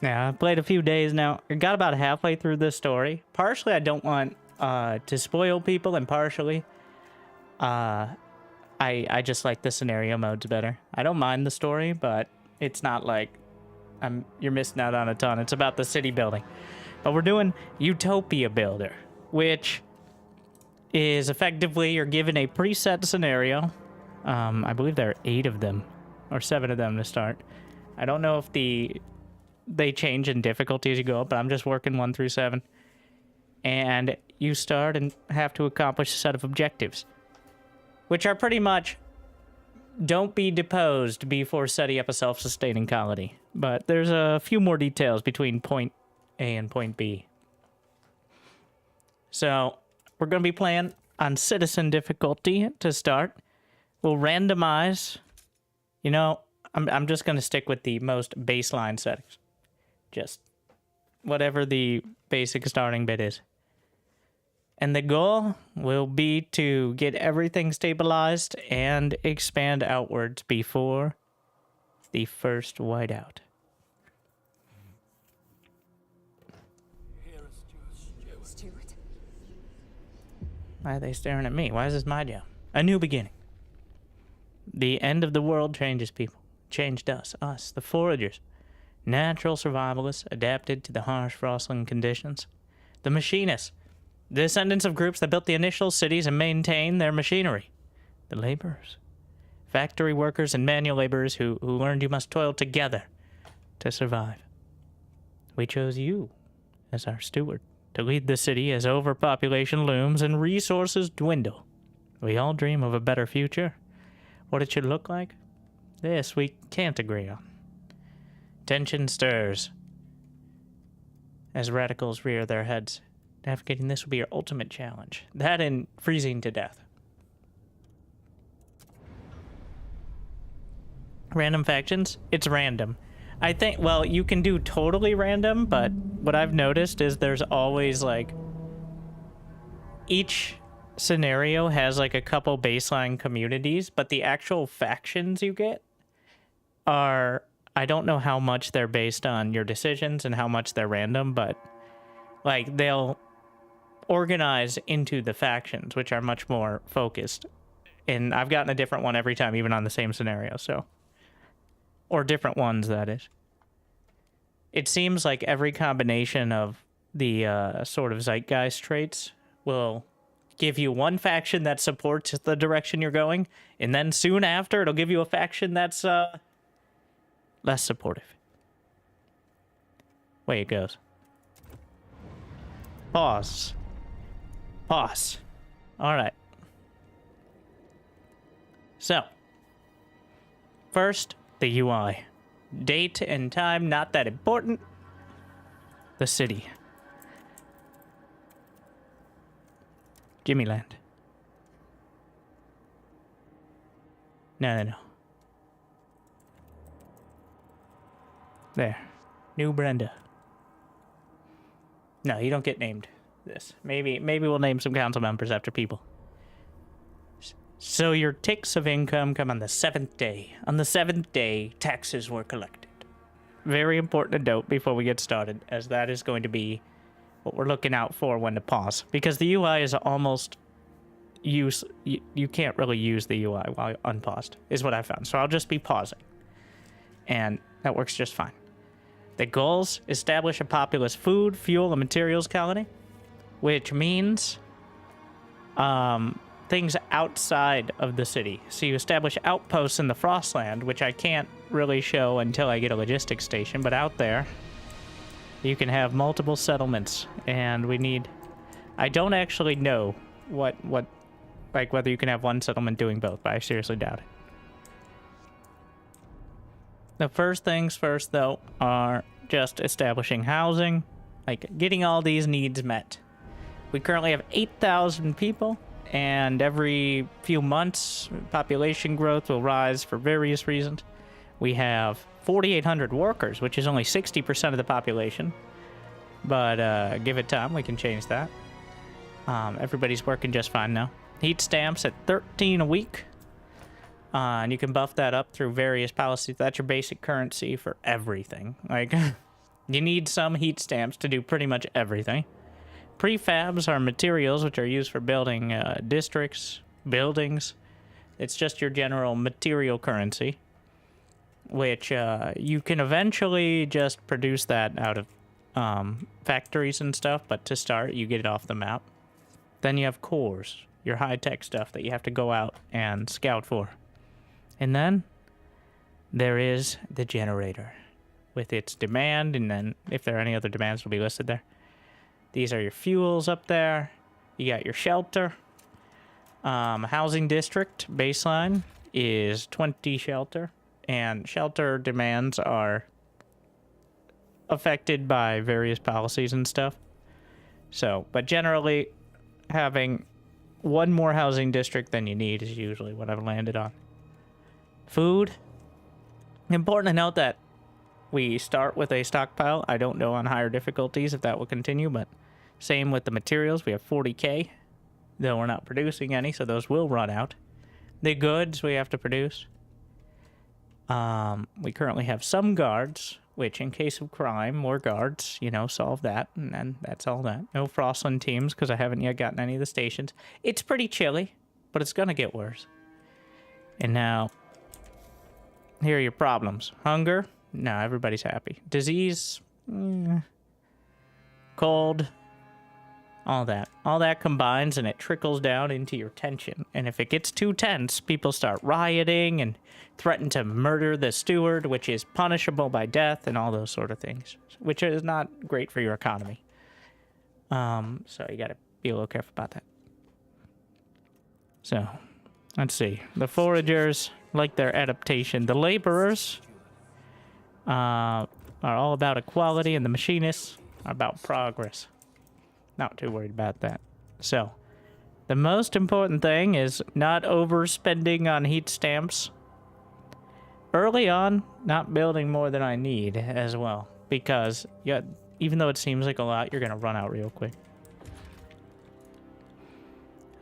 Yeah, I've played a few days now. I got about halfway through this story. Partially, I don't want to spoil people, and partially, I just like the scenario modes better. I don't mind the story, but it's not like you're missing out on a ton. It's about the city building. But we're doing Utopia Builder, which is effectively you're given a preset scenario. I believe there are 8 of them, or 7 of them to start. I don't know if they change in difficulty as you go up, but I'm just working 1 through 7. And you start and have to accomplish a set of objectives, which are pretty much don't be deposed before setting up a self-sustaining colony. But there's a few more details between point A and point B. So we're going to be playing on citizen difficulty to start. We'll randomize. You know, I'm just going to stick with the most baseline settings. Just whatever the basic starting bit is. And the goal will be to get everything stabilized and expand outwards before the first whiteout. Stuart? Why are they staring at me? Why is this my job? A new beginning. The end of the world changes people. Changed us, the foragers. Natural survivalists adapted to the harsh frostling conditions. The machinists. The descendants of groups that built the initial cities and maintained their machinery. The laborers. Factory workers and manual laborers who learned you must toil together to survive. We chose you as our steward to lead the city as overpopulation looms and resources dwindle. We all dream of a better future. What it should look like? This we can't agree on. Tension stirs as radicals rear their heads. Navigating this will be your ultimate challenge. That and freezing to death. Random factions? It's random. I think, well, you can do totally random, but what I've noticed is there's always, like, each scenario has, like, a couple baseline communities, but the actual factions you get are, I don't know how much they're based on your decisions and how much they're random, but, like, they'll organize into the factions, which are much more focused. And I've gotten a different one every time, even on the same scenario, so. Or different ones, that is. It seems like every combination of the sort of zeitgeist traits will give you one faction that supports the direction you're going, and then soon after, it'll give you a faction that's less supportive. Way it goes. Pause. Pause. All right. So, first, the UI. Date and time, not that important. The city. Jimmyland. No. There. New Brenda. No, you don't get named this. Maybe we'll name some council members after people. So your ticks of income come on the 7th day. On the 7th day, taxes were collected. Very important to note before we get started, as that is going to be what we're looking out for when to pause. Because the UI is almost you can't really use the UI while unpaused, is what I found. So I'll just be pausing. And that works just fine. The goals: establish a populous food, fuel, and materials colony, which means things outside of the city. So you establish outposts in the Frostland, which I can't really show until I get a logistics station, but out there you can have multiple settlements, and we need... I don't actually know what like whether you can have one settlement doing both, but I seriously doubt it. The first things first, though, are just establishing housing, like getting all these needs met. We currently have 8,000 people, and every few months, population growth will rise for various reasons. We have 4,800 workers, which is only 60% of the population, but give it time, we can change that. Everybody's working just fine now. Heat stamps at 13 a week. And you can buff that up through various policies. That's your basic currency for everything. Like, You need some heat stamps to do pretty much everything. Prefabs are materials which are used for building districts, buildings. It's just your general material currency, which you can eventually just produce that out of factories and stuff, but to start, you get it off the map. Then you have cores, your high-tech stuff that you have to go out and scout for. And then there is the generator with its demand, and then if there are any other demands, will be listed there. These are your fuels up there. You got your shelter. Housing district baseline is 20 shelter, and shelter demands are affected by various policies and stuff. So, but generally, having one more housing district than you need is usually what I've landed on. Food. Important to note that we start with a stockpile. I don't know on higher difficulties if that will continue, but same with the materials. We have 40k, though we're not producing any, so those will run out. The goods we have to produce. We currently have some guards, which in case of crime, more guards, you know, solve that, and then that's all that. No Frostland teams, because I haven't yet gotten any of the stations. It's pretty chilly, but it's going to get worse. And now, here are your problems. Hunger? No, everybody's happy. Disease? Cold? All that. All that combines, and it trickles down into your tension. And if it gets too tense, people start rioting and threaten to murder the steward, which is punishable by death and all those sort of things, which is not great for your economy. So you got to be a little careful about that. So, let's see. The foragers like their adaptation. The laborers are all about equality, and the machinists are about progress. Not too worried about that. So, the most important thing is not overspending on heat stamps. Early on, not building more than I need as well. Because, yeah, even though it seems like a lot, you're going to run out real quick.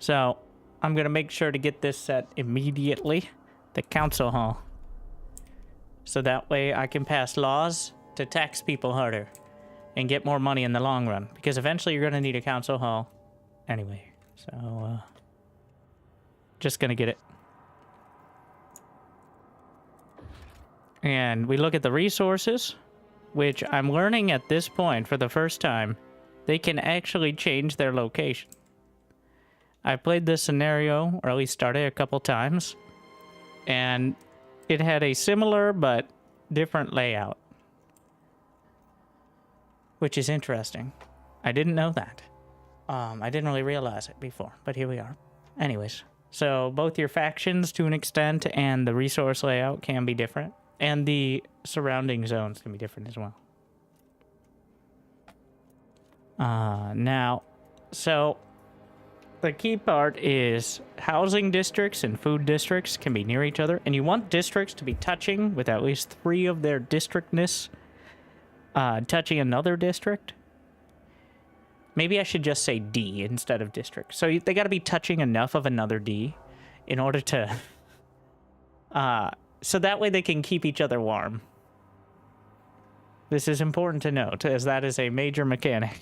So, I'm going to make sure to get this set immediately. The council hall. So that way I can pass laws to tax people harder and get more money in the long run, because eventually you're going to need a council hall anyway. So, just going to get it. And we look at the resources, which I'm learning at this point for the first time, they can actually change their location. I played this scenario, or at least started a couple times, and it had a similar but different layout, which is interesting. I didn't know that. I didn't really realize it before, but here we are. Anyways, so both your factions to an extent and the resource layout can be different, and the surrounding zones can be different as well. Now, so the key part is housing districts and food districts can be near each other, and you want districts to be touching with at least 3 of their districtness touching another district. Maybe I should just say D instead of district. So they got to be touching enough of another D in order to... so that way they can keep each other warm. This is important to note, as that is a major mechanic.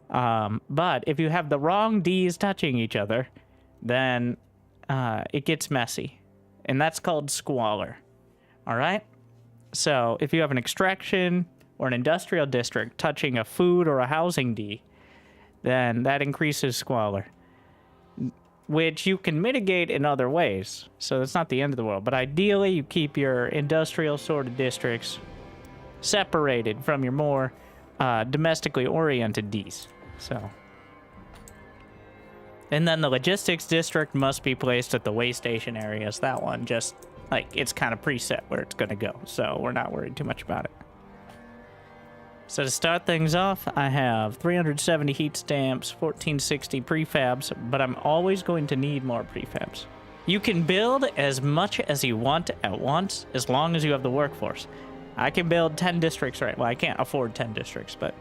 But if you have the wrong Ds touching each other, then it gets messy. And that's called squalor. Alright? So if you have an extraction or an industrial district touching a food or a housing D, then that increases squalor, which you can mitigate in other ways. So it's not the end of the world. But ideally, you keep your industrial sort of districts separated from your more domestically oriented Ds. So, and then the logistics district must be placed at the way station areas. That one just, like, it's kind of preset where it's going to go. So we're not worried too much about it. So to start things off, I have 370 heat stamps, 1460 prefabs, but I'm always going to need more prefabs. You can build as much as you want at once, as long as you have the workforce. I can build 10 districts, right? Well, I can't afford 10 districts, but...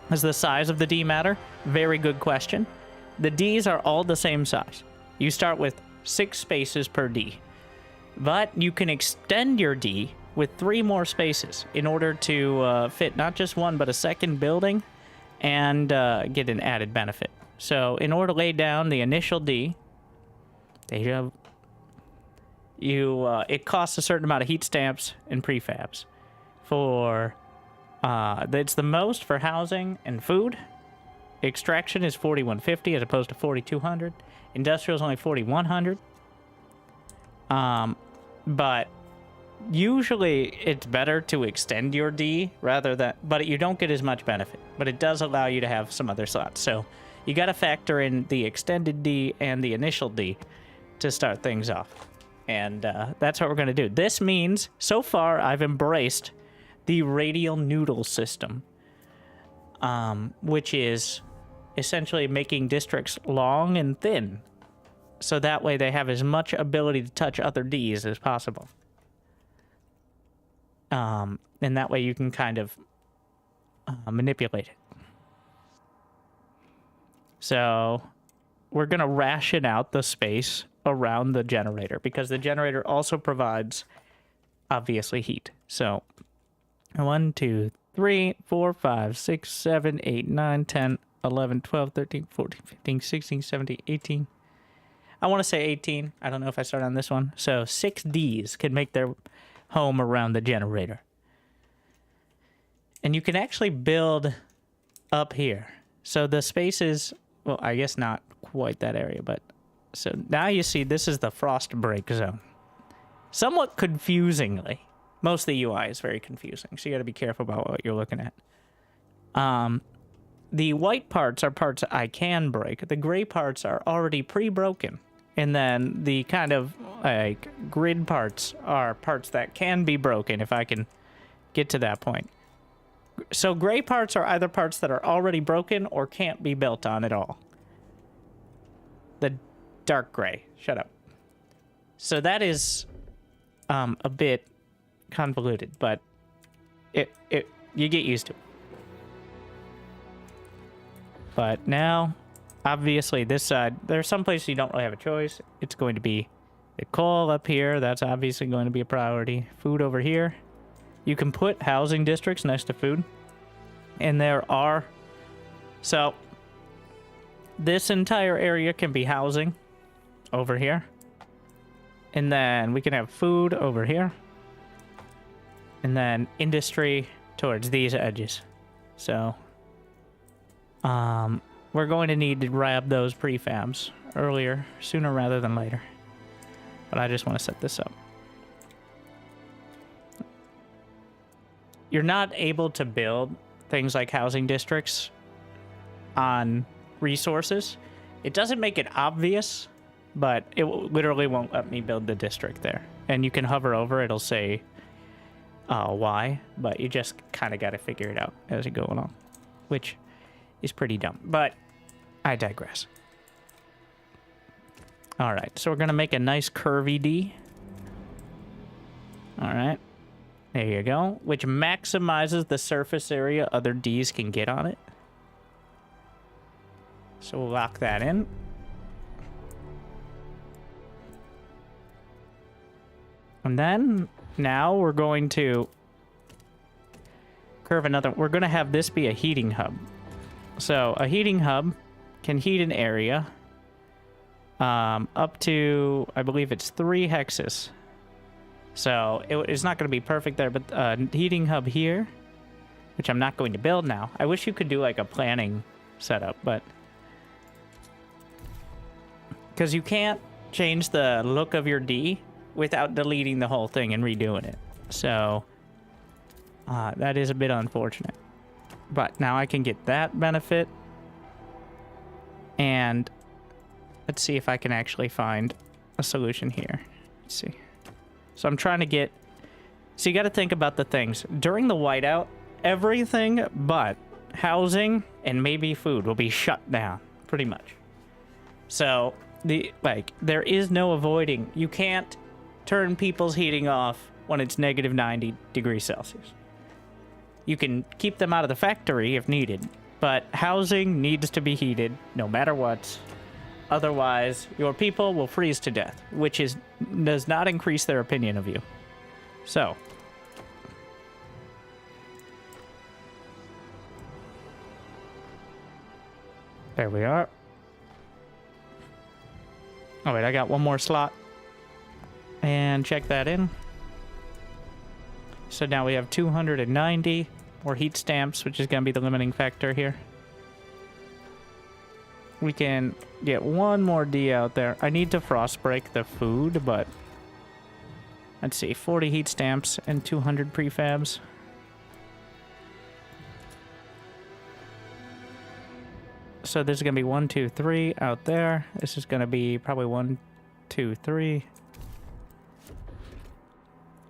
Does the size of the D matter? Very good question. The Ds are all the same size. You start with 6 spaces per D. But you can extend your D with 3 more spaces in order to fit not just one, but a second building and get an added benefit. So in order to lay down the initial D, it costs a certain amount of heat stamps and prefabs. For it's the most for housing and food. Extraction is 4150 as opposed to 4200. Industrial is only 4100. But usually it's better to extend your D rather than, but you don't get as much benefit. But it does allow you to have some other slots. So you got to factor in the extended D and the initial D to start things off. And that's what we're going to do. This means, so far, I've embraced the radial noodle system, which is essentially making districts long and thin, so that way they have as much ability to touch other Ds as possible. And that way you can kind of manipulate it. So we're going to ration out the space around the generator, because the generator also provides, obviously, heat. So 1, 2, 3, 4, 5, 6, 7, 8, 9, 10, 11, 12, 13, 14, 15, 16, 17, 18. I want to say 18. I don't know if I start on this one. So 6 Ds can make their home around the generator. And you can actually build up here. So the space is, well, I guess not quite that area, but so now you see this is the frost break zone. Somewhat confusingly. Most of the UI is very confusing, so you got to be careful about what you're looking at. The white parts are parts I can break. The gray parts are already pre-broken. And then the kind of like grid parts are parts that can be broken if I can get to that point. So gray parts are either parts that are already broken or can't be built on at all. The dark gray. Shut up. So that is a bit convoluted, but you get used to it. But now, obviously, this side, there's some places you don't really have a choice. It's going to be the coal up here. That's obviously going to be a priority. Food over here. You can put housing districts next to food. And there are... So, this entire area can be housing over here. And then we can have food over here. And then industry towards these edges. So, we're going to need to grab those prefabs sooner rather than later. But I just want to set this up. You're not able to build things like housing districts on resources. It doesn't make it obvious, but it literally won't let me build the district there. And you can hover over, it'll say why, but you just kind of got to figure it out as you go along, which is pretty dumb, but I digress. All right, so we're going to make a nice curvy D. All right, there you go, which maximizes the surface area other Ds can get on it. So we'll lock that in. And then now we're going to curve another. We're going to have this be a heating hub. So a heating hub can heat an area up to, I believe it's 3 hexes. So it's not going to be perfect there, but a heating hub here, which I'm not going to build now. I wish you could do like a planning setup, but because you can't change the look of your D without deleting the whole thing and redoing it. So that is a bit unfortunate. But now I can get that benefit. And let's see if I can actually find a solution here. Let's see. So I'm trying to get... So you got to think about the things. During the whiteout, everything but housing and maybe food will be shut down, pretty much. So, there is no avoiding. You can't turn people's heating off when it's negative 90 degrees Celsius. You can keep them out of the factory if needed, but housing needs to be heated no matter what. Otherwise, your people will freeze to death, which does not increase their opinion of you. So, There we are. Oh wait, I got one more slot. And check that in. So now we have 290 more heat stamps, which is going to be the limiting factor here. We can get one more D out there. I need to frost break the food, but let's see, 40 heat stamps and 200 prefabs. So this is going to be 1, 2, 3 out there. This is going to be probably 1, 2, 3.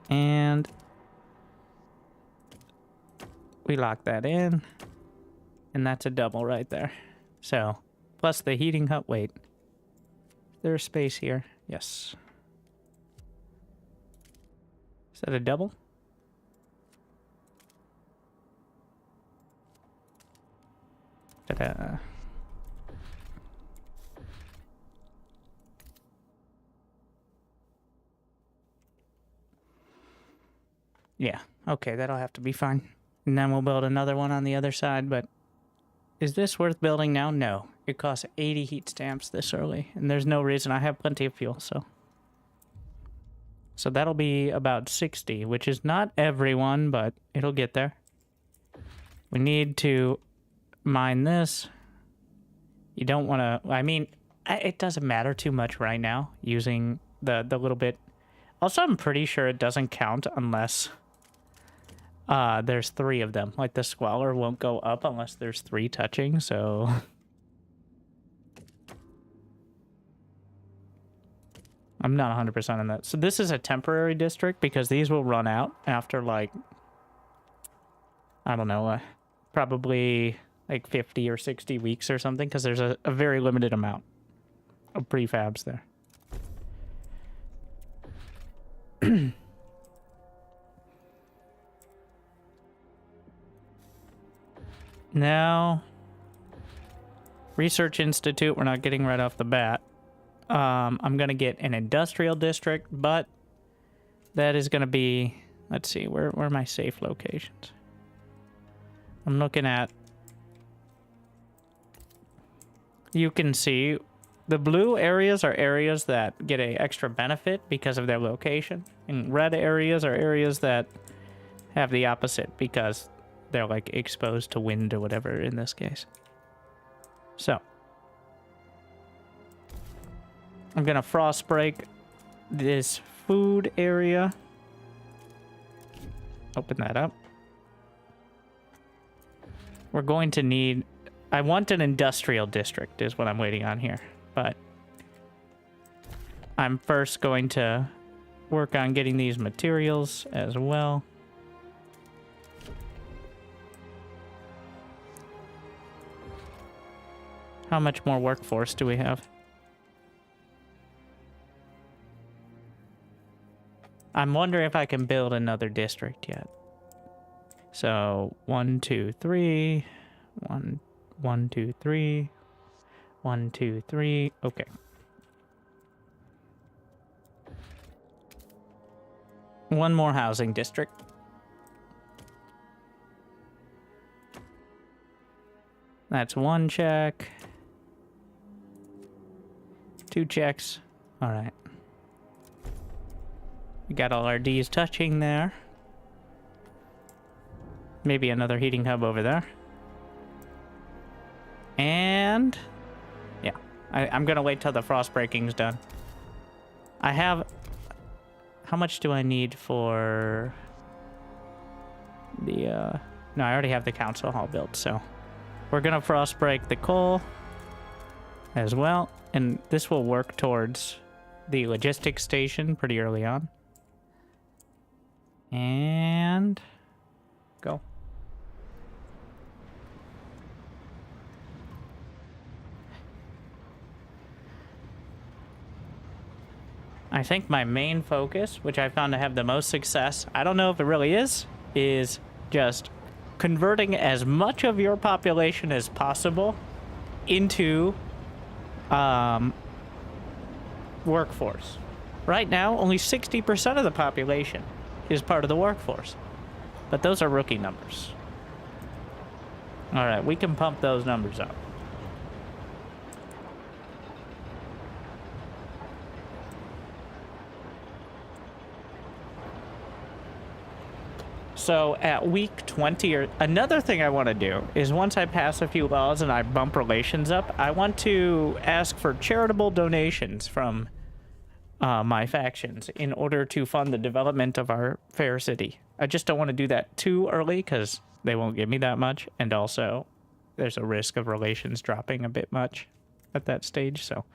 And we lock that in. And that's a double right there. So, plus the heating hut. Wait. Is there a space here? Yes. Is that a double? Ta-da. Yeah, okay, that'll have to be fine. And then we'll build another one on the other side, but is this worth building now? No. It costs 80 heat stamps this early, and there's no reason. I have plenty of fuel, so. So that'll be about 60, which is not everyone, but it'll get there. We need to mine this. You don't want to, I mean, it doesn't matter too much right now using the little bit. Also, I'm pretty sure it doesn't count unless there's 3 of them. Like the squalor won't go up unless there's 3 touching, so. I'm not 100% on that. So this is a temporary district because these will run out after like, I don't know, probably like 50 or 60 weeks or something, because there's a very limited amount of prefabs there. Now, Research Institute, we're not getting right off the bat. I'm going to get an industrial district, but that is going to be, let's see, where are my safe locations? I'm looking at, you can see the blue areas are areas that get a extra benefit because of their location, and red areas are areas that have the opposite because they're like exposed to wind or whatever in this case. So I'm gonna frost break this food area. Open that up. We're going to need, I want an industrial district is what I'm waiting on here, but I'm first going to work on getting these materials as well. How much more workforce do we have? I'm wondering if I can build another district yet. So 1, 2, 3, 1, 1, 2, 3, 1, 2, 3. Okay. One more housing district. That's 1 check. 2 checks. All right. We got all our D's touching there. Maybe another heating hub over there. And yeah, I'm gonna wait till the frost breaking's done. I have, how much do I need for the, no, I already have the council hall built, so we're gonna frost break the coal as well, and this will work towards the logistics station pretty early on. And go. I think my main focus, which I found to have the most success, I don't know if it really is just converting as much of your population as possible into workforce. Right now, only 60% of the population is part of the workforce, but those are rookie numbers. All right, we can pump those numbers up. So at week 20, or another thing I want to do is once I pass a few laws and I bump relations up, I want to ask for charitable donations from my factions in order to fund the development of our fair city. I just don't want to do that too early because they won't give me that much, and also there's a risk of relations dropping a bit much at that stage. So,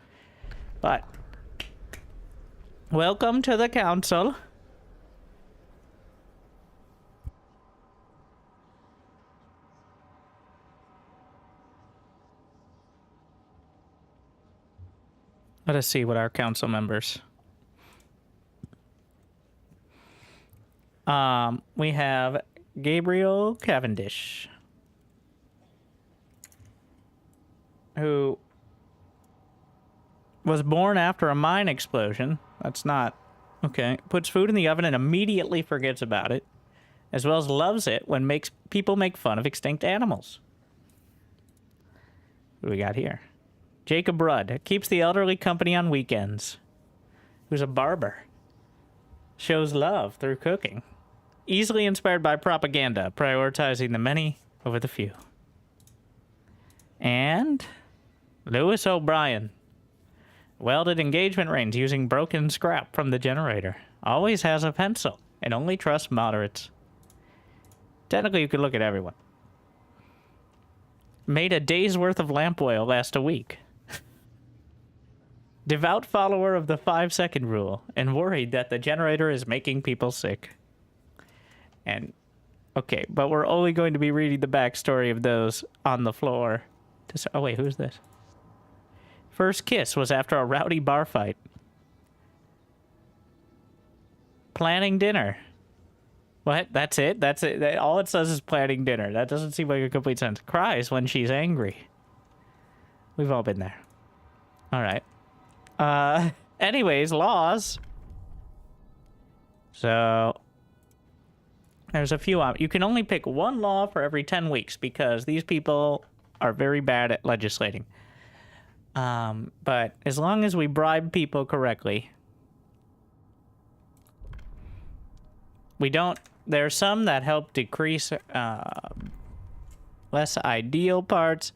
but welcome to the council. Let us see what our council members. We have Gabriel Cavendish, who was born after a mine explosion. That's not okay. Puts food in the oven and immediately forgets about it, as well as loves it when people make fun of extinct animals. What do we got here? Jacob Rudd keeps the elderly company on weekends. Who's a barber. Shows love through cooking. Easily inspired by propaganda, prioritizing the many over the few. And Lewis O'Brien. Welded engagement rings using broken scrap from the generator. Always has a pencil and only trusts moderates. Technically, you could look at everyone. Made a day's worth of lamp oil last a week. Devout follower of the 5-second rule and worried that the generator is making people sick. And, okay, but we're only going to be reading the backstory of those on the floor. Oh, wait, who's this? First kiss was after a rowdy bar fight. Planning dinner. What? That's it? That's it? All it says is planning dinner. That doesn't seem like a complete sentence. Cries when she's angry. We've all been there. All right. Anyways, laws. So there's a few. You can only pick one law for every 10 weeks because these people are very bad at legislating. But as long as we bribe people correctly, we don't. There are some that help decrease less ideal parts.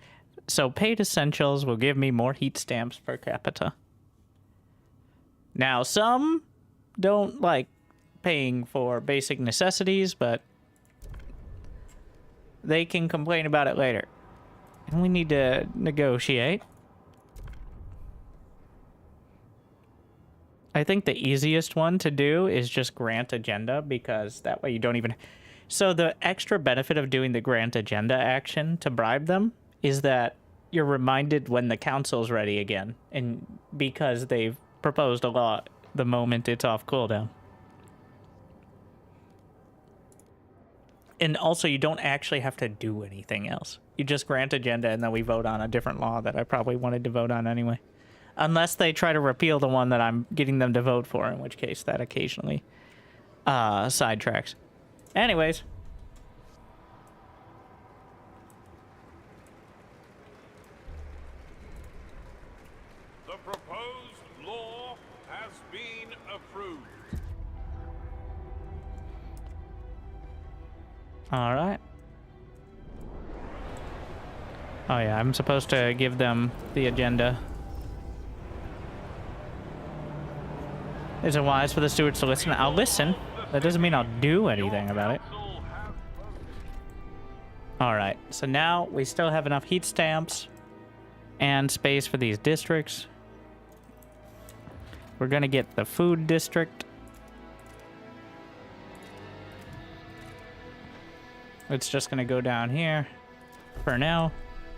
So paid essentials will give me more heat stamps per capita. Now, some don't like paying for basic necessities, but they can complain about it later. And we need to negotiate. I think the easiest one to do is just grant agenda, because that way you don't even... So the extra benefit of doing the grant agenda action to bribe them is that you're reminded when the council's ready again, and because they've proposed a law the moment it's off cooldown. And also, you don't actually have to do anything else. You just grant agenda, and then we vote on a different law that I probably wanted to vote on anyway. Unless they try to repeal the one that I'm getting them to vote for, in which case that occasionally sidetracks. Anyways. The proposed law has been approved. All right. Oh yeah, I'm supposed to give them the agenda. Is it wise for the stewards to listen? I'll listen. That doesn't mean I'll do anything about it. Alright, so now we still have enough heat stamps and space for these districts. We're gonna get the food district. It's just gonna go down here for now.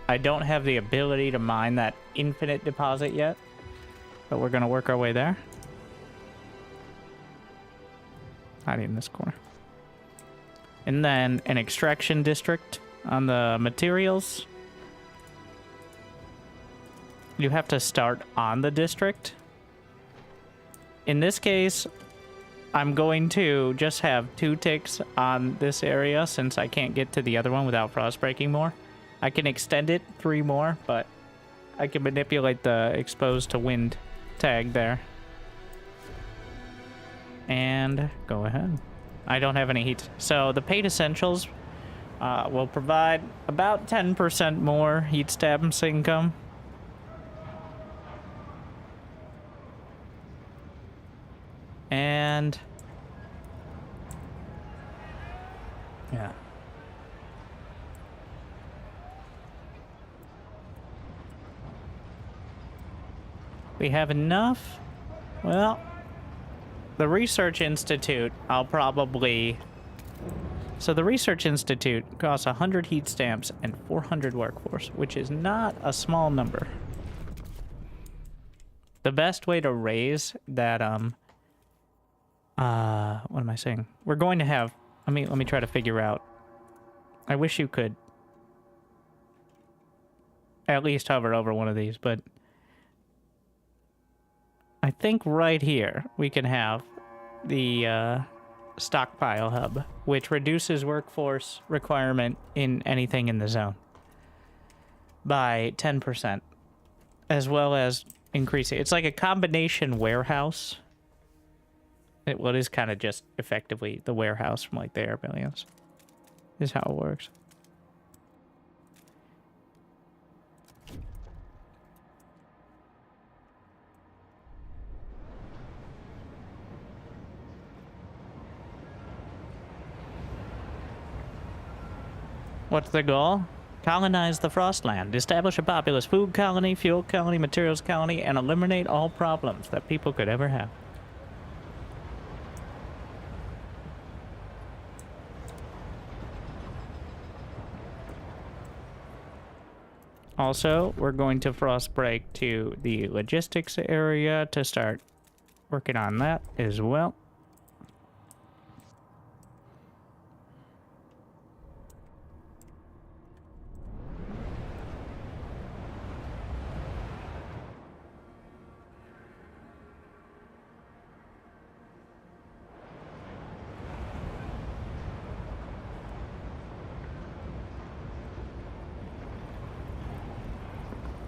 I don't have the ability to mine that infinite deposit yet, but we're gonna work our way there. Hiding in this corner. And then an extraction district on the materials. You have to start on the district. In this case, I'm going to just have 2 ticks on this area since I can't get to the other one without frost breaking more. I can extend it 3 more, but I can manipulate the exposed to wind tag there. And go ahead. I don't have any heat. So the paid essentials will provide about 10% more heat stamps income. And yeah. We have enough. Well, the Research Institute, I'll probably... So the Research Institute costs 100 heat stamps and 400 workforce, which is not a small number. The best way to raise that, what am I saying? We're going to have... Let me try to figure out. I wish you could at least hover over one of these, but I think right here we can have the stockpile hub, which reduces workforce requirement in anything in the zone by 10%, as well as increasing. It's like a combination warehouse. It is kind of just effectively the warehouse from like the air billions is how it works. What's the goal? Colonize the Frostland, establish a populous food colony, fuel colony, materials colony, and eliminate all problems that people could ever have. Also, we're going to frost break to the logistics area to start working on that as well.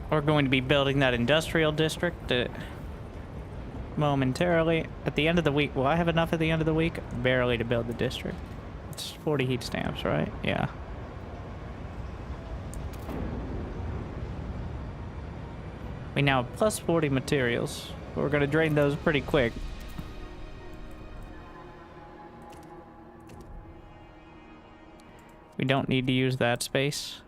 We're going to be building that industrial district momentarily. At the end of the week, will I have enough at the end of the week? Barely to build the district. It's 40 heat stamps, right? Yeah. We now have plus 40 materials, but we're going to drain those pretty quick. We don't need to use that space.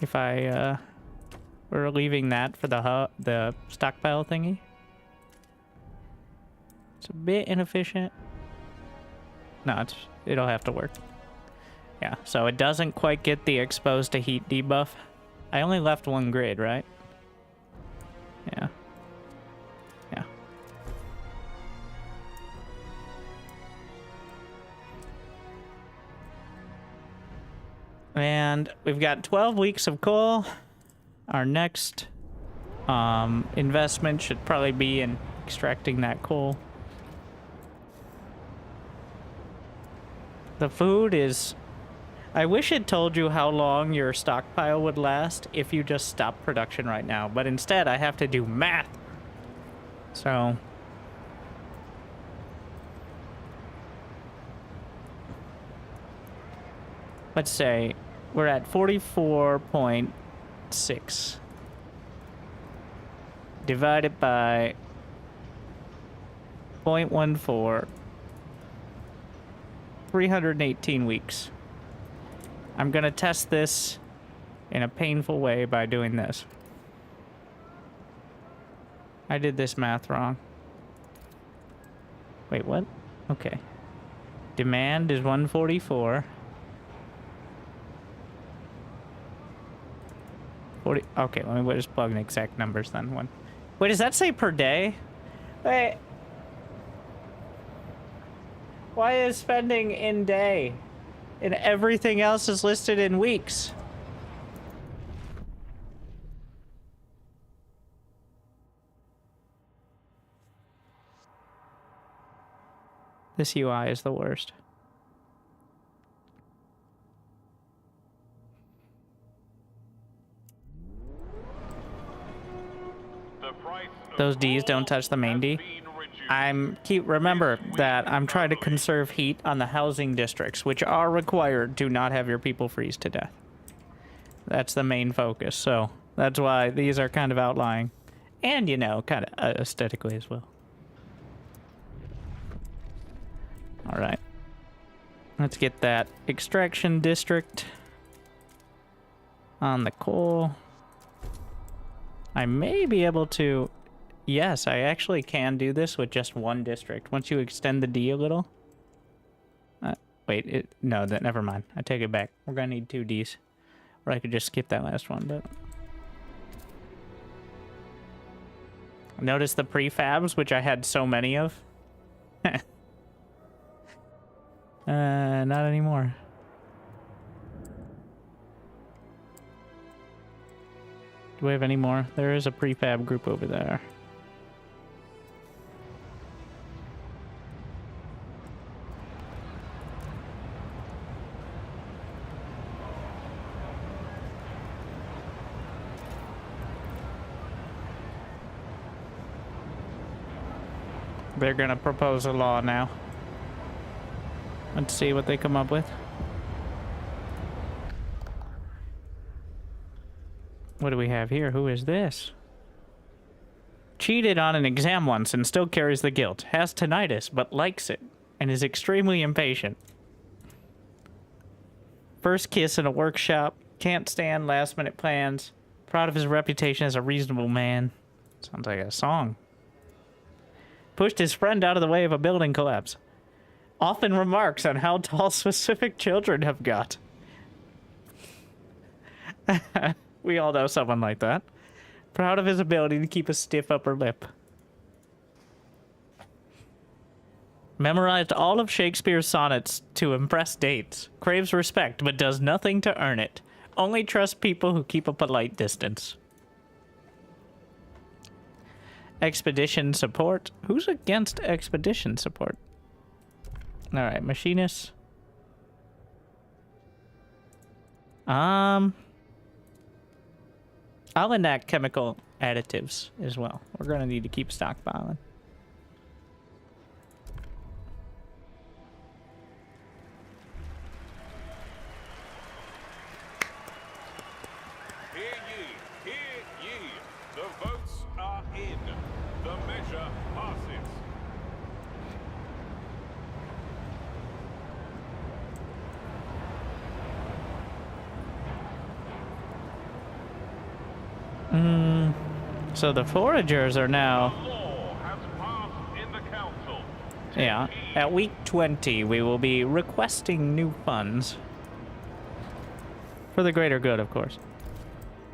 If we're leaving that for the stockpile thingy. It's a bit inefficient. No, it'll have to work. Yeah, so it doesn't quite get the exposed to heat debuff. I only left one grid, right? Yeah. Yeah. And we've got 12 weeks of coal. Our next investment should probably be in extracting that coal. The food is... I wish it told you how long your stockpile would last if you just stopped production right now, but instead I have to do math. So... let's say we're at 44.6 divided by 0.14, 318 weeks. I'm gonna test this in a painful way by doing this. I did this math wrong. Wait, what? Okay. Demand is 144. 40. Okay, let me just plug in exact numbers then. Wait, does that say per day? Wait. Why is spending in day? And everything else is listed in weeks. This UI is the worst. Those D's don't touch the main D. remember that I'm trying to conserve heat on the housing districts, which are required to not have your people freeze to death. That's the main focus, so that's why these are kind of outlying. And, you know, kind of aesthetically as well. Alright. Let's get that extraction district on the coal. I may be able to... Yes, I actually can do this with just one district. Once you extend the D a little... wait, no, never mind. I take it back. We're gonna need 2 Ds. Or I could just skip that last one, but... Notice the prefabs, which I had so many of. Not anymore. Do we have any more? There is a prefab group over there. They're gonna propose a law now. Let's see what they come up with. What do we have here? Who is this? Cheated on an exam once and still carries the guilt. Has tinnitus, but likes it. And is extremely impatient. First kiss in a workshop. Can't stand last-minute plans. Proud of his reputation as a reasonable man. Sounds like a song. Pushed his friend out of the way of a building collapse. Often remarks on how tall specific children have got. We all know someone like that. Proud of his ability to keep a stiff upper lip. Memorized all of Shakespeare's sonnets to impress dates. Craves respect, but does nothing to earn it. Only trusts people who keep a polite distance. Expedition support. Who's against expedition support? Alright, machinist. I'll enact chemical additives as well. We're gonna need to keep stockpiling. Hear ye, the votes are in. The measure passes. So the foragers are now... The law has passed in the council. Yeah, at week 20 we will be requesting new funds. For the greater good, of course.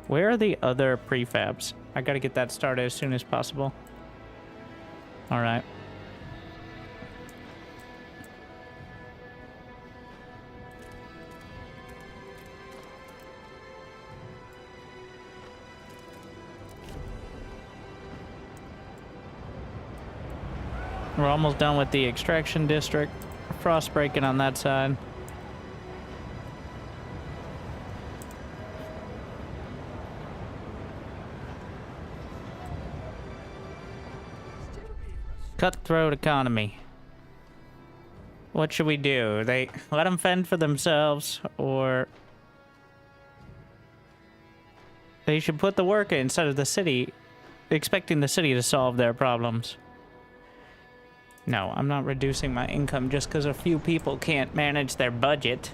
Where are the other prefabs? I gotta get that started as soon as possible. Alright. We're almost done with the extraction district. Frost breaking on that side. Cutthroat economy. What should we do? They let them fend for themselves, or they should put the work in instead of the city, expecting the city to solve their problems. No, I'm not reducing my income just because a few people can't manage their budget.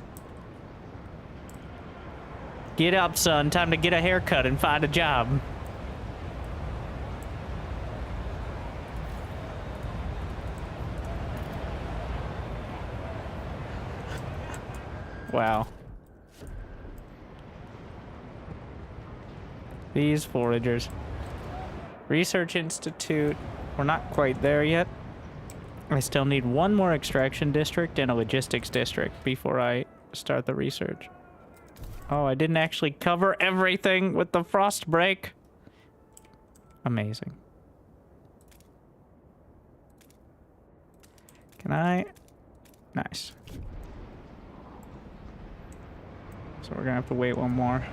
Get up, son. Time to get a haircut and find a job. Wow. These foragers. Research Institute. We're not quite there yet. I still need one more extraction district and a logistics district before I start the research. Oh, I didn't actually cover everything with the frost break. Amazing. Can I? Nice. So we're gonna have to wait one more.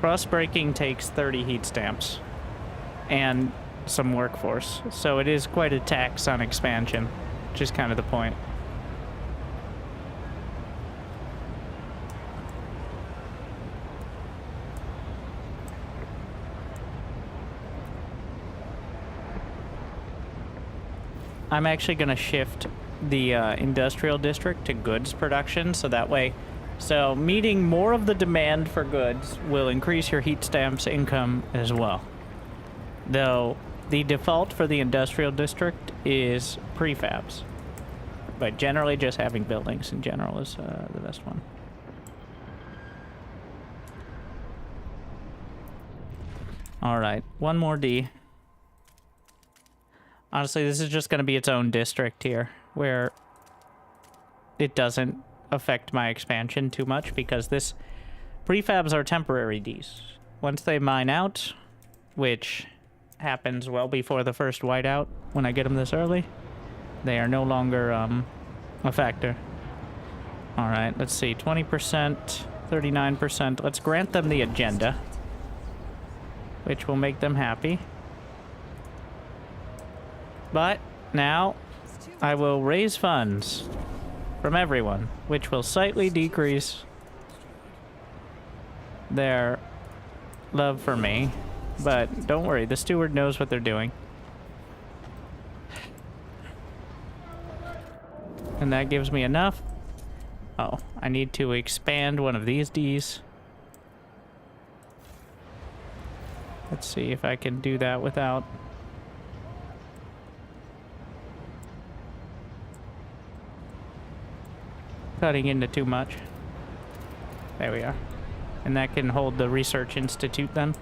Frost breaking takes 30 heat stamps. And some workforce. So it is quite a tax on expansion, which is kind of the point. I'm actually going to shift the industrial district to goods production, so that way, so meeting more of the demand for goods will increase your heat stamps income as well. Though the default for the industrial district is prefabs, but generally just having buildings in general is the best one. All right, one more D. Honestly, this is just going to be its own district here, where it doesn't affect my expansion too much, because this prefabs are temporary Ds. Once they mine out, which happens well before the first whiteout, when I get them this early, they are no longer a factor. All right, let's see, 20%, 39%. Let's grant them the agenda, which will make them happy. But now I will raise funds from everyone, which will slightly decrease their love for me. But don't worry, the steward knows what they're doing. And that gives me enough. Oh, I need to expand one of these Ds. Let's see if I can do that without... cutting into too much. There we are. And that can hold the research institute then.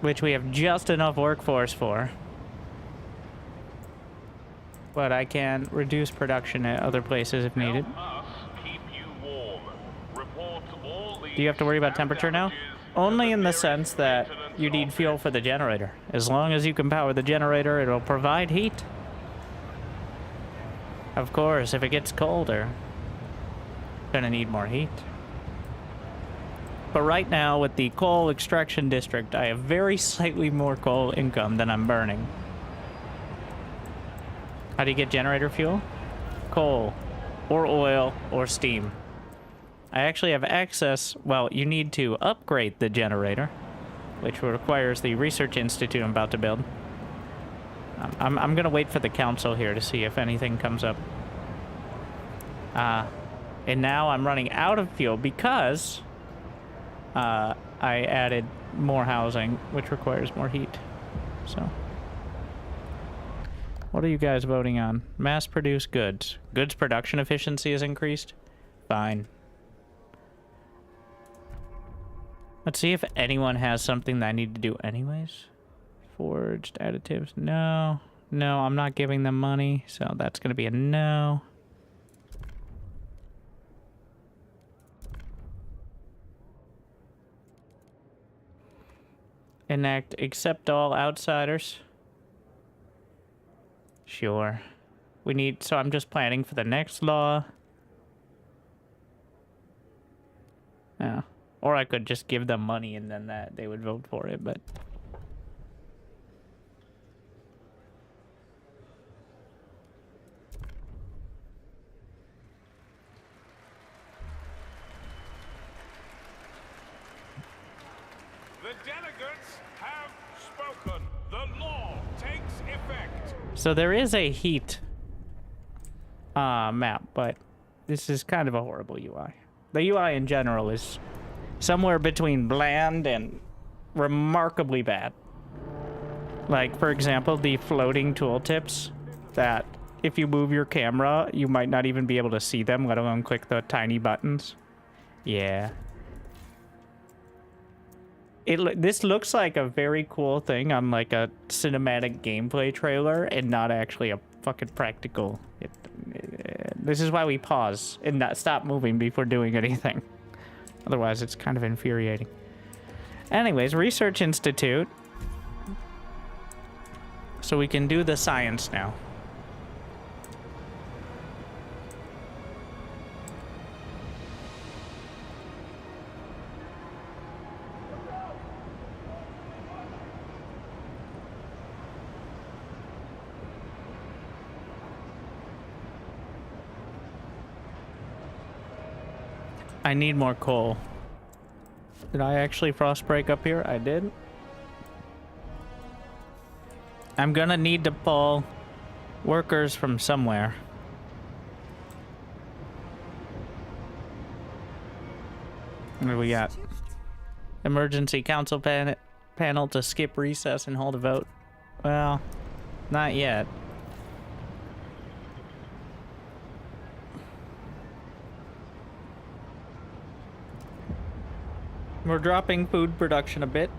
Which we have just enough workforce for. But I can reduce production at other places if needed. Do you have to worry about temperature now? Only in the sense that you need fuel for the generator. As long as you can power the generator, it'll provide heat. Of course, if it gets colder, gonna need more heat. But right now, with the coal extraction district, I have very slightly more coal income than I'm burning. How do you get generator fuel? Coal, or oil, or steam. I actually have access, well, you need to upgrade the generator, which requires the research institute I'm about to build. I'm gonna wait for the council here to see if anything comes up. And now I'm running out of fuel because I added more housing, which requires more heat. So, what are you guys voting on? Mass-produced goods. Goods production efficiency is increased? Fine. Let's see if anyone has something that I need to do anyways. Forged additives, no. No, I'm not giving them money, so that's going to be a no. Enact accept all outsiders. Sure. We need, so I'm just planning for the next law. Yeah. Or I could just give them money and then that they would vote for it, but... The delegates have spoken. The law takes effect. So there is a heat map, but this is kind of a horrible UI. The UI in general is somewhere between bland and remarkably bad. Like, for example, the floating tooltips that if you move your camera, you might not even be able to see them, let alone click the tiny buttons. Yeah. This looks like a very cool thing on like a cinematic gameplay trailer and not actually a fucking practical. This is why we pause and not stop moving before doing anything. Otherwise, it's kind of infuriating. Anyways, Research Institute. So we can do the science now. I need more coal. Did I actually frost break up here? I did. I'm gonna need to pull workers from somewhere. What do we got? Emergency council panel to skip recess and hold a vote. Well, not yet. We're dropping food production a bit.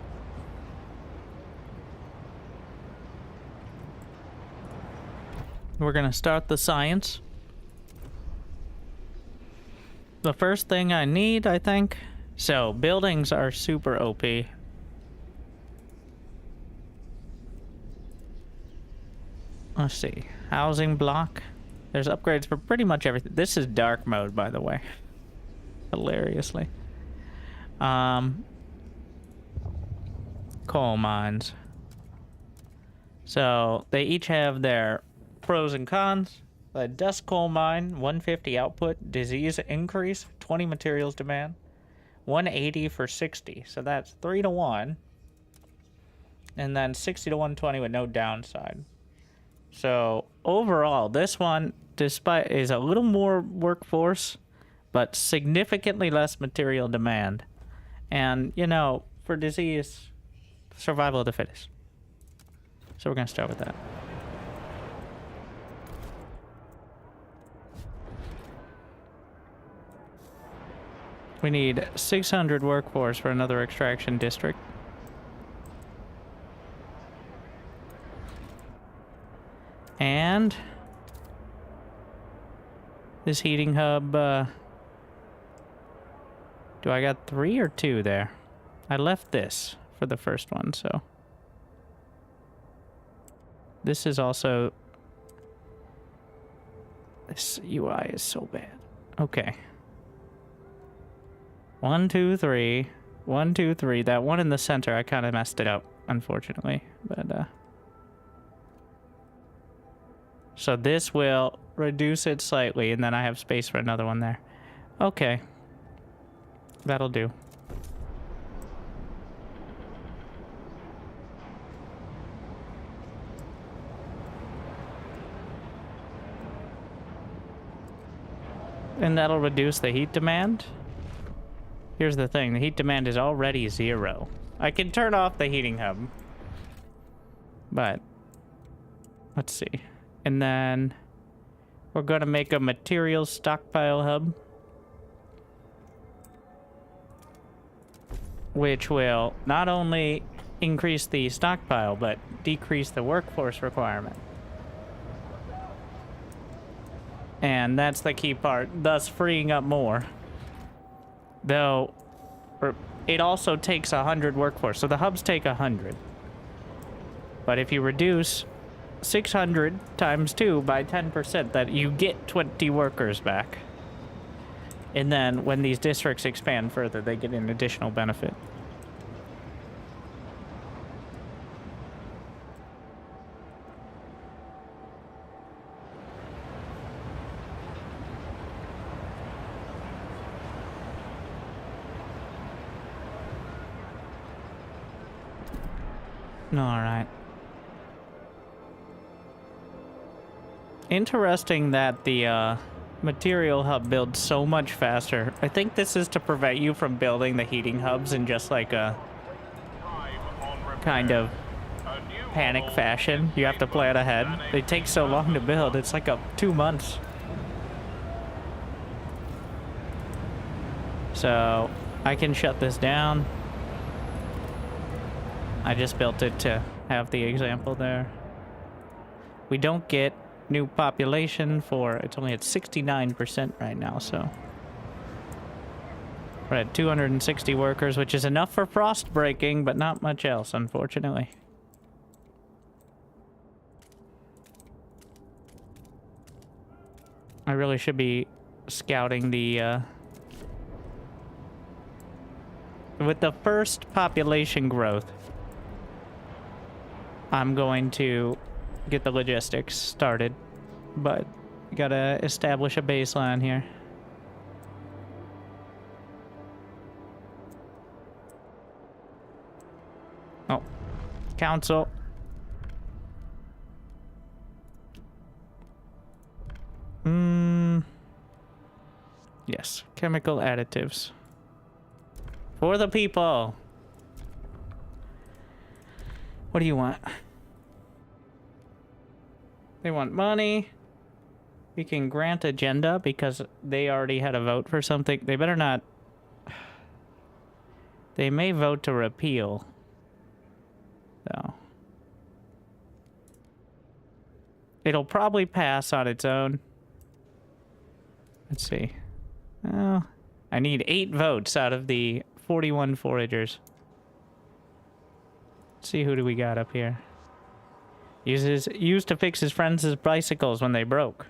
We're gonna start the science. The first thing I need, I think. So, buildings are super OP. Let's see. Housing block. There's upgrades for pretty much everything. This is dark mode, by the way. Hilariously. Coal mines. So, they each have their pros and cons. The dust coal mine, 150 output, disease increase, 20 materials demand, 180 for 60. So that's 3 to 1. And then 60 to 120 with no downside. So overall, this one, despite, is a little more workforce, but significantly less material demand. And, you know, for disease, survival of the fittest. So we're going to start with that. We need 600 workforce for another extraction district. And this heating hub, do I got 3 or 2 there? I left this for the first one, so. This is also, this UI is so bad. Okay. 1, 2, 3. 1, 2, 3. That one in the center, I kind of messed it up, unfortunately. But, so this will reduce it slightly, and then I have space for another one there. Okay. That'll do. And that'll reduce the heat demand. Here's the thing, the heat demand is already 0. I can turn off the heating hub. But, let's see. And then, we're gonna make a materials stockpile hub. Which will not only increase the stockpile, but decrease the workforce requirement. And that's the key part, thus freeing up more. Though, it also takes 100 workforce, so the hubs take 100. But if you reduce 600 times 2 by 10%, that you get 20 workers back. And then when these districts expand further, they get an additional benefit. Alright. Interesting that the material hub builds so much faster. I think this is to prevent you from building the heating hubs in just like a kind of panic fashion. You have to plan ahead. They take so long to build. It's like 2 months. So I can shut this down. I just built it to have the example there. We don't get new population for, it's only at 69% right now, so. We're at 260 workers, which is enough for frost breaking, but not much else, unfortunately. I really should be scouting the, with the first population growth, I'm going to get the logistics started, but gotta establish a baseline here. Council. Yes, chemical additives. For the people. What do you want? They want money. We can grant agenda because they already had a vote for something. They better not. They may vote to repeal. So. It'll probably pass on its own. Let's see. Well, I need 8 votes out of the 41 foragers. Let's see, who do we got up here? Used to fix his friends' bicycles when they broke.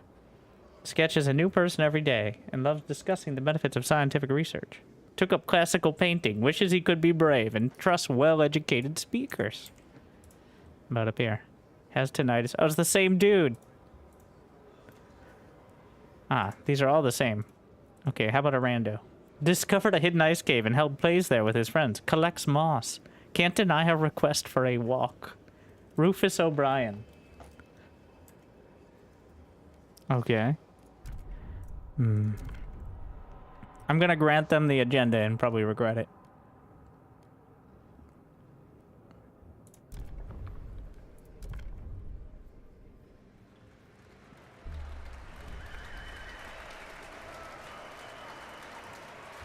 Sketches a new person every day and loves discussing the benefits of scientific research. Took up classical painting, wishes he could be brave, and trusts well-educated speakers. About up here. Has tinnitus. Oh, it's the same dude. Ah, these are all the same. Okay, how about a rando? Discovered a hidden ice cave and held plays there with his friends. Collects moss. Can't deny a request for a walk. Rufus O'Brien. Okay. I'm gonna grant them the agenda and probably regret it.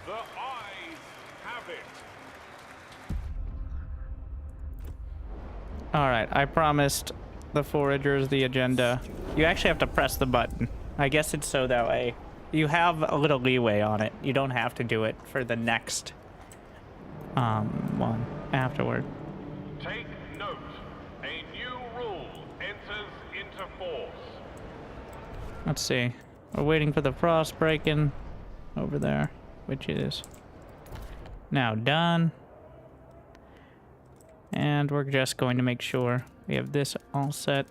The eyes have it. Alright, I promised the foragers the agenda. You actually have to press the button. I guess it's so that way you have a little leeway on it. You don't have to do it for the next one afterward. Take note. A new rule enters into force. Let's see. We're waiting for the frost breaking over there, which is now done. And we're just going to make sure we have this all set.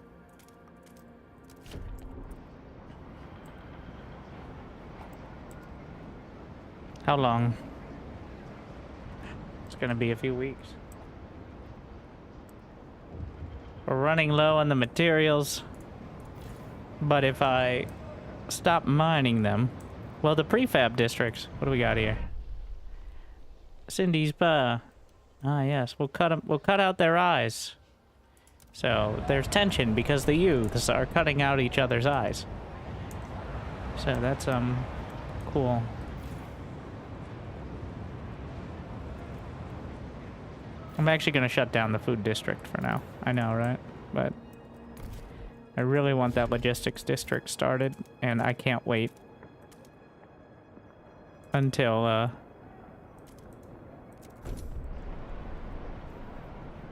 How long? It's gonna be a few weeks. We're running low on the materials, but if I stop mining them, well, the prefab districts, what do we got here? Cindy's Spa. Ah, yes, we'll cut out their eyes. So there's tension because the youths are cutting out each other's eyes. So that's cool. I'm actually gonna shut down the food district for now. I know, right? But I really want that logistics district started, and I can't wait until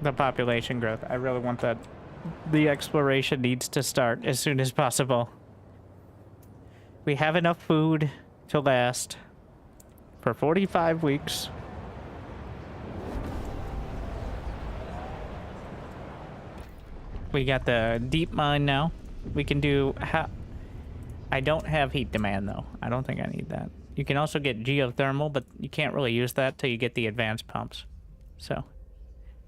the population growth. I really want that. The exploration needs to start as soon as possible. We have enough food to last for 45 weeks. We got the deep mine now. We can do... I don't have heat demand, though. I don't think I need that. You can also get geothermal, but you can't really use that till you get the advanced pumps. So,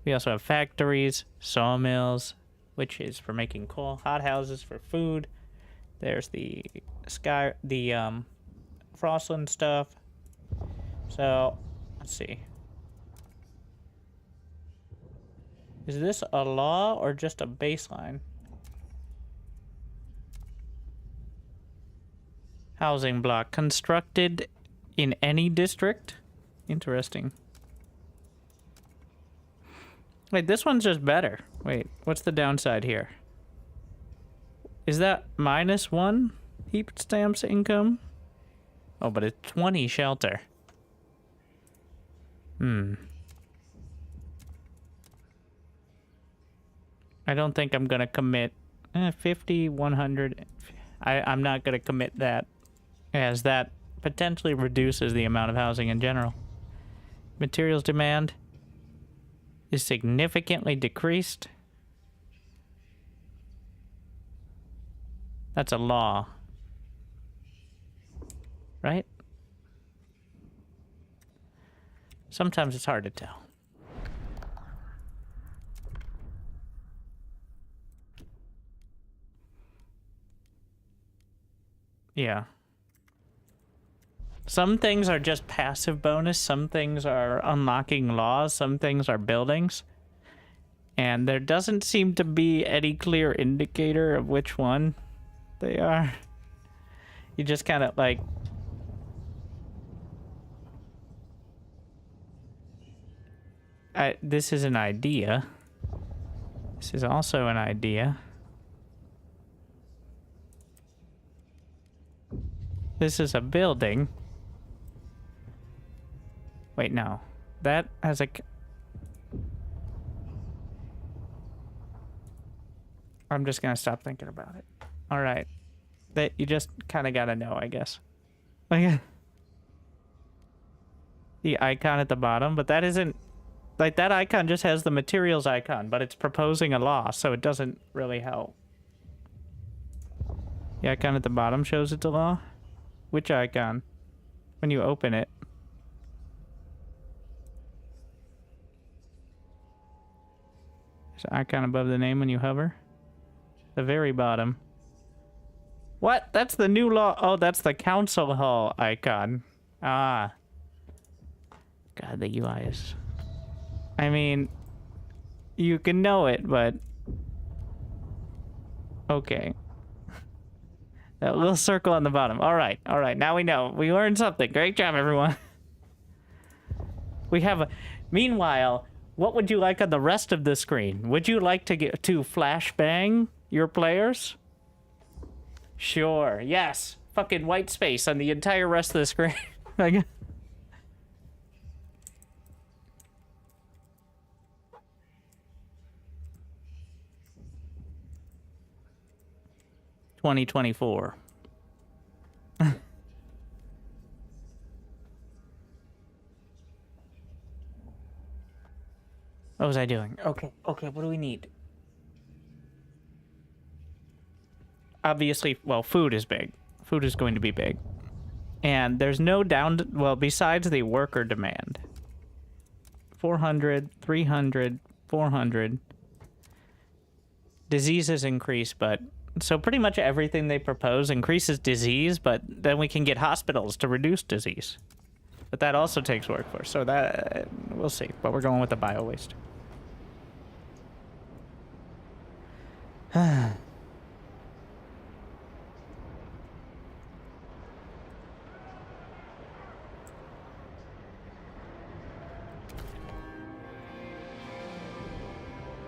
we also have factories, sawmills, which is for making coal, hothouses for food. There's the Frostland stuff. So, let's see. Is this a law or just a baseline? Housing block constructed in any district? Interesting. Wait, this one's just better. Wait, what's the downside here? Is that -1 heap stamps income? Oh, but it's 20 shelter. I don't think I'm gonna commit 50, 100. I'm not gonna commit that, as that potentially reduces the amount of housing in general. Materials demand is significantly decreased. That's a law, right? Sometimes it's hard to tell. Yeah. Some things are just passive bonus, some things are unlocking laws, some things are buildings. And there doesn't seem to be any clear indicator of which one they are. You just kind of like... this is an idea. This is also an idea. This is a building. Wait, no. That has a... I'm just gonna stop thinking about it. All right. That you just kind of gotta know, I guess. Like the icon at the bottom, but that isn't... Like, that icon just has the materials icon, but it's proposing a law, so it doesn't really help. The icon at the bottom shows it's a law? Which icon? When you open it. There's an icon above the name when you hover. The very bottom. What? That's the new law. Oh, that's the council hall icon. Ah. God, the UI is... I mean, you can know it, but... Okay. That little circle on the bottom. All right, now we know. We learned something. Great job, everyone. We have a... Meanwhile, what would you like on the rest of the screen? Would you like to get to flashbang your players? Sure, yes. Fucking white space on the entire rest of the screen. Like... 2024. What was I doing? Okay, what do we need? Obviously, well, food is big. Food is going to be big. And there's no well, besides the worker demand. 400, 300, 400. Diseases increase, but... So pretty much everything they propose increases disease, but then we can get hospitals to reduce disease. But that also takes workforce, so that... we'll see. But we're going with the bio-waste.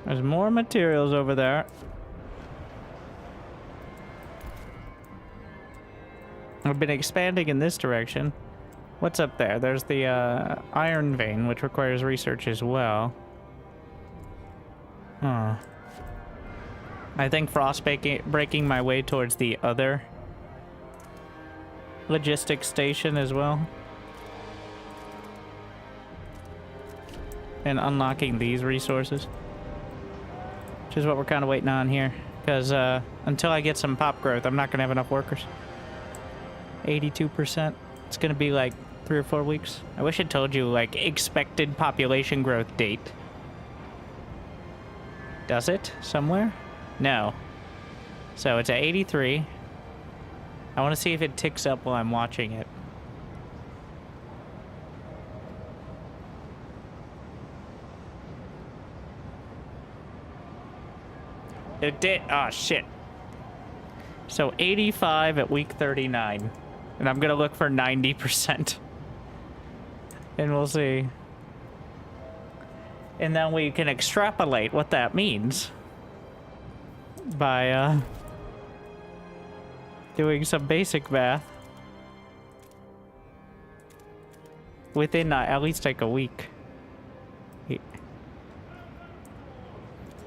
There's more materials over there. I've been expanding in this direction. What's up there? There's the iron vein, which requires research as well. Huh. I think breaking my way towards the other logistics station as well. And unlocking these resources. Which is what we're kind of waiting on here. Because until I get some pop growth, I'm not going to have enough workers. 82%. It's going to be like 3 or 4 weeks. I wish it told you, like, expected population growth date. Does it? Somewhere? No. So it's at 83. I want to see if it ticks up while I'm watching it. It did. Oh, shit. So 85 at week 39. And I'm going to look for 90%. And we'll see. And then we can extrapolate what that means. By, doing some basic math. Within at least like a week.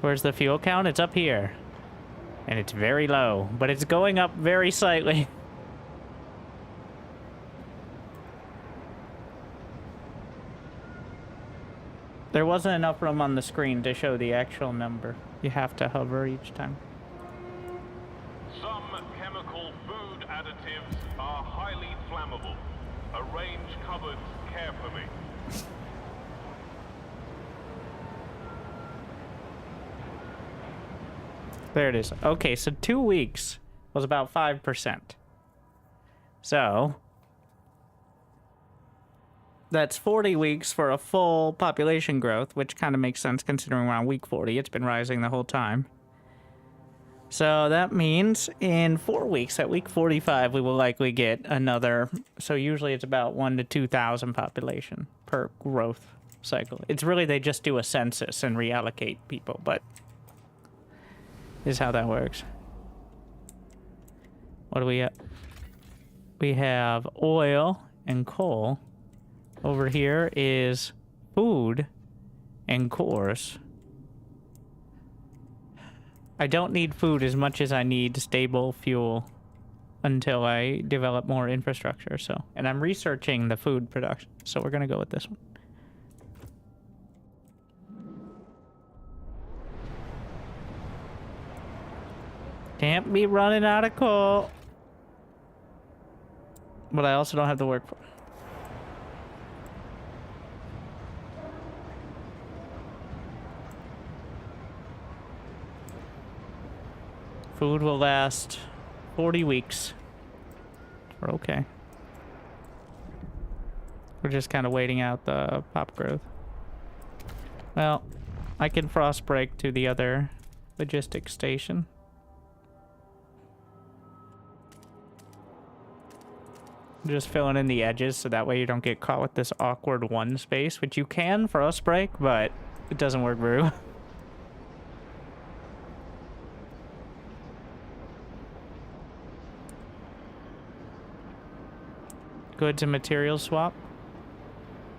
Where's the fuel count? It's up here. And it's very low, but it's going up very slightly. There wasn't enough room on the screen to show the actual number. You have to hover each time. Some chemical food additives are highly flammable. Arrange cupboards carefully. There it is. Okay, so 2 weeks was about 5%. So that's 40 weeks for a full population growth, which kind of makes sense considering we're on week 40. It's been rising the whole time. So that means in 4 weeks, at week 45, we will likely get another. So usually it's about 1 to 2,000 population per growth cycle. It's really they just do a census and reallocate people, but this is how that works. What do we have? We have oil and coal. Over here is food and cores. I don't need food as much as I need stable fuel until I develop more infrastructure. So, and I'm researching the food production. So we're gonna go with this one. Can't be running out of coal. But I also don't have the work for. Food will last 40 weeks. We're okay. We're just kind of waiting out the pop growth. Well, I can frost break to the other logistics station. Just filling in the edges so that way you don't get caught with this awkward one space, which you can frost break, but it doesn't work very well. Goods and materials swap.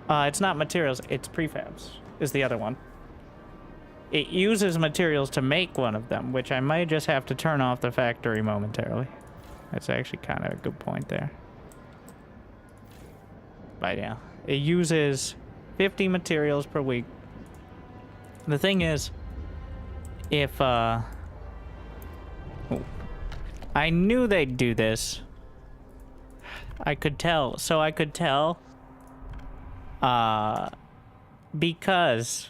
It's not materials, it's prefabs, is the other one. It uses materials to make one of them, which I might just have to turn off the factory momentarily. That's actually kind of a good point there. But yeah, it uses 50 materials per week. The thing is, if, I knew they'd do this. I could tell. So I could tell. Because.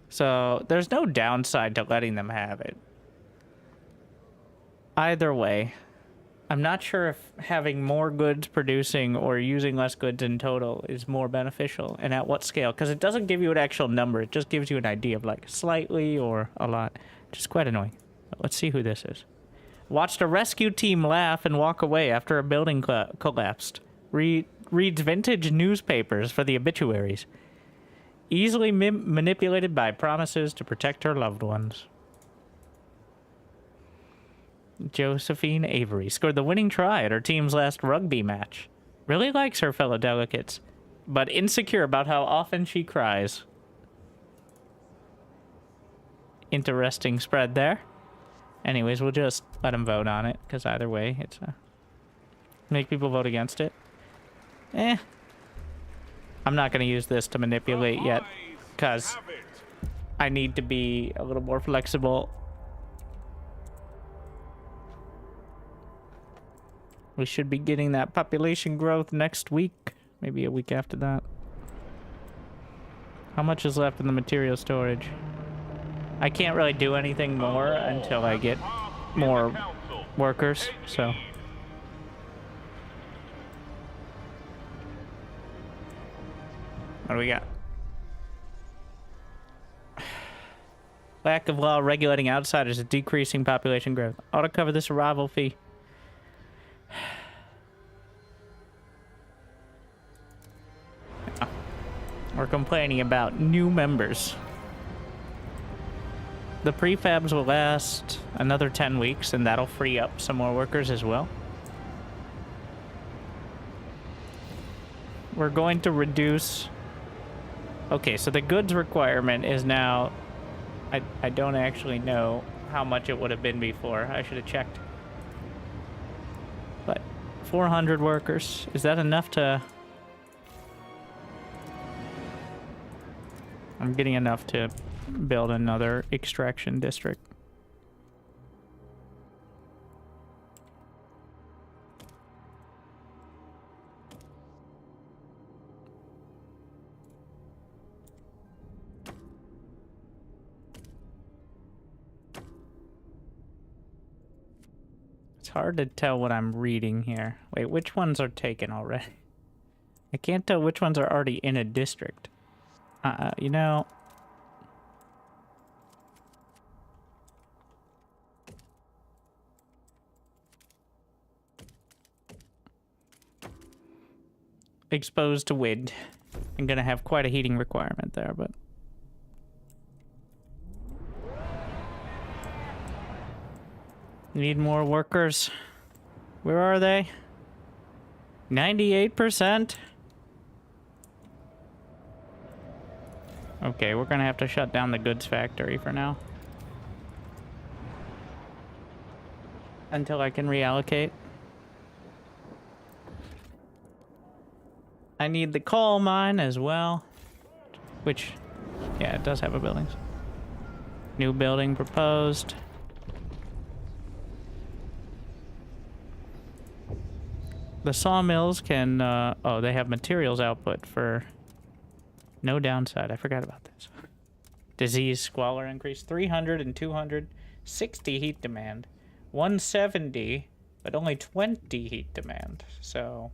So there's no downside to letting them have it. Either way, I'm not sure if having more goods producing or using less goods in total is more beneficial and at what scale. Because it doesn't give you an actual number. It just gives you an idea of like slightly or a lot. Which is quite annoying. Let's see who this is. Watched a rescue team laugh and walk away after a building collapsed. Reads vintage newspapers for the obituaries. Easily manipulated by promises to protect her loved ones. Josephine Avery scored the winning try at her team's last rugby match. Really likes her fellow delegates, but insecure about how often she cries. Interesting spread there. Anyways, we'll just let them vote on it, because either way, it's make people vote against it. I'm not going to use this to manipulate yet, because I need to be a little more flexible. We should be getting that population growth next week, maybe a week after that. How much is left in the material storage? I can't really do anything more until I get more workers, so. What do we got? Lack of law regulating outsiders is decreasing population growth. Ought to cover this arrival fee. We're complaining about new members. The prefabs will last another 10 weeks, and that'll free up some more workers as well. We're going to reduce... Okay, so the goods requirement is now... I don't actually know how much it would have been before. I should have checked. But 400 workers. Is that enough to... I'm getting enough to build another extraction district. hard to tell what I'm reading here. Wait, which ones are taken already? I can't tell which ones are already in a district. You know... Exposed to wind. I'm gonna have quite a heating requirement there, but... Need more workers. Where are they? 98%? Okay, we're gonna have to shut down the goods factory for now. Until I can reallocate. I need the coal mine as well. Which, yeah, it does have a building. New building proposed. The sawmills can, oh, they have materials output for no downside. I forgot about this. Disease squalor increase 300 and 260 heat demand. 170, but only 20 heat demand. So,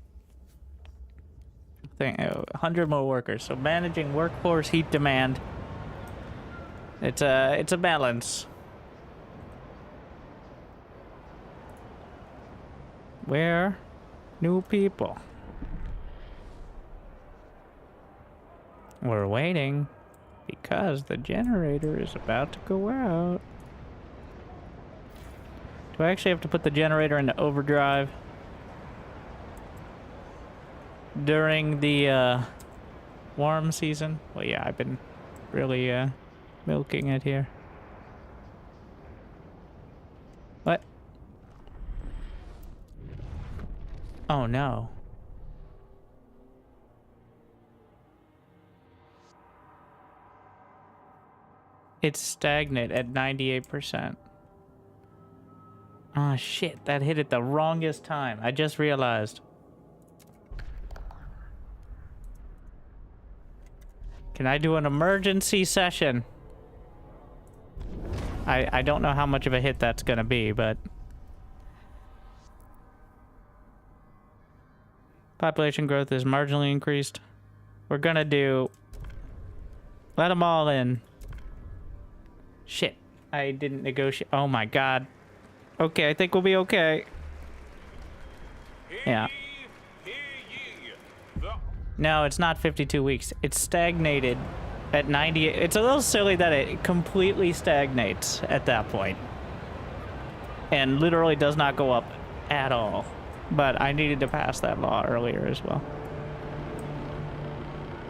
100 more workers. So managing workforce heat demand. It's a balance. Where? New people. We're waiting because the generator is about to go out. Do I actually have to put the generator into overdrive during the warm season? Well, yeah, I've been really milking it here. What? Oh no. It's stagnant at 98%. Ah, shit, that hit at the wrongest time. I just realized. Can I do an emergency session? I don't know how much of a hit that's gonna be, but... Population growth is marginally increased. We're gonna do... Let them all in. Shit. I didn't negotiate. Oh my god. Okay, I think we'll be okay. Yeah. No, it's not 52 weeks. It's stagnated at 98. It's a little silly that it completely stagnates at that point. And literally does not go up at all. But I needed to pass that law earlier as well.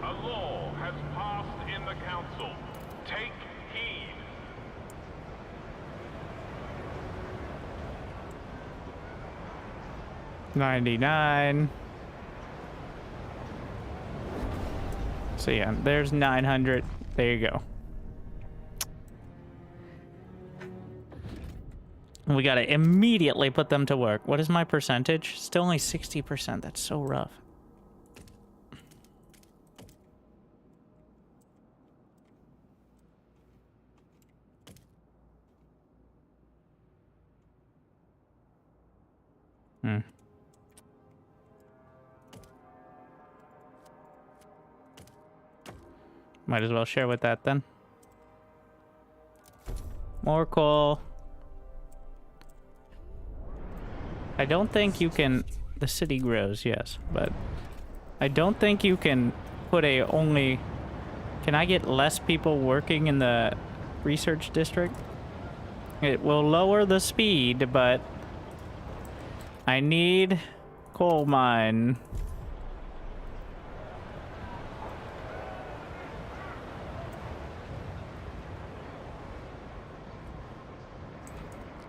A law has passed in the council. Take heed. $99. So yeah, there's 900. There you go. We gotta immediately put them to work. What is my percentage? Still only 60%. That's so rough. Might as well share with that then. More coal. I don't think you can... The city grows, yes, but... I don't think you can put a only... Can I get less people working in the research district? It will lower the speed, but... I need... coal mine.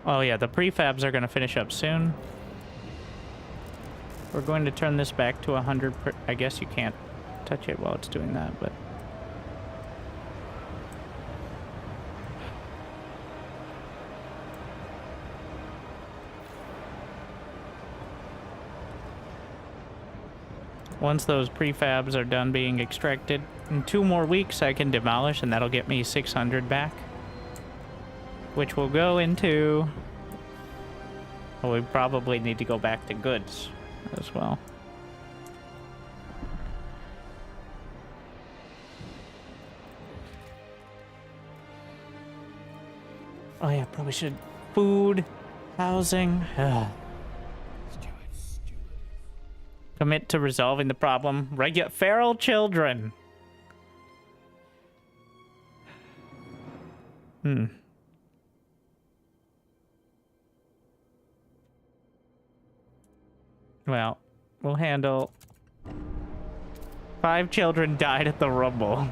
Oh yeah, the prefabs are going to finish up soon. We're going to turn this back to 100 per... I guess you can't touch it while it's doing that, but... Once those prefabs are done being extracted, in 2 more weeks I can demolish, and that'll get me 600 back. Which will go into Well, we probably need to go back to goods as well. Oh yeah, probably should. Food, housing. Commit to resolving the problem. Feral children. Well, we'll handle. 5 children died at the rumble.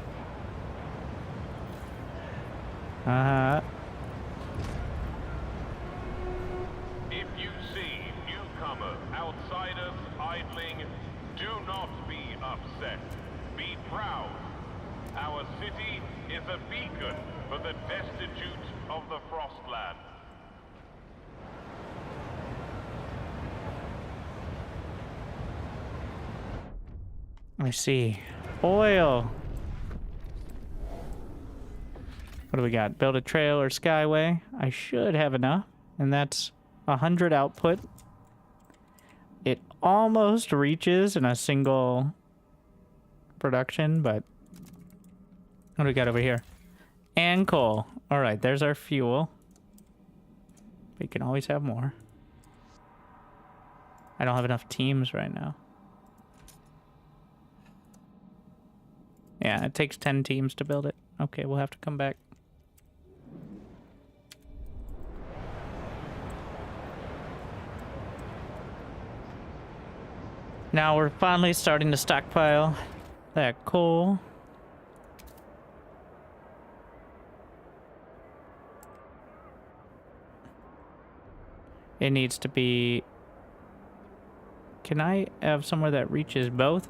If you see newcomers, outsiders idling, do not be upset. Be proud. Our city is a beacon for the destitute of the Frostland. I see. Oil. What do we got? Build a trail or skyway. I should have enough. And that's 100 output. It almost reaches in a single production, but what do we got over here? And coal. All right, there's our fuel. We can always have more. I don't have enough teams right now. Yeah, it takes 10 teams to build it. Okay, we'll have to come back. Now we're finally starting to stockpile that coal. It needs to be... Can I have somewhere that reaches both?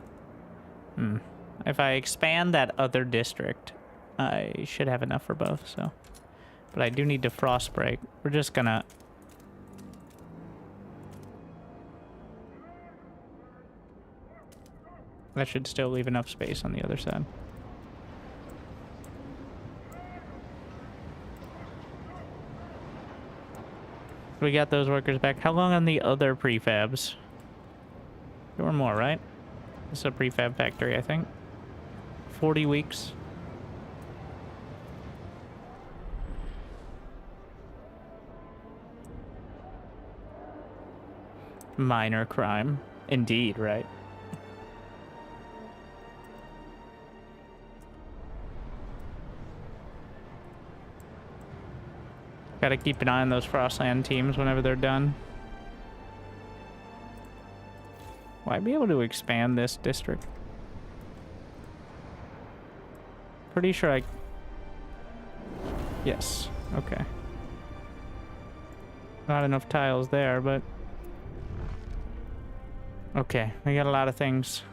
If I expand that other district, I should have enough for both, so... But I do need to frost break. We're just gonna... That should still leave enough space on the other side. We got those workers back. How long on the other prefabs? There were more, right? This is a prefab factory, I think. 40 weeks. Minor crime. Indeed, right? Gotta keep an eye on those Frostland teams whenever they're done. Will I be able to expand this district? Pretty sure I... Yes. Okay. Not enough tiles there, but... Okay, we got a lot of things.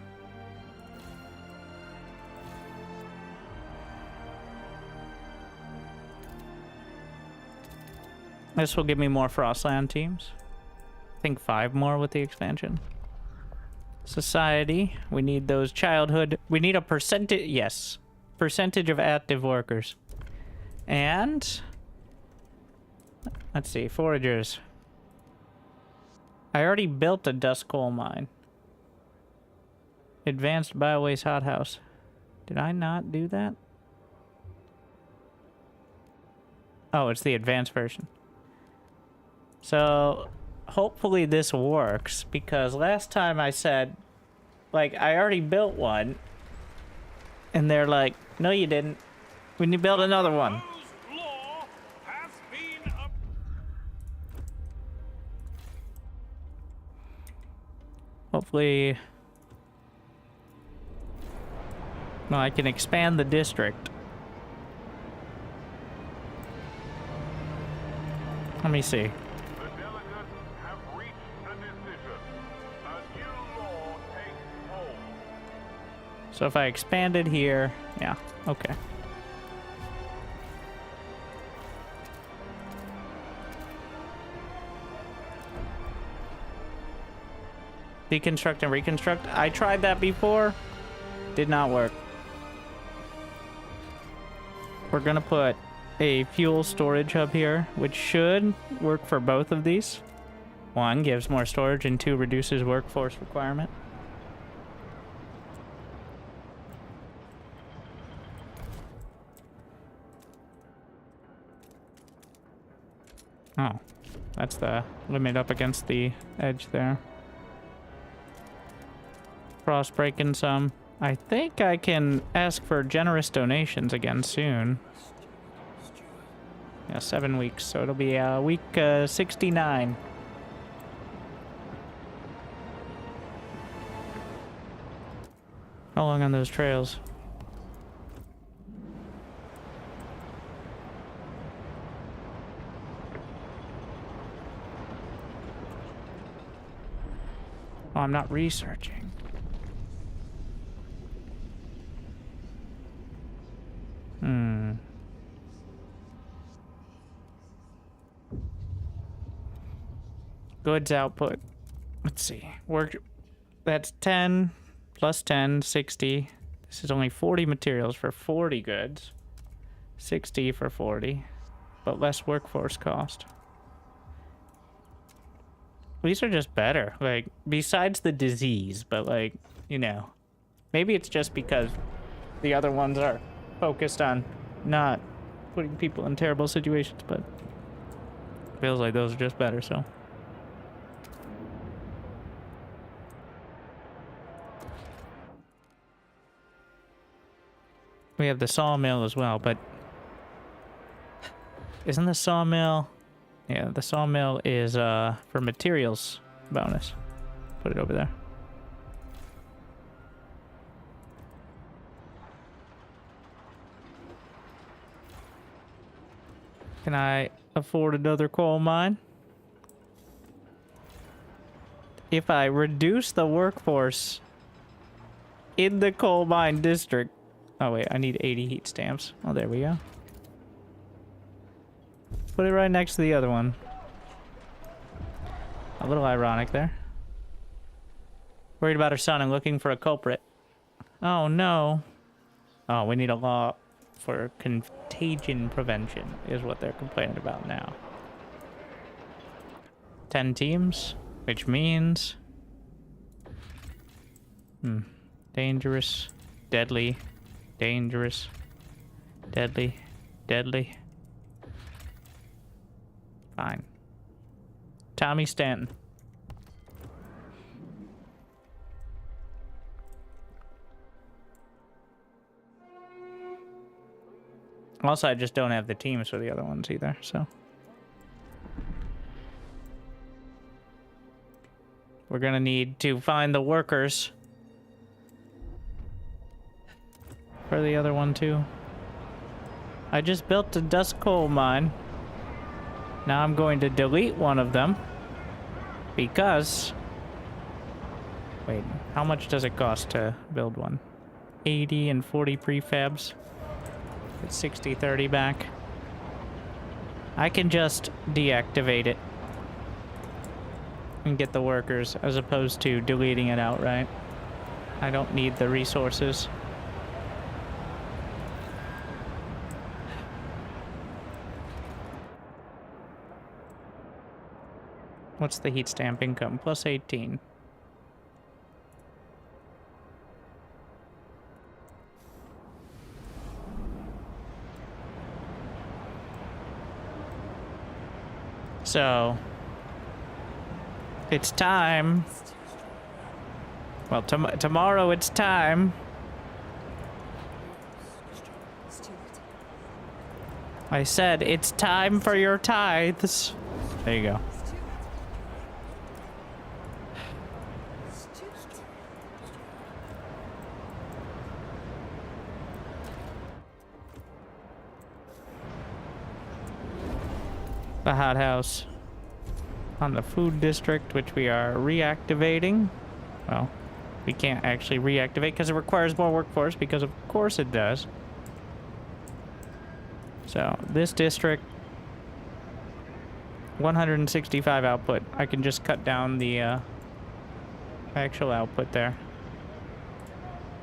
This will give me more Frostland teams. I think 5 more with the expansion. Society. We need those childhood... We need a percentage... Yes. Percentage of active workers. And... Let's see. Foragers. I already built a dust coal mine. Advanced biowaste hothouse. Did I not do that? Oh, it's the advanced version. So, hopefully this works, because last time I said, like, I already built one, and they're like, no you didn't. We need to build another one. Law has been Hopefully... Well, I can expand the district. Let me see. The delegates have reached a decision. A new law takes hold. So if I expanded here... Yeah, okay. Deconstruct and reconstruct. I tried that before. Did not work. We're gonna put a fuel storage hub here, which should work for both of these. 1 gives more storage and 2 reduces workforce requirement. Oh, that's the limit up against the edge there. Frost breaking some. I think I can ask for generous donations again soon. Yeah, 7 weeks, so it'll be week 69. How long on those trails? Oh, I'm not researching. Goods output. Let's see. Work. That's 10 plus 10, 60. This is only 40 materials for 40 goods. 60 for 40, but less workforce cost. These are just better, like, besides the disease, but, like, you know, maybe it's just because the other ones are focused on not putting people in terrible situations, but feels like those are just better, so. We have the sawmill as well, but isn't the sawmill... Yeah, the sawmill is for materials bonus. Put it over there. Can I afford another coal mine? If I reduce the workforce in the coal mine district... Oh wait, I need 80 heat stamps. Oh, there we go. Put it right next to the other one. A little ironic there. Worried about her son and looking for a culprit. Oh no. Oh, we need a law for contagion prevention is what they're complaining about now. 10 teams, which means... Dangerous, deadly, dangerous, deadly, deadly. Fine. Tommy Stanton. Also, I just don't have the teams for the other ones either, so. We're gonna need to find the workers for the other one too. I just built a dust coal mine. Now I'm going to delete one of them because... Wait, how much does it cost to build one? 80 and 40 prefabs. It's 60, 30 back. I can just deactivate it and get the workers as opposed to deleting it outright. I don't need the resources. What's the heat stamp income? Plus 18. So, it's time. Well, tomorrow it's time. I said it's time for your tithes. There you go. The hothouse on the food district, which we are reactivating. Well, we can't actually reactivate because it requires more workforce, because of course it does. So this district, 165 output. I can just cut down the actual output there.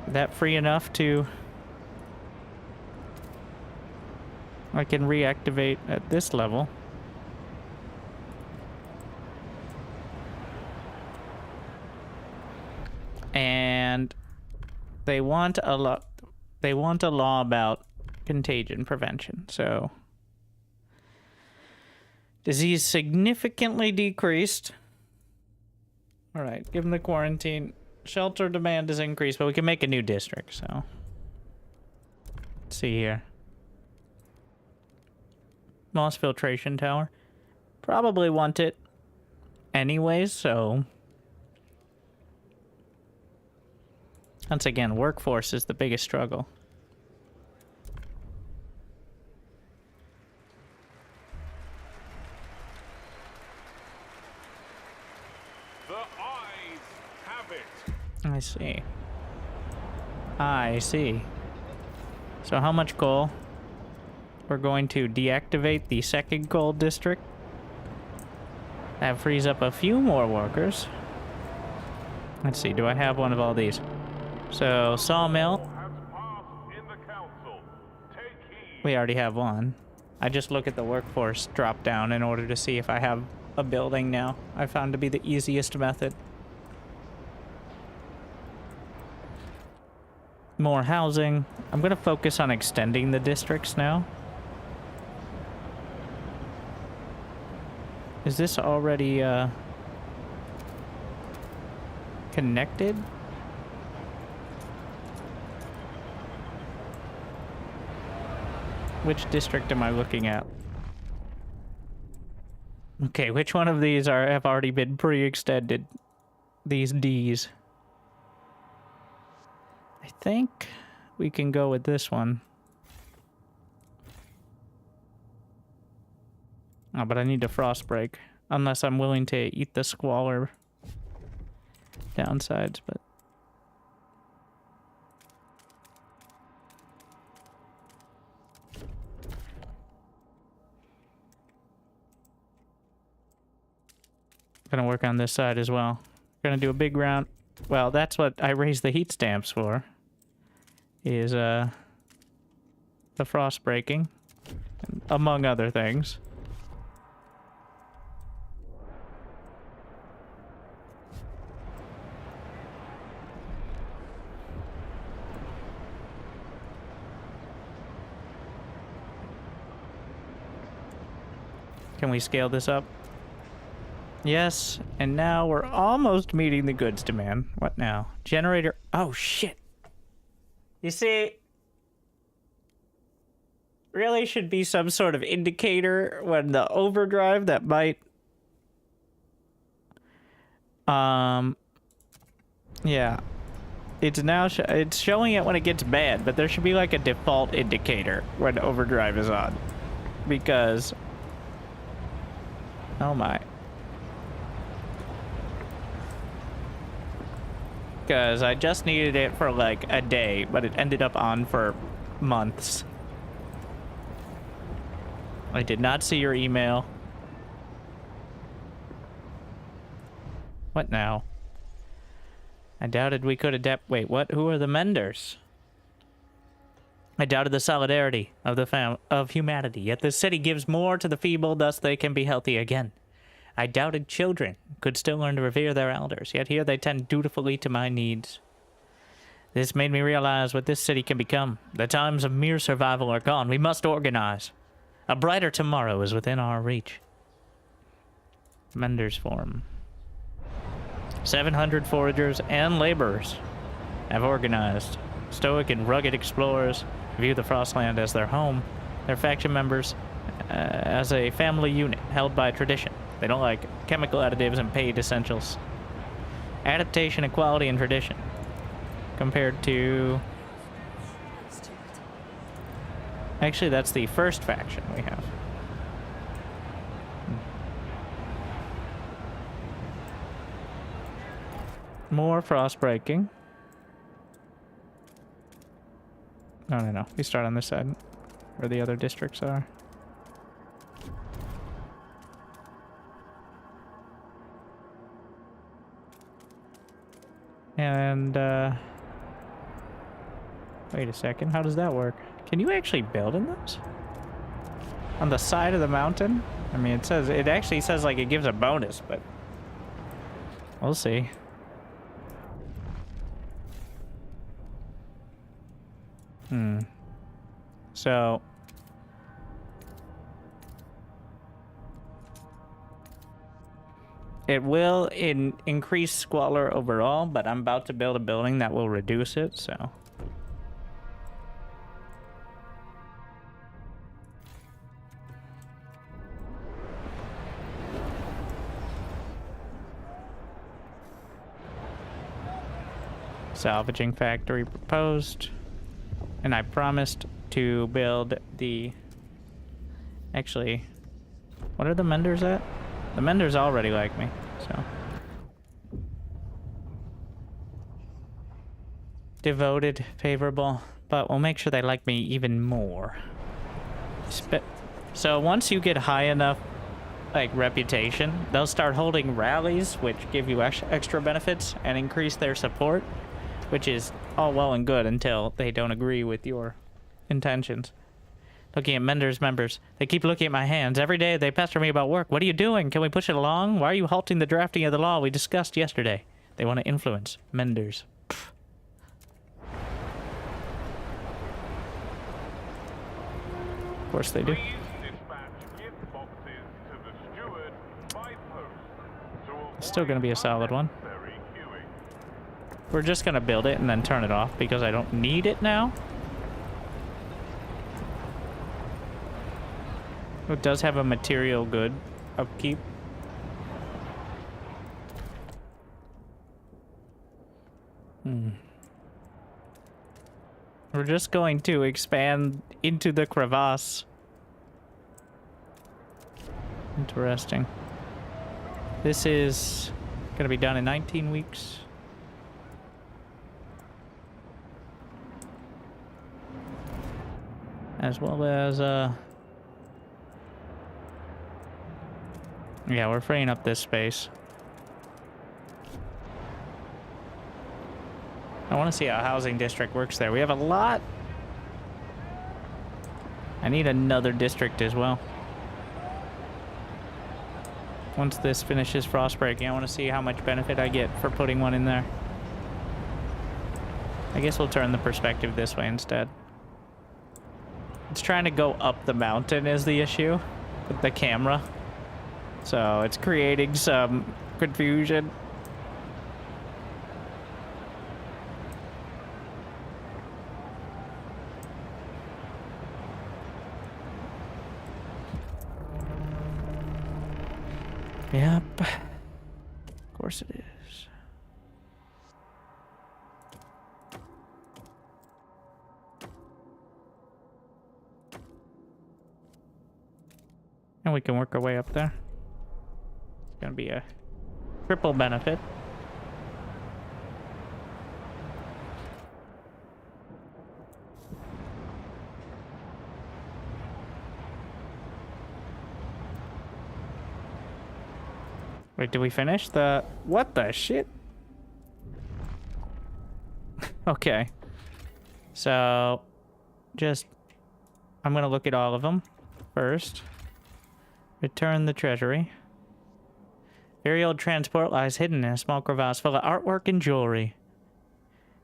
That free enough to... I can reactivate at this level. They want a law. They want a law about contagion prevention. So disease significantly decreased. All right, give them the quarantine. Shelter demand is increased, but we can make a new district. So let's see here. Moss filtration tower. Probably want it anyways, so once again, workforce is the biggest struggle. The eyes have it. I see. I see. So how much coal? We're going to deactivate the second coal district. That frees up a few more workers. Let's see, do I have one of all these? So, sawmill. Has passed in the council. Take heed. We already have one. I just look at the workforce drop down in order to see if I have a building now. I found to be the easiest method. More housing. I'm going to focus on extending the districts now. Is this already connected? Which district am I looking at? Okay, which one of these have already been pre-extended? These Ds. I think we can go with this one. Oh, but I need a frost break. Unless I'm willing to eat the squalor downsides, but... Gonna work on this side as well. Gonna do a big round. Well, that's what I raised the heat stamps for. Is, the frost breaking. Among other things. Can we scale this up? Yes, and now we're almost meeting the goods demand. What now? Generator. Oh, shit. You see, really should be some sort of indicator when the overdrive that might... Yeah. It's now it's showing it when it gets bad, but there should be like a default indicator when overdrive is on. Because... Oh my. Because I just needed it for like a day, but it ended up on for months. I did not see your email. What now? I doubted we could adapt. Wait, what? Who are the menders? I doubted the solidarity of of humanity, yet the city gives more to the feeble, thus they can be healthy again. I doubted children could still learn to revere their elders, yet here they tend dutifully to my needs. This made me realize what this city can become. The times of mere survival are gone. We must organize. A brighter tomorrow is within our reach. Menders Forum. 700 foragers and laborers have organized. Stoic and rugged explorers view the Frostland as their home. Their faction members as a family unit held by tradition. They don't like chemical additives and paid essentials. Adaptation, equality, and tradition. Compared to... Actually, that's the first faction we have. More frost breaking. No. We start on this side, where the other districts are. And, wait a second, how does that work? Can you actually build in those? On the side of the mountain? I mean, it actually says like it gives a bonus, but we'll see. So it will increase squalor overall, but I'm about to build a building that will reduce it, so. Salvaging factory proposed. And I promised to build the... Actually, what are the menders at? The menders already like me, so. Devoted, favorable, but we'll make sure they like me even more. So once you get high enough, like, reputation, they'll start holding rallies, which give you extra benefits and increase their support, which is all well and good until they don't agree with your intentions. Looking at Menders members, they keep looking at my hands. Every day they pester me about work. What are you doing? Can we push it along? Why are you halting the drafting of the law we discussed yesterday? They want to influence Menders. Pfft. Of course they do. Please dispatch gift boxes to the steward by post to avoid Still gonna be a solid one. unnecessary queuing. We're just gonna build it and then turn it off because I don't need it now. It does have a material good upkeep. We're just going to expand into the crevasse. Interesting. This is gonna be done in 19 weeks. As well as, yeah, we're freeing up this space. I want to see how a housing district works there. We have a lot. I need another district as well. Once this finishes frost breaking, I want to see how much benefit I get for putting one in there. I guess we'll turn the perspective this way instead. It's trying to go up the mountain is the issue with the camera. So it's creating some confusion. Yep. Of course it is. And we can work our way up there. It's gonna be a triple benefit. Wait, did we finish the... What the shit? Okay. So, just... I'm gonna look at all of them first. Return the treasury. Very old transport lies hidden in a small crevasse full of artwork and jewelry.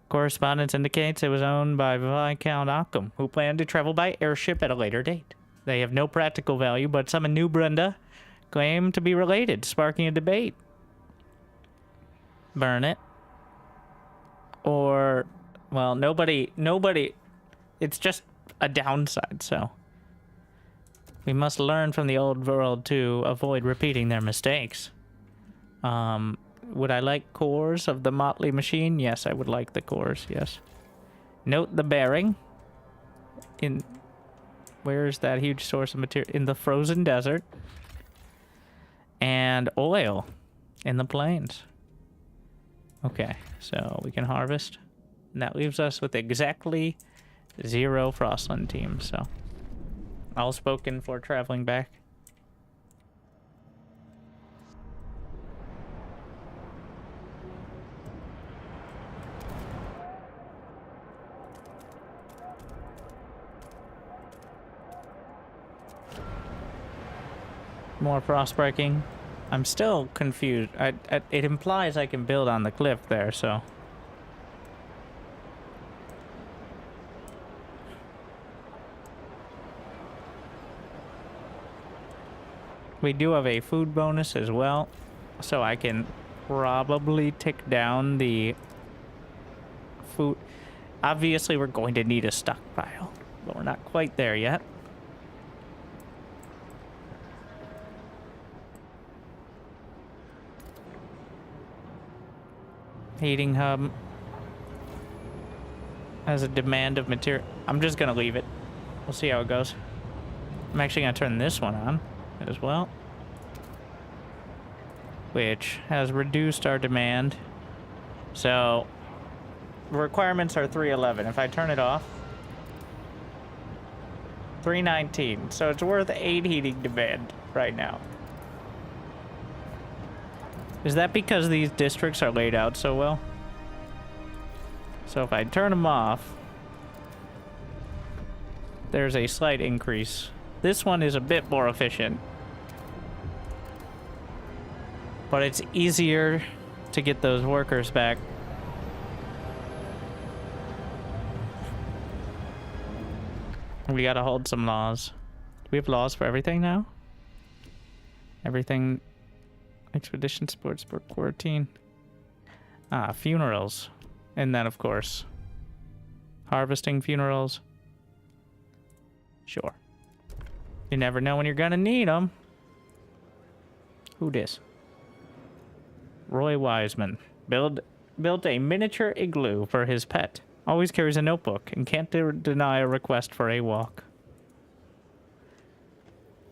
Correspondence indicates it was owned by Viscount Ockham, who planned to travel by airship at a later date. They have no practical value, but some in New Brenda claim to be related, sparking a debate. Burn it. Or, well, nobody, it's just a downside, so. We must learn from the old world to avoid repeating their mistakes. Would I like cores of the motley machine? Yes, I would like the cores, yes. Note the bearing. Where's that huge source of material? In the frozen desert. And oil in the plains. Okay, so we can harvest. And that leaves us with exactly 0 Frostland teams, so. All spoken for traveling back. More frost breaking. I'm still confused. It implies I can build on the cliff there, so. We do have a food bonus as well, so I can probably tick down the food. Obviously, we're going to need a stockpile, but we're not quite there yet. Heating hub has a demand of material. I'm just gonna leave it. We'll see how it goes. I'm actually gonna turn this one on as well, which has reduced our demand. So the requirements are 311. If I turn it off, 319. So it's worth 8 heating demand right now. Is that because these districts are laid out so well? So if I turn them off, there's a slight increase. This one is a bit more efficient, but it's easier to get those workers back. We gotta hold some laws. Do we have laws for everything now? Everything. Expedition, sport, quarantine. Ah, funerals. And then, of course, harvesting funerals. Sure. You never know when you're gonna need them. Who dis? Roy Wiseman. Built a miniature igloo for his pet. Always carries a notebook and can't deny a request for a walk.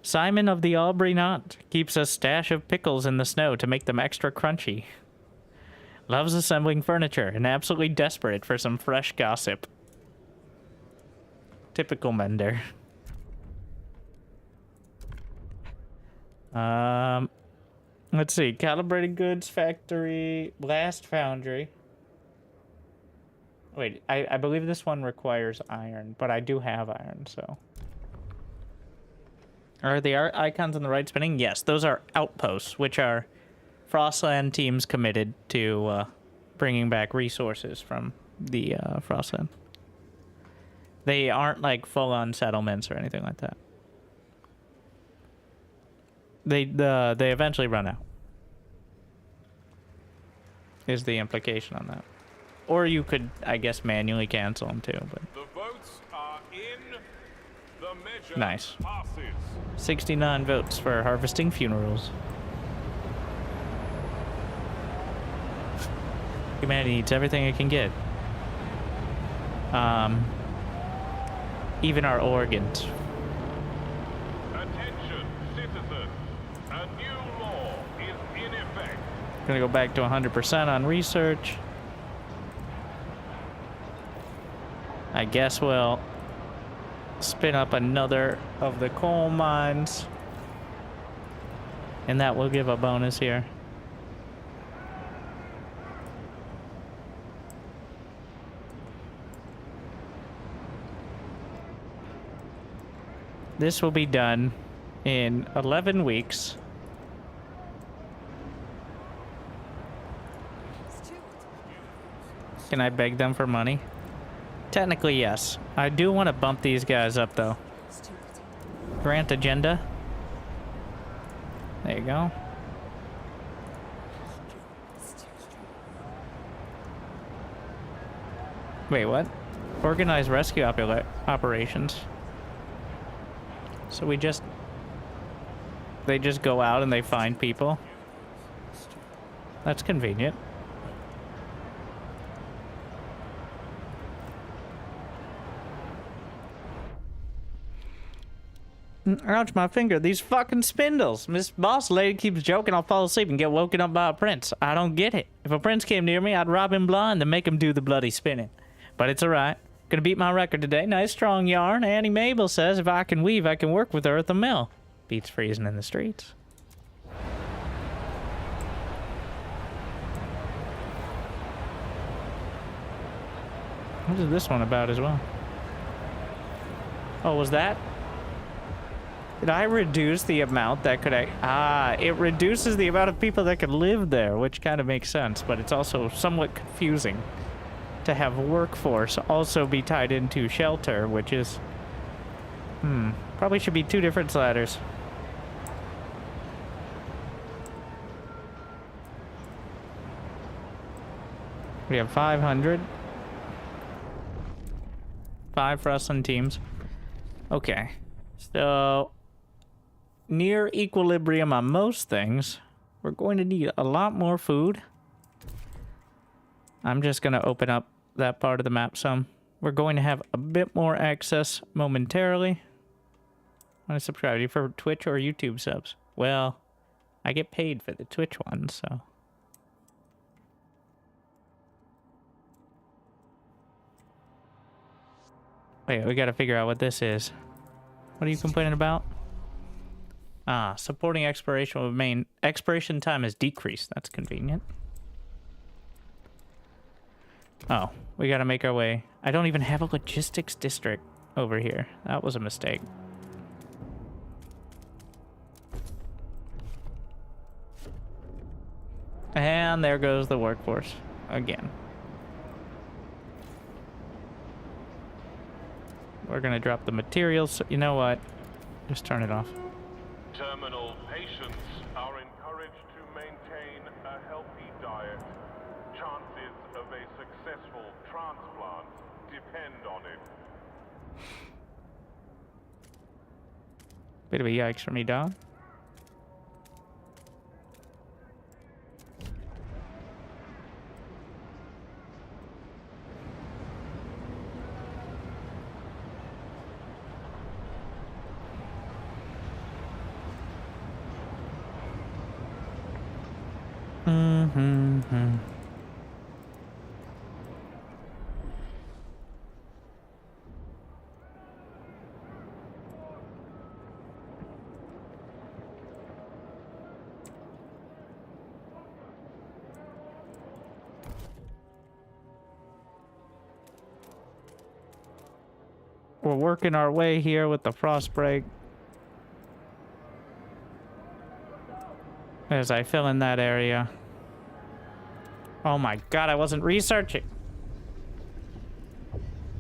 Simon of the Aubrey Knot keeps a stash of pickles in the snow to make them extra crunchy. Loves assembling furniture and absolutely desperate for some fresh gossip. Typical Mender. Let's see. Calibrated goods factory, blast foundry. Wait, I believe this one requires iron, but I do have iron, so. Are the icons on the right spinning? Yes, those are outposts, which are Frostland teams committed to bringing back resources from the Frostland. They aren't like full-on settlements or anything like that. They eventually run out, is the implication on that. Or you could, I guess, manually cancel them too. But the votes are in. The measure nice. passes. 69 votes for harvesting funerals. Humanity needs everything it can get. Even our organs. Attention, citizens. A new law is in effect. Gonna go back to 100% on research. I guess we'll spin up another of the coal mines, and that will give a bonus here. This will be done in 11 weeks. Can I beg them for money? Technically, yes. I do want to bump these guys up, though. Grant agenda. There you go. Wait, what? Organize rescue operations. So they just go out and they find people. That's convenient. Ouch, my finger. These fucking spindles. Miss Boss Lady keeps joking I'll fall asleep and get woken up by a prince. I don't get it. If a prince came near me, I'd rob him blind and make him do the bloody spinning. But it's alright. Gonna beat my record today. Nice strong yarn. Annie Mabel says if I can weave, I can work with her at the mill. Beats freezing in the streets. What is this one about as well? Oh, was that? Did I reduce the amount that could... it reduces the amount of people that could live there, which kind of makes sense, but it's also somewhat confusing to have workforce also be tied into shelter, which is... probably should be two different sliders. We have 500. 5 wrestling teams. Okay. So, near equilibrium on most things. We're going to need a lot more food. I'm just going to open up that part of the map some. We're going to have a bit more access momentarily. Want to subscribe to you for Twitch or YouTube subs? Well, I get paid for the Twitch ones, so. Wait, we got to figure out what this is. What are you complaining about? Ah, supporting exploration will remain. Expiration time has decreased. That's convenient. Oh, we gotta make our way. I don't even have a logistics district over here. That was a mistake. And there goes the workforce again. We're gonna drop the materials. You know what? Just turn it off. Terminal patients are encouraged to maintain a healthy diet. Chances of a successful transplant depend on it. Bit of a yikes for me, dog. We're working our way here with the frost break. As I fill in that area. Oh my god, I wasn't researching.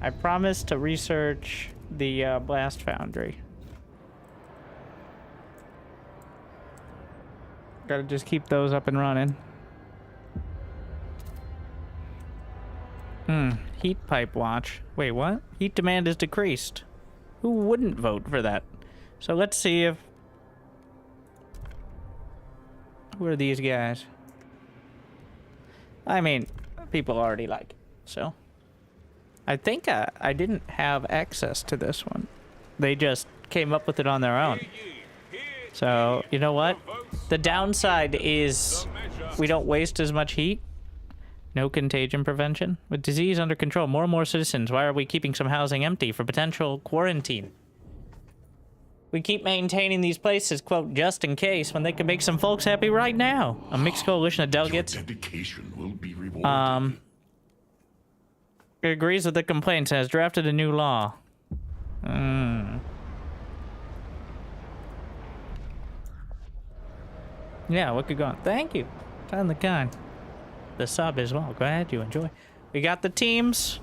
I promised to research the blast foundry. Gotta just keep those up and running. Heat pipe watch. Wait, what? Heat demand is decreased. Who wouldn't vote for that? So let's see if... Who are these guys? I mean, people already like it, so... I think I didn't have access to this one. They just came up with it on their own. So, you know what? The downside is we don't waste as much heat. No contagion prevention. With disease under control, more and more citizens. Why are we keeping some housing empty for potential quarantine? We keep maintaining these places, quote, just in case, when they can make some folks happy right now. A mixed coalition of delegates. Your dedication will be rewarded. It agrees with the complaints and has drafted a new law. Yeah, what could go on? Thank you. Ton the kind. The sub as well. Glad you enjoy. We got the teams.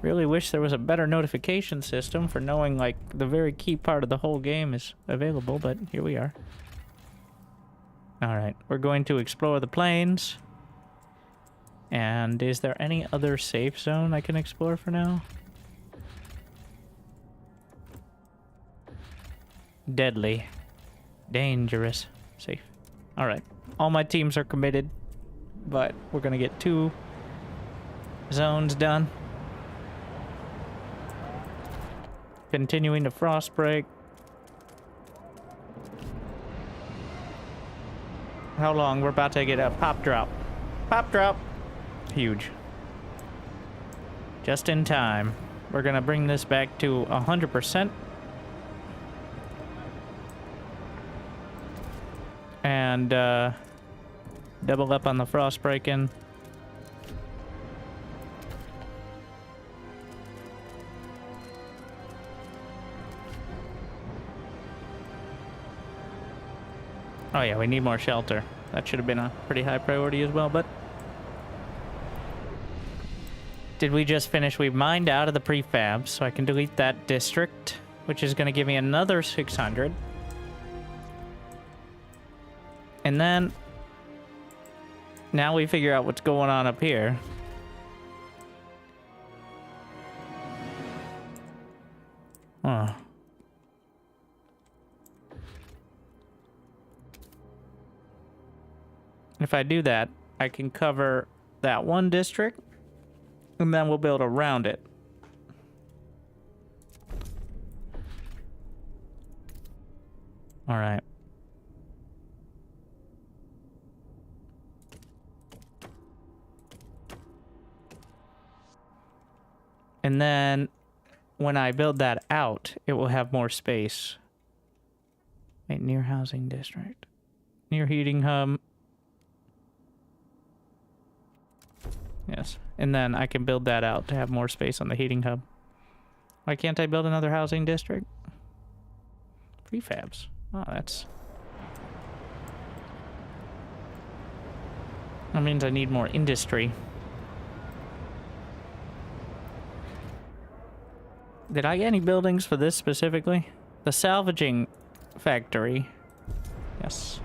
Really wish there was a better notification system for knowing, like, the very key part of the whole game is available, but here we are. Alright, we're going to explore the plains. And is there any other safe zone I can explore for now? Deadly. Dangerous. Safe. Alright. All my teams are committed. But we're gonna get 2 zones done. Continuing to frost break. How long? We're about to get a pop drop. Pop drop! Huge. Just in time. We're gonna bring this back to 100%. And, double up on the frost break-in. Oh yeah, we need more shelter. That should have been a pretty high priority as well, but... Did we just finish? We mined out of the prefab, so I can delete that district, which is going to give me another 600. And then... Now we figure out what's going on up here. Huh. If I do that, I can cover that one district, and then we'll build around it. All right. And then when I build that out, it will have more space. Wait, near housing district. Near heating hub. Yes. And then I can build that out to have more space on the heating hub. Why can't I build another housing district? Prefabs. Oh, that's... That means I need more industry. Did I get any buildings for this specifically? The salvaging factory. Yes.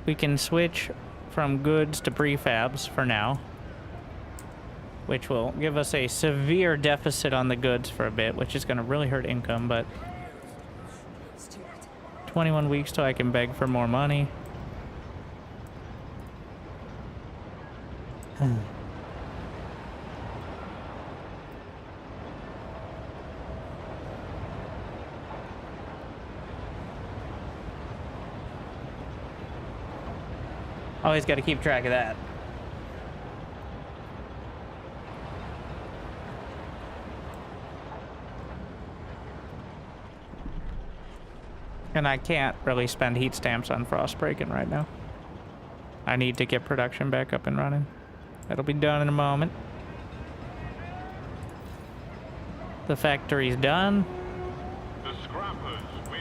We can switch from goods to prefabs for now, which will give us a severe deficit on the goods for a bit, which is going to really hurt income, but 21 weeks till I can beg for more money. Always got to keep track of that. And I can't really spend heat stamps on Frostbreaking right now. I need to get production back up and running. That'll be done in a moment. The factory's done.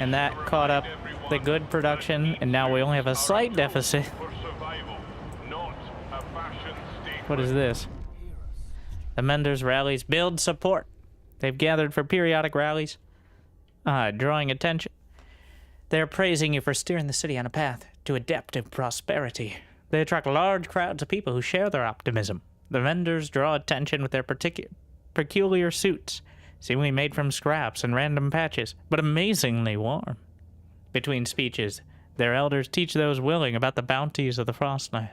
And that caught up the good production, and now we only have a slight deficit. What is this? The Menders rallies build support. They've gathered for periodic rallies, drawing attention. They're praising you for steering the city on a path to adaptive prosperity. They attract large crowds of people who share their optimism. The vendors draw attention with their peculiar suits, seemingly made from scraps and random patches, but amazingly warm. Between speeches, their elders teach those willing about the bounties of the Frostland.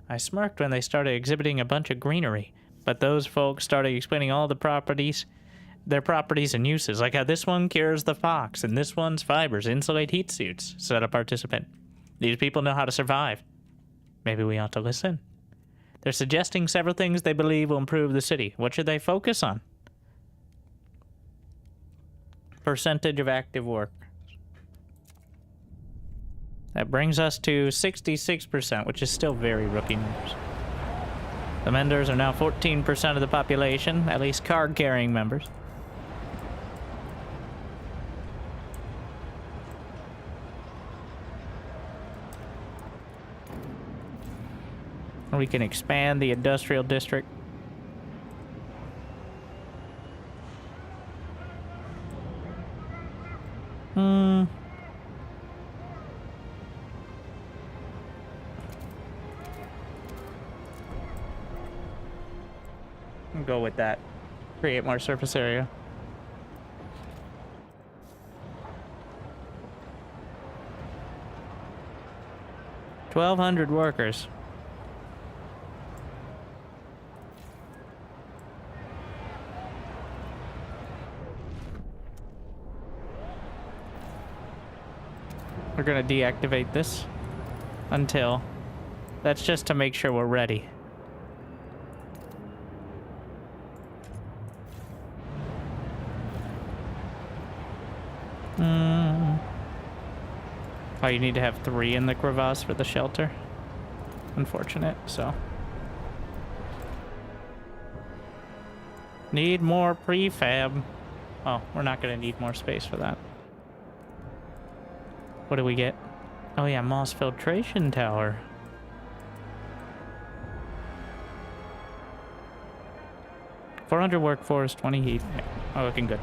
I smirked when they started exhibiting a bunch of greenery, but those folks started explaining all the properties, their properties and uses, like how this one cures the fox, and this one's fibers insulate heat suits, said a participant. These people know how to survive. Maybe we ought to listen. They're suggesting several things they believe will improve the city. What should they focus on? Percentage of active work. That brings us to 66%, which is still very rookie numbers. The Menders are now 14% of the population, at least card-carrying members. We can expand the industrial district. I'll go with that. Create more surface area. $1,200 workers. We're gonna deactivate this until... That's just to make sure we're ready. Oh, you need to have 3 in the crevasse for the shelter. Unfortunate, so. Need more prefab. Oh, we're not gonna need more space for that. What do we get? Oh yeah, moss filtration tower. $400 workforce, 20 heat. Yeah. Oh, looking good.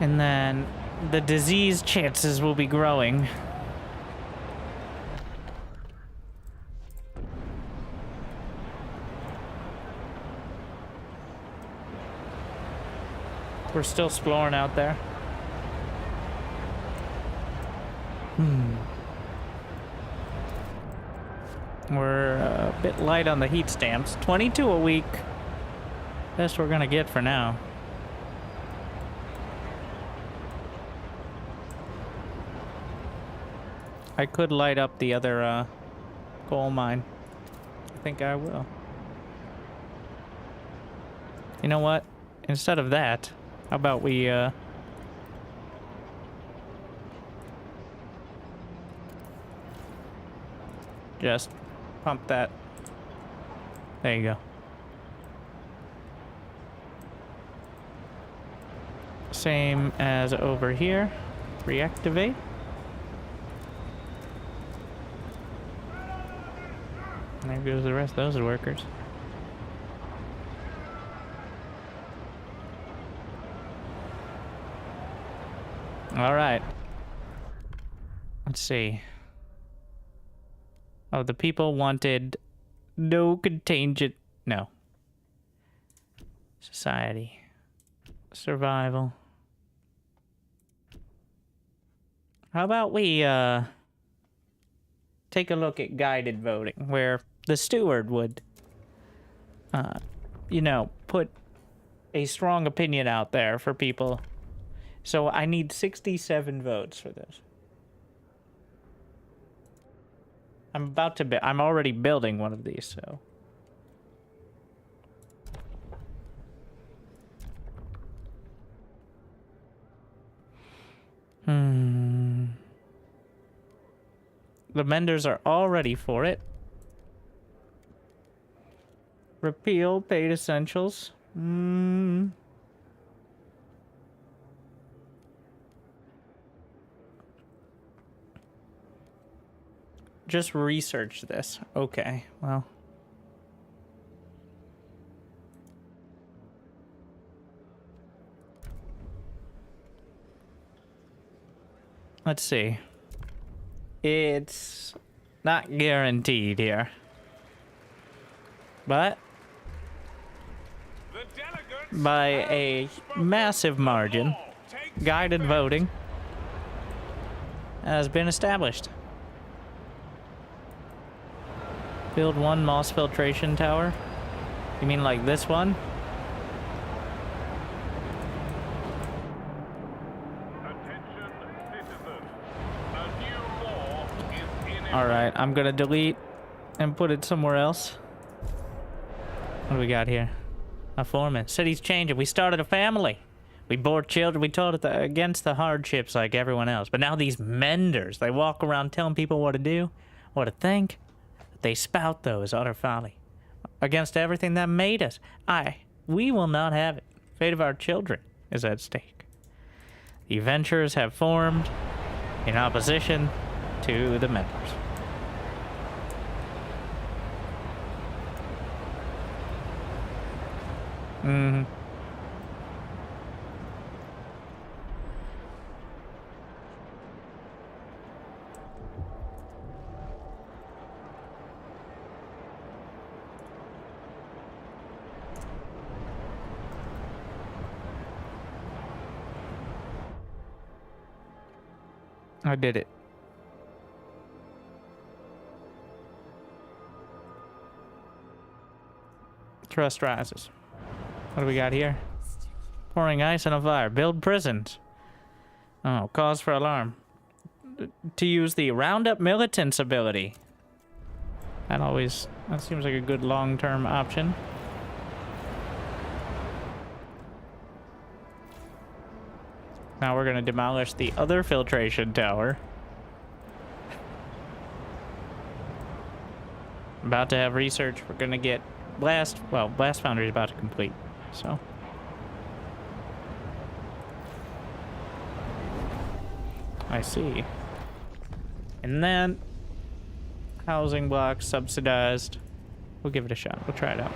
And then the disease chances will be growing. We're still exploring out there. We're a bit light on the heat stamps. 22 a week. Best we're gonna get for now. I could light up the other coal mine. I think I will. You know what? Instead of that, how about we just pump that. There you go. Same as over here. Reactivate. And there goes the rest of those workers. All right. Let's see. Oh, the people wanted no contingent. No. Society. Survival. How about we take a look at guided voting, where the steward would, you know, put a strong opinion out there for people. So I need 67 votes for this. I'm already building one of these, so. The vendors are all ready for it. Repeal paid essentials. Just research this. Okay, well. Let's see. It's not guaranteed here. But by a massive margin, guided voting has been established. Build one moss filtration tower. You mean like this one? Alright, I'm gonna delete and put it somewhere else. What do we got here? A foreman. City's changing. We started a family. We bore children. We told it against the hardships like everyone else. But now these menders, they walk around telling people what to do, what to think. They spout those utter folly against everything that made us. We will not have it. Fate of our children is at stake. The adventurers have formed in opposition to the menders. I did it. Trust rises. What do we got here? Pouring ice on a fire. Build prisons. Oh, cause for alarm. To use the Roundup Militants ability. That seems like a good long-term option. Now we're gonna demolish the other filtration tower. About to have research. We're gonna get Blast Foundry is about to complete, so. I see. And then housing blocks subsidized. We'll give it a shot. We'll try it out.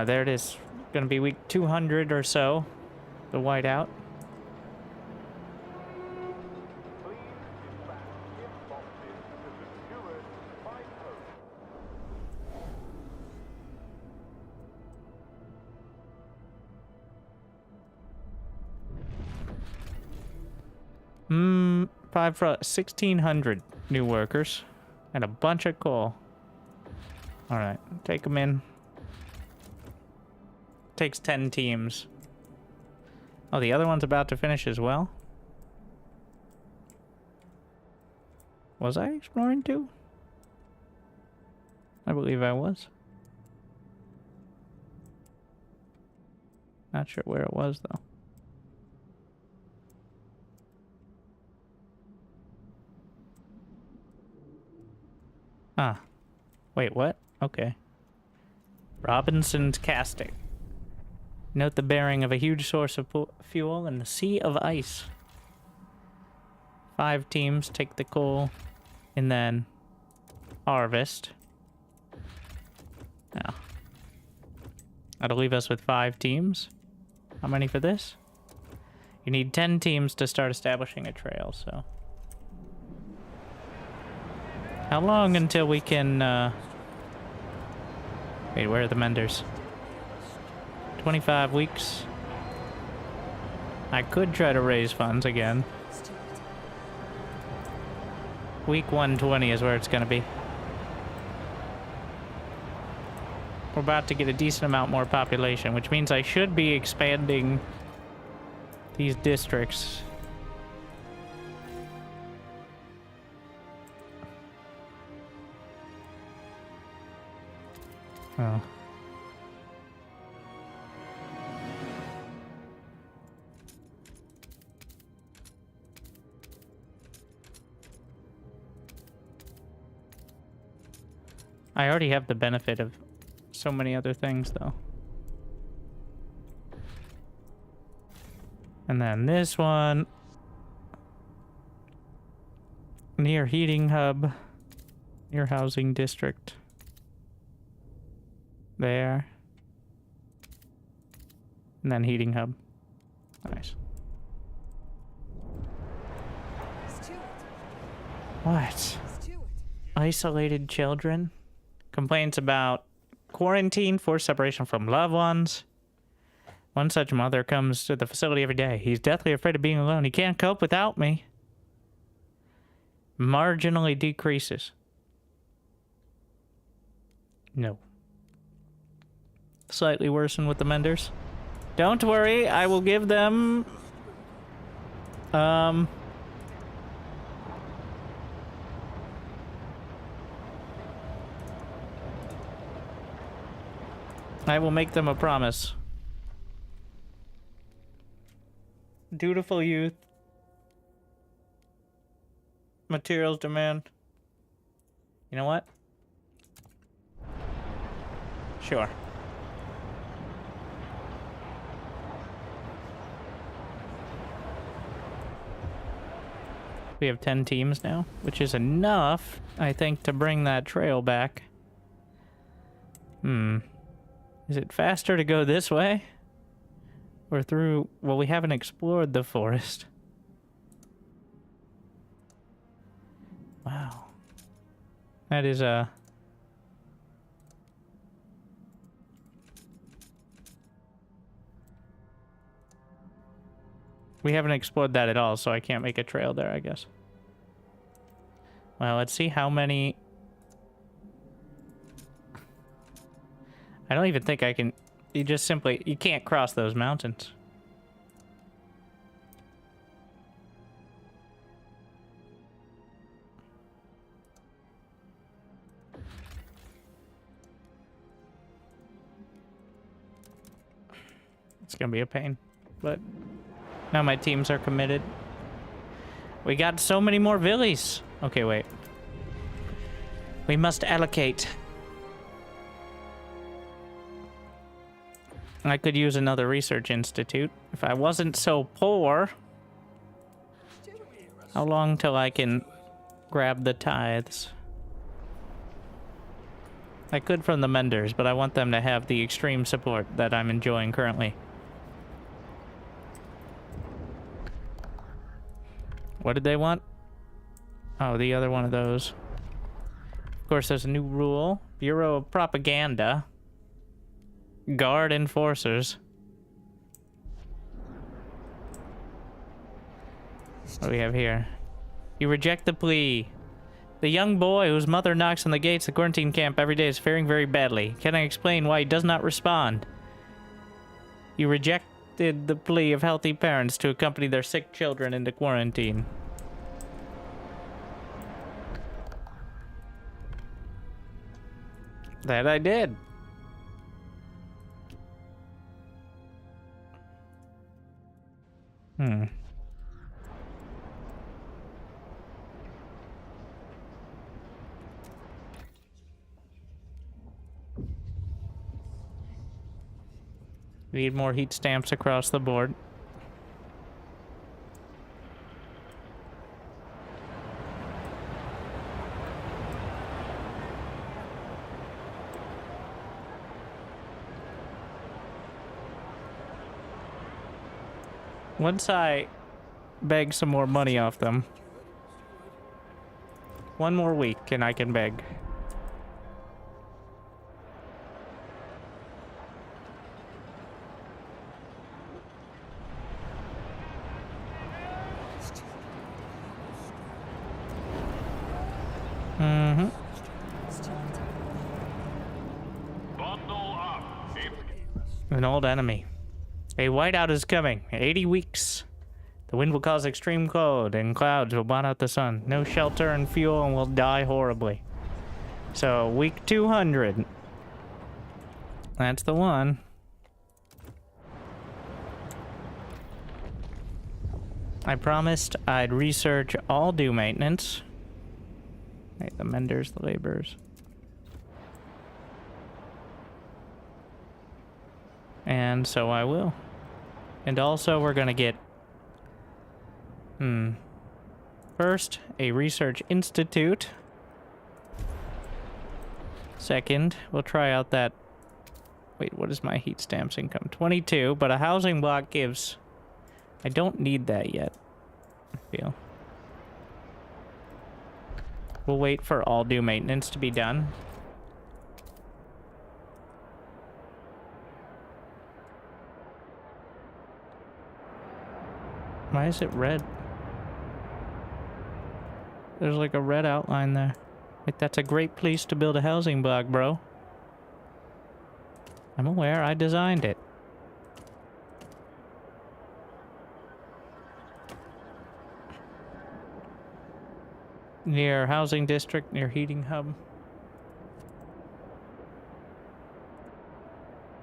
There it is. Gonna be week 200 or so. The whiteout. Five for 1,600 new workers. And a bunch of coal. Alright, take them in. Takes 10 teams. Oh, the other one's about to finish as well? Was I exploring too? I believe I was. Not sure where it was, though. Ah. Wait, what? Okay. Robinson's casting. Note the bearing of a huge source of fuel in the sea of ice. 5 teams take the coal and then harvest. Now, that'll leave us with 5 teams. How many for this? You need 10 teams to start establishing a trail, so. How long until we can, wait, where are the menders? 25 weeks. I could try to raise funds again. Week 120 is where it's gonna be. We're about to get a decent amount more population, which means I should be expanding these districts. Oh. I already have the benefit of so many other things, though. And then this one. Near heating hub. Near housing district. There. And then heating hub. Nice. What? Isolated children? Complaints about quarantine, forced separation from loved ones. One such mother comes to the facility every day. He's deathly afraid of being alone. He can't cope without me. Marginally decreases. No. Slightly worsen with the menders. Don't worry, I will give them... I will make them a promise. Dutiful youth. Materials demand. You know what? Sure. We have 10 teams now, which is enough, I think, to bring that trail back. Is it faster to go this way? Or through... Well, we haven't explored the forest. Wow. That is a... We haven't explored that at all, so I can't make a trail there, I guess. Well, let's see how many... I don't even think I can... You just simply... You can't cross those mountains. It's gonna be a pain, but... Now my teams are committed. We got so many more villies. Okay, wait. We must allocate. I could use another research institute if I wasn't so poor. How long till I can grab the tithes? I could from the menders, but I want them to have the extreme support that I'm enjoying currently. What did they want? Oh, the other one of those. Of course, there's a new rule. Bureau of Propaganda. Guard enforcers. What do we have here? You reject the plea. The young boy whose mother knocks on the gates of the quarantine camp every day is faring very badly. Can I explain why he does not respond? You rejected the plea of healthy parents to accompany their sick children into quarantine. That I did. Need more heat stamps across the board. Once I beg some more money off them, one more week and I can beg. Bundle up. An old enemy. A whiteout is coming. 80 weeks. The wind will cause extreme cold, and clouds will blot out the sun. No shelter and fuel, and we'll die horribly. So, week 200. That's the one. I promised I'd research all due maintenance. Hey, the menders, the laborers. And so I will. And also we're gonna get... First, a research institute. Second, we'll try out that... Wait, what is my heat stamps income? 22, but a housing block gives... I don't need that yet, I feel. We'll wait for all due maintenance to be done. Why is it red? There's like a red outline there. Like, that's a great place to build a housing block, bro. I'm aware, I designed it. Near housing district, near heating hub.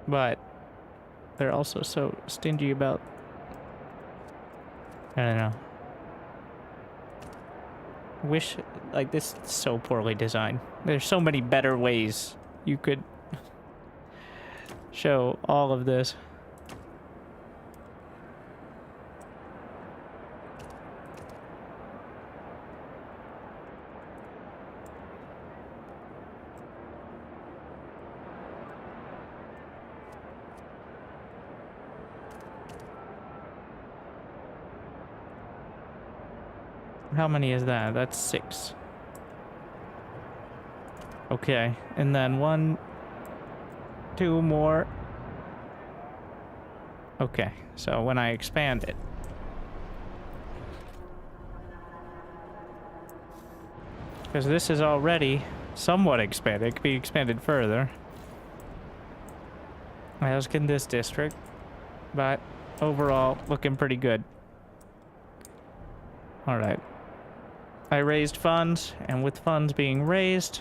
But they're also so stingy about... I don't know. Wish, like, this is so poorly designed. There's so many better ways you could show all of this. How many is that? That's 6. Okay, and then 1, 2 more. Okay, so when I expand it. Because this is already somewhat expanded. It could be expanded further. As can this district. But overall, looking pretty good. Alright. I raised funds, and with funds being raised,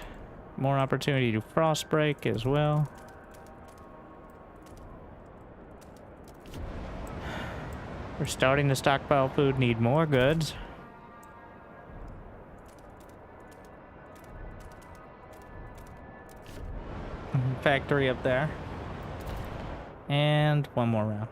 more opportunity to frost break as well. We're starting to stockpile food, need more goods. Factory up there. And one more round.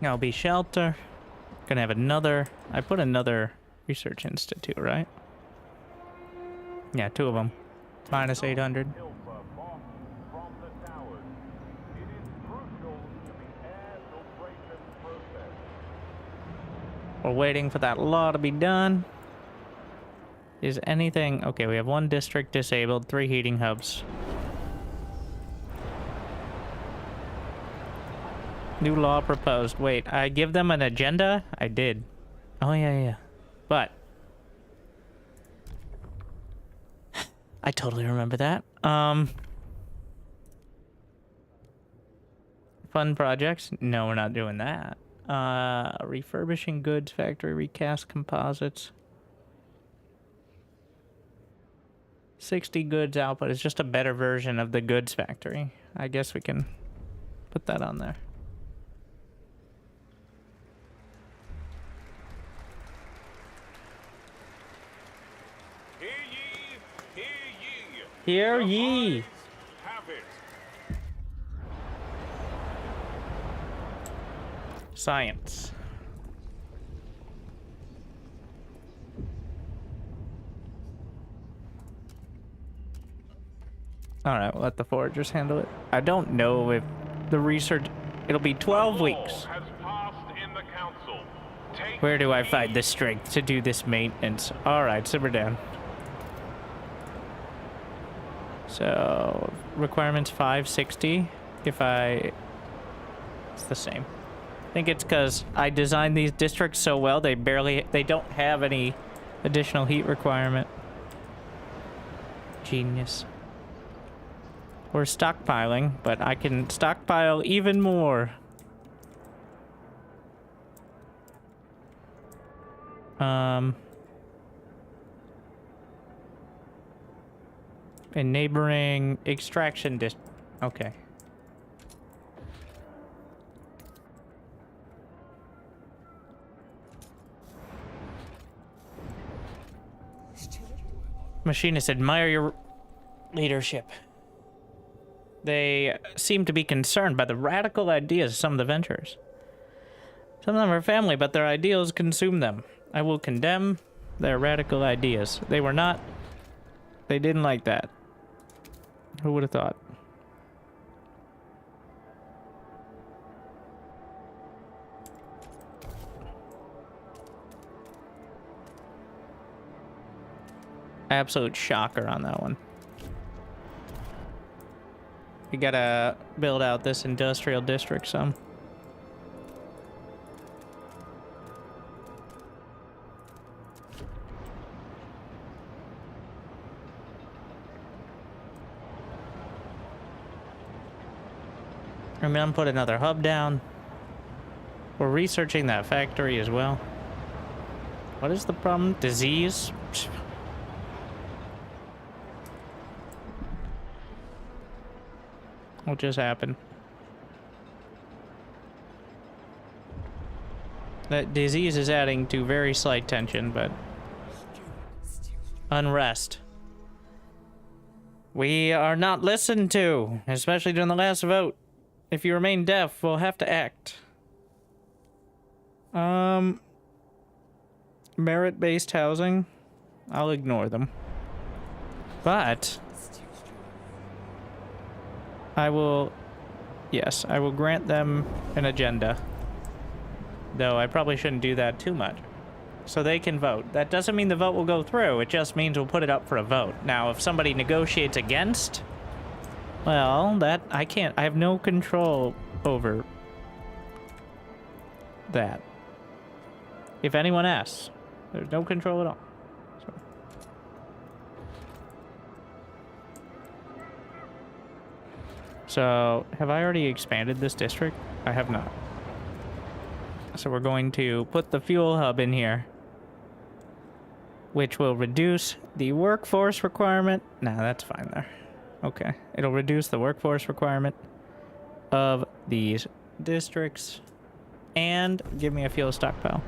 I'll be shelter. Gonna have another... I put another research institute, right? Yeah, 2 of them. Minus 800. Pilfer boss from the towers. It is crucial to the air filtration process. We're waiting for that law to be done. Is anything... Okay, we have 1 district disabled, 3 heating hubs. New law proposed. Wait, I give them an agenda? I did. Oh, yeah. But... I totally remember that. Fun projects? No, we're not doing that. Refurbishing goods factory, recast composites. 60 goods output is just a better version of the goods factory. I guess we can put that on there. Hear ye, hear ye. Hear The ye. eyes have it. Science. Alright, we'll let the foragers handle it. I don't know if the research... It'll be 12 weeks. Has passed in the council. Take Where do I heed. find the strength to do this maintenance? Alright, simmer down. So, requirements 560. If I... It's the same. I think it's because I designed these districts so well, they don't have any additional heat requirement. Genius. We're stockpiling, but I can stockpile even more. In neighboring extraction okay. Machinists admire your leadership. They seem to be concerned by the radical ideas of some of the venturers. Some of them are family, but their ideals consume them. I will condemn their radical ideas. They didn't like that. Who would have thought? Absolute shocker on that one. We gotta build out this industrial district some. I'm gonna put another hub down. We're researching that factory as well. What is the problem? Disease? What just happened? That disease is adding to very slight tension, but unrest. We are not listened to, especially during the last vote. If you remain deaf, we'll have to act. Merit-based housing. I'll ignore them. But I will grant them an agenda. Though I probably shouldn't do that too much. So they can vote. That doesn't mean the vote will go through. It just means we'll put it up for a vote. Now, if somebody negotiates against, well, that I can't. I have no control over that. If anyone asks, there's no control at all. So, have I already expanded this district? I have not. So we're going to put the fuel hub in here, which will reduce the workforce requirement. Nah, that's fine there. Okay. It'll reduce the workforce requirement of these districts and give me a fuel stockpile.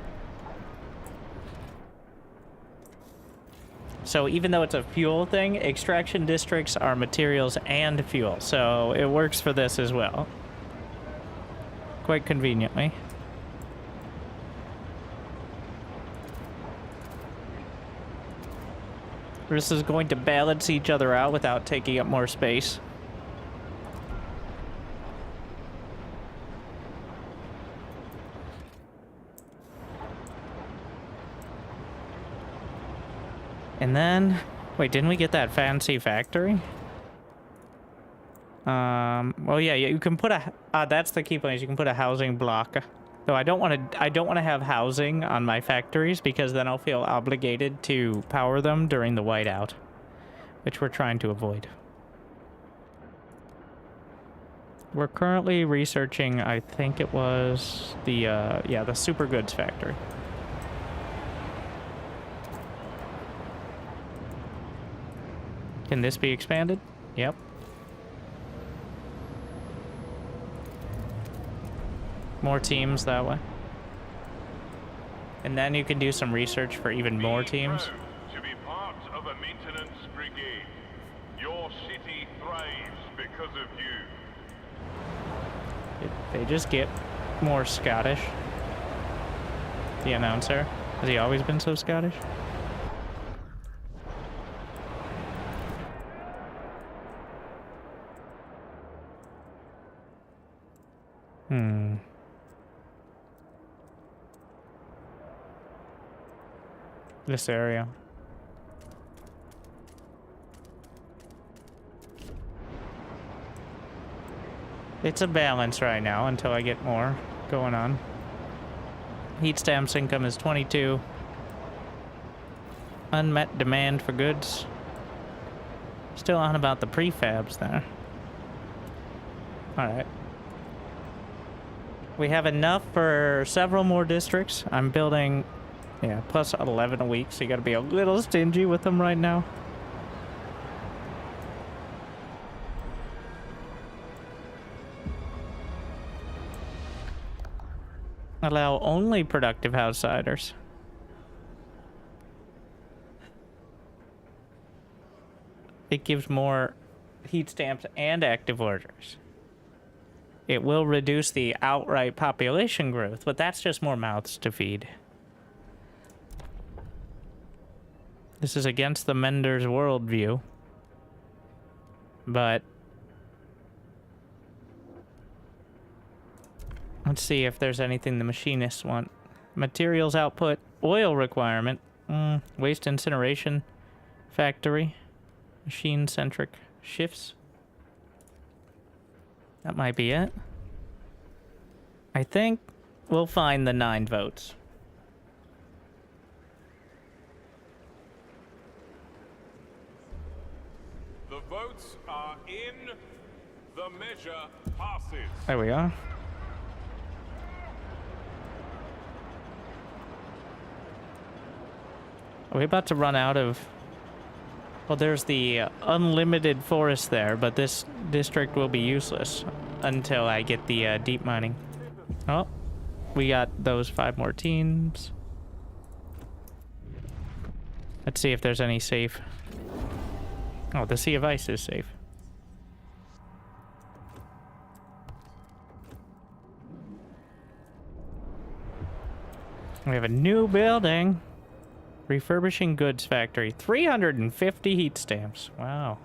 So even though it's a fuel thing, extraction districts are materials and fuel. So it works for this as well. Quite conveniently. This is going to balance each other out without taking up more space. And then, wait, didn't we get that fancy factory? Well, yeah, you can put a, that's the key point, is you can put a housing block. Though I don't want to have housing on my factories because then I'll feel obligated to power them during the whiteout, which we're trying to avoid. We're currently researching, I think it was the, yeah, the super goods factory. Can this be expanded? Yep. More teams that way. And then you can do some research for even more teams. To be part of a maintenance brigade. Your city thrives because of you. They just get more Scottish. The announcer. Has he always been so Scottish? This area. It's a balance right now until I get more going on. Heat stamps income is 22. Unmet demand for goods. Still on about the prefabs there. Alright. We have enough for several more districts. I'm building, yeah, plus 11 a week, so you gotta be a little stingy with them right now. Allow only productive outsiders. It gives more heat stamps and active orders. It will reduce the outright population growth, but that's just more mouths to feed. This is against the Mender's worldview. But let's see if there's anything the machinists want. Materials output, oil requirement, waste incineration factory, machine-centric shifts. That might be it. I think we'll find the 9 votes. The votes are in. The measure passes. There we are. Are we about to run out of... Well, there's the unlimited forest there, but this district will be useless until I get the deep mining. Oh, we got those 5 more teams. Let's see if there's any safe. Oh, the Sea of Ice is safe. We have a new building. Refurbishing goods factory. 350 heat stamps. Wow.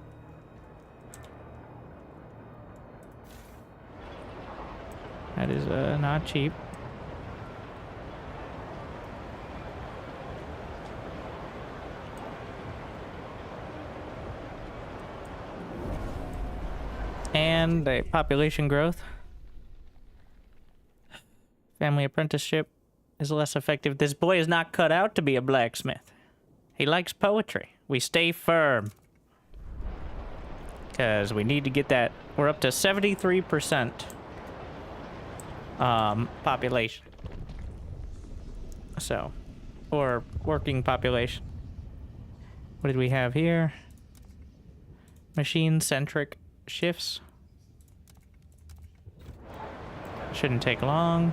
That is not cheap. And a population growth. Family apprenticeship is less effective. This boy is not cut out to be a blacksmith. He likes poetry. We stay firm. Because we need to get that. We're up to 73% population. So, or working population. What did we have here? Machine-centric shifts. Shouldn't take long.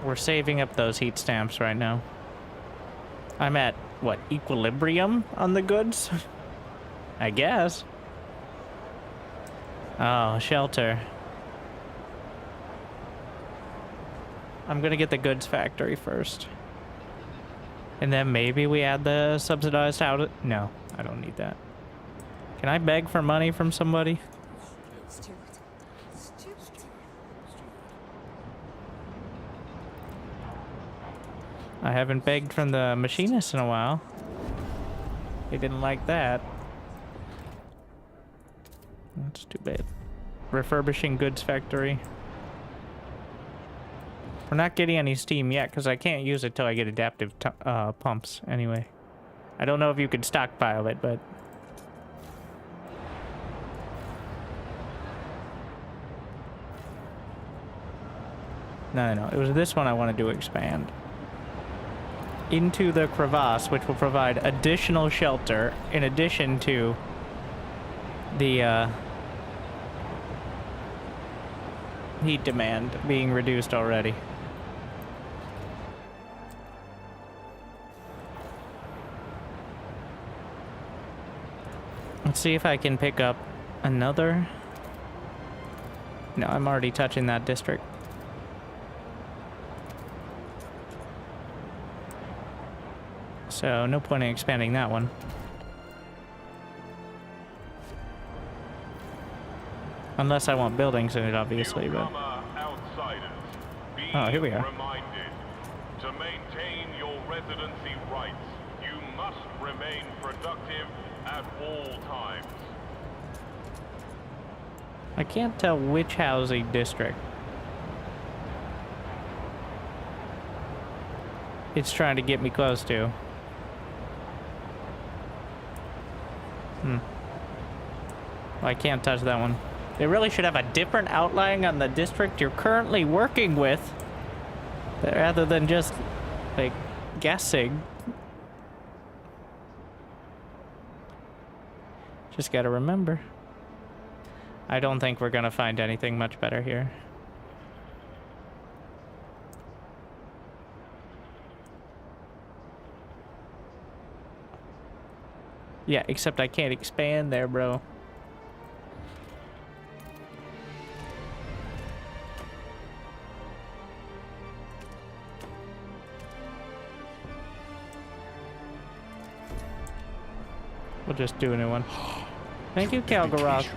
We're saving up those heat stamps right now. I'm at, what, equilibrium on the goods? I guess. Oh, shelter. I'm gonna get the goods factory first. And then maybe we add the subsidized out. No, I don't need that. Can I beg for money from somebody? Stupid. Stupid. I haven't begged from the machinist in a while. He didn't like that. That's too bad. Refurbishing goods factory. We're not getting any steam yet because I can't use it till I get adaptive pumps anyway. I don't know if you could stockpile it, but... No. It was this one I wanted to expand. Into the crevasse, which will provide additional shelter in addition to the heat demand being reduced already. Let's see if I can pick up another. No, I'm already touching that district. So no point in expanding that one. Unless I want buildings in it, obviously, but... Oh, here we are. Reminded, to maintain your residency rights, you must remain productive at all times. I can't tell which housing district it's trying to get me close to. Well, I can't touch that one. They really should have a different outline on the district you're currently working with, rather than just, like, guessing. Just gotta remember. I don't think we're gonna find anything much better here. Yeah, except I can't expand there, bro. We'll just do a new one. Thank you, Kalgaroth.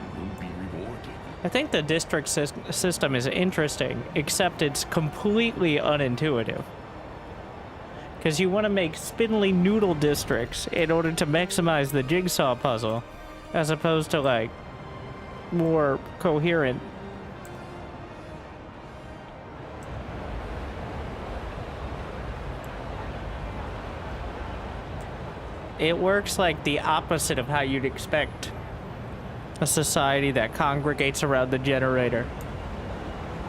I think the district system is interesting, except it's completely unintuitive. Because you want to make spindly noodle districts in order to maximize the jigsaw puzzle, as opposed to, like, more coherent. It works like the opposite of how you'd expect a society that congregates around the generator.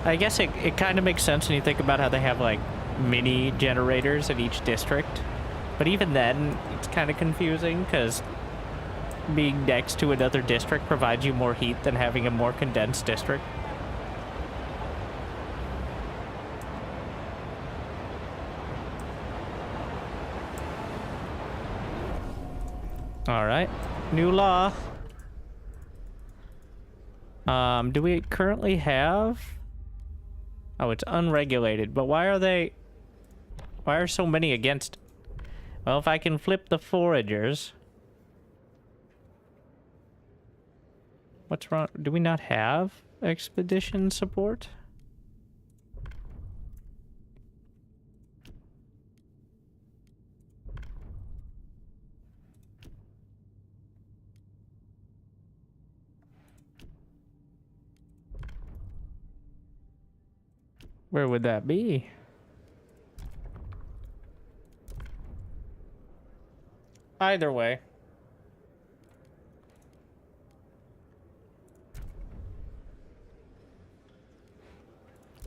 I guess it kind of makes sense when you think about how they have, like, mini generators in each district. But even then, it's kind of confusing, because being next to another district provides you more heat than having a more condensed district. Alright, new law. Do we currently have... Oh, it's unregulated, but why are so many against... Well, if I can flip the foragers... What's wrong? Do we not have expedition support? Where would that be? Either way.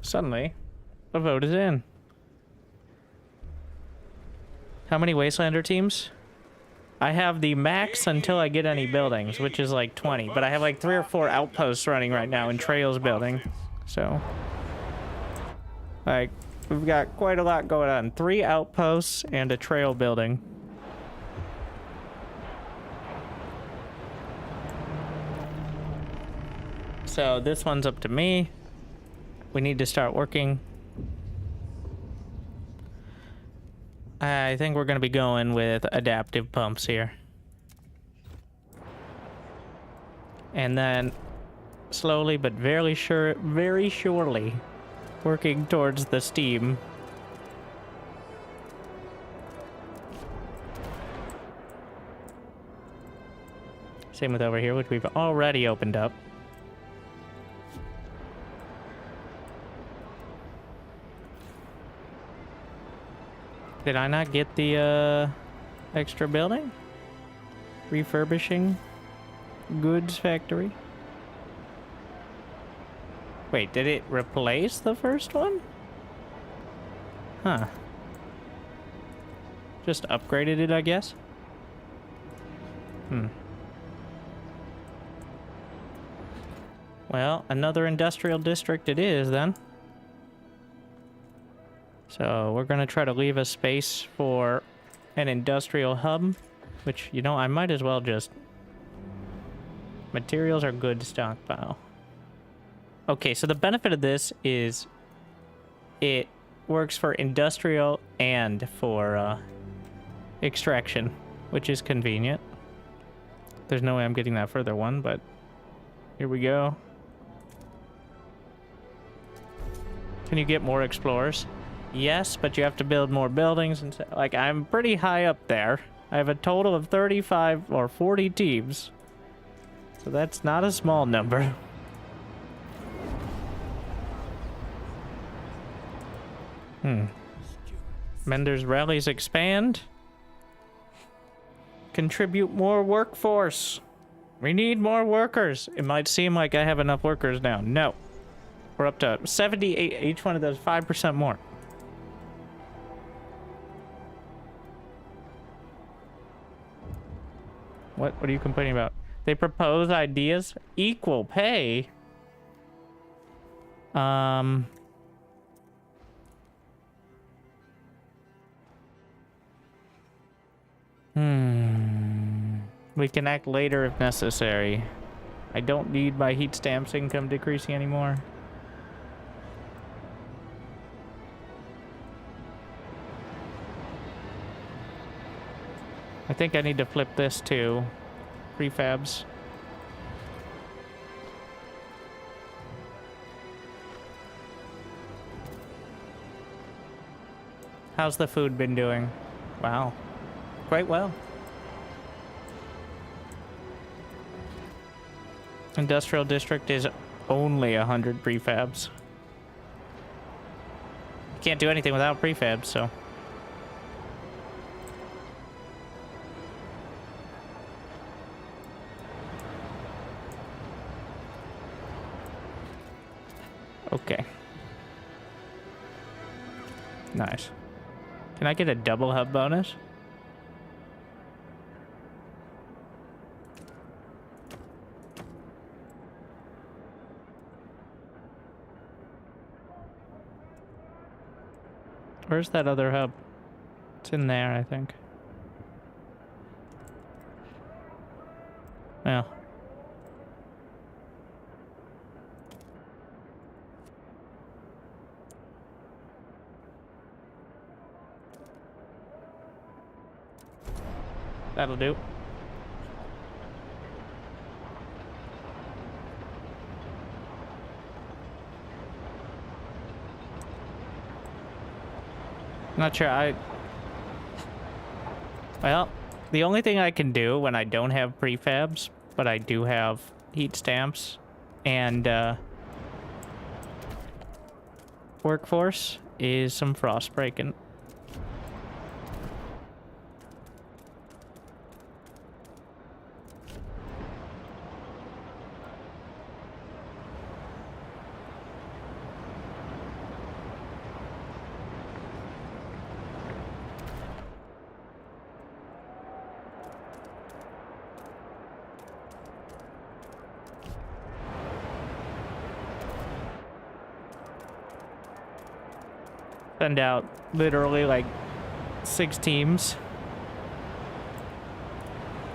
Suddenly, the vote is in. How many Wastelander teams? I have the max until I get any buildings, which is like 20. But I have like 3 or 4 outposts running right now and trails building. So... like, we've got quite a lot going on. 3 outposts and a trail building. So this one's up to me. We need to start working. I think we're going to be going with adaptive pumps here. And then slowly but very surely working towards the steam. Same with over here, which we've already opened up. Did I not get the extra building? Refurbishing goods factory? Wait, did it replace the first one? Huh. Just upgraded it, I guess? Well, another industrial district it is, then. So, we're gonna try to leave a space for an industrial hub, which, you know, I might as well just... Materials are good stockpile. Okay, so the benefit of this is it works for industrial and for extraction, which is convenient. There's no way I'm getting that further one, but here we go. Can you get more explorers? Yes, but you have to build more buildings and like I'm pretty high up there. I have a total of 35 or 40 teams. So that's not a small number. Menders rallies expand. Contribute more workforce. We need more workers. It might seem like I have enough workers now. No. We're up to 78. Each one of those 5% more. What are you complaining about? They propose ideas. Equal pay. We can act later if necessary. I don't need my heat stamps income decreasing anymore. I think I need to flip this to prefabs. How's the food been doing? Wow. Quite well. Industrial district is only 100 prefabs. Can't do anything without prefabs, so. Okay. Nice. Can I get a double hub bonus? Where's that other hub? It's in there, I think. Yeah. That'll do. Not sure. Well, the only thing I can do when I don't have prefabs, but I do have heat stamps and workforce, is some frost breaking. Send out literally like 6 teams.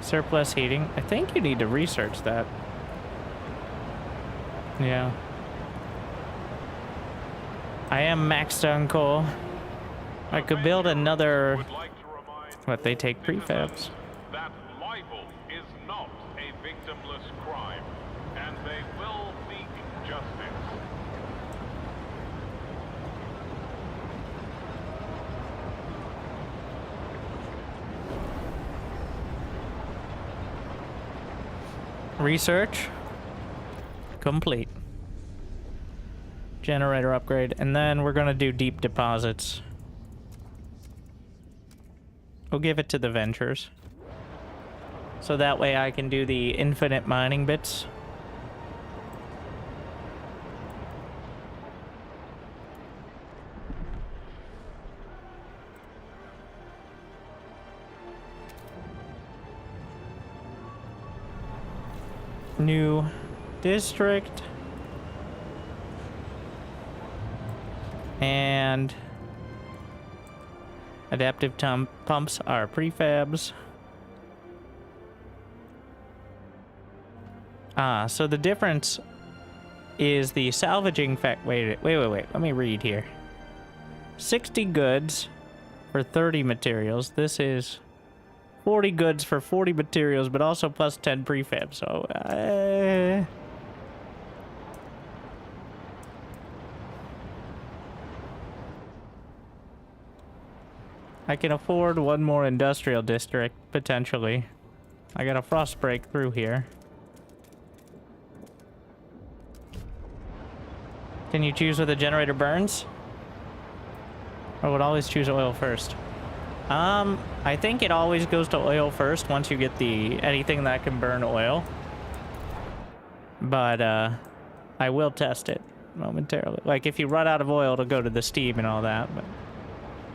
Surplus heating. I think you need to research that. Yeah. I am maxed on coal. I could build another But they take prefabs. That libel is not a victimless crime, and they will seek justice. Research complete. Generator upgrade, and then we're gonna do deep deposits. We'll give it to the ventures. So that way I can do the infinite mining bits. New district. And adaptive pumps are prefabs. So the difference is the salvaging wait, let me read here. 60 goods for 30 materials. This is 40 goods for 40 materials, but also plus 10 prefabs. So, I can afford one more industrial district, potentially. I got a frost break through here. Can you choose where the generator burns? Or would always choose oil first? I think it always goes to oil first once you get the anything that can burn oil. But, I will test it momentarily. Like, if you run out of oil, it'll go to the steam and all that, but...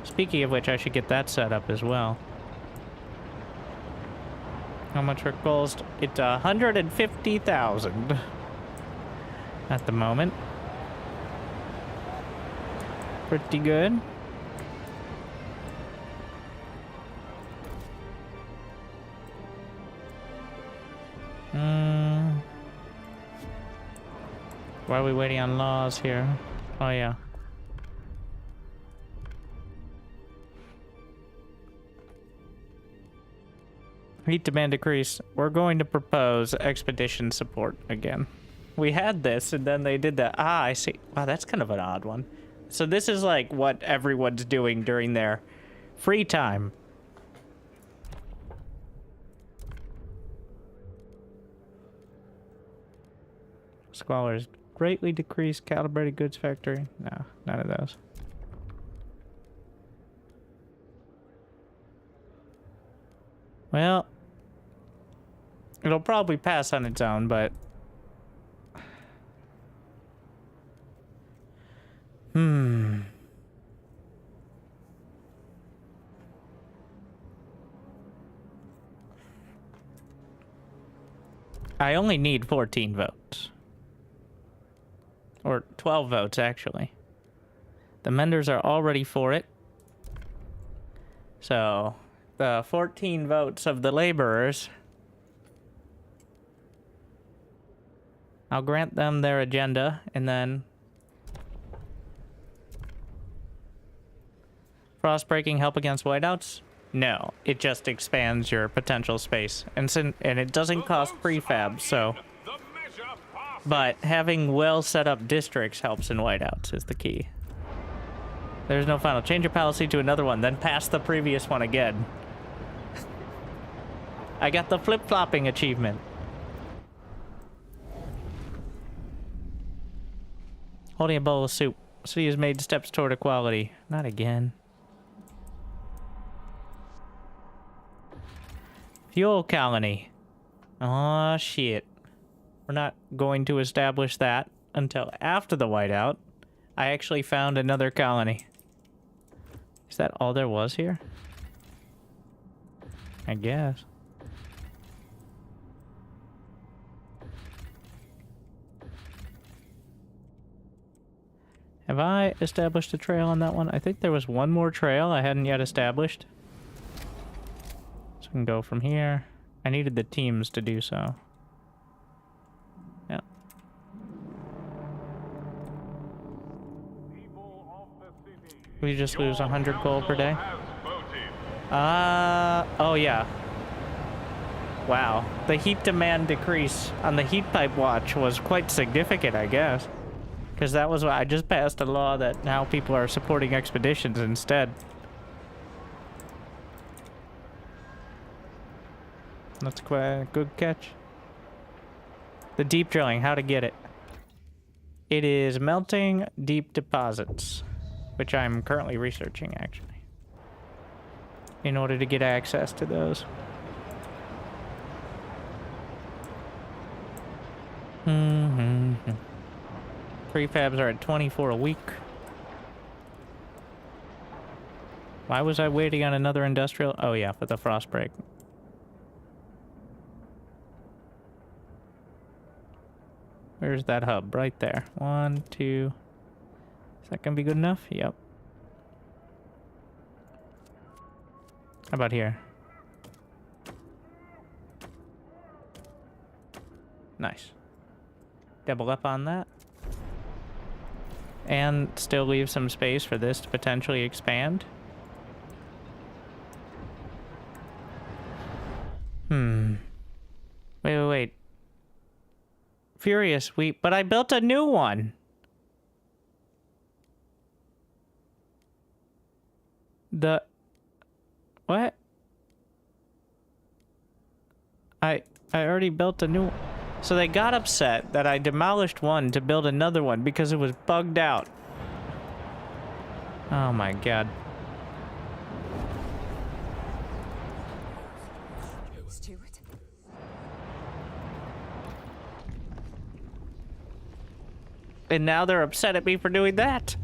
Speaking of which, I should get that set up as well. How much it cost? It's 150,000 at the moment. Pretty good. Why are we waiting on laws here? Oh yeah. Heat demand decrease. We're going to propose expedition support again. We had this, and then they did that. Ah, I see. Wow, that's kind of an odd one. So this is like what everyone's doing during their free time. Squalors greatly decreased calibrated goods factory. No, none of those. Well, it'll probably pass on its own, but... I only need 14 votes. Or 12 votes, actually. The menders are already for it. So, the 14 votes of the laborers... I'll grant them their agenda, and then... Frost breaking help against whiteouts? No, it just expands your potential space. And it doesn't cost prefab, so... But having well set up districts helps in whiteouts is the key. There's no final. Change your policy to another one, then pass the previous one again. I got the flip-flopping achievement. Holding a bowl of soup. City has made steps toward equality. Not again. Fuel colony. Aw, shit. We're not going to establish that until after the whiteout. I actually found another colony. Is that all there was here? I guess. Have I established a trail on that one? I think there was one more trail I hadn't yet established. So we can go from here. I needed the teams to do so. Yeah. We just lose 100 gold per day. Oh yeah. Wow. The heat demand decrease on the heat pipe watch was quite significant, I guess. Because that was what I just passed a law that now people are supporting expeditions instead. That's quite a good catch. The deep drilling, how to get it. It is melting deep deposits, which I'm currently researching, actually, in order to get access to those. Prefabs are at 24 a week. Why was I waiting on another industrial? Oh yeah, for the frost break. Where's that hub? Right there. 1, 2. Is that gonna be good enough? Yep. How about here? Nice. Double up on that. And still leave some space for this to potentially expand. Wait. Furious, but I built a new one. What? I already built a new one. So they got upset that I demolished one to build another one because it was bugged out. Oh my god. Stewart. And now they're upset at me for doing that.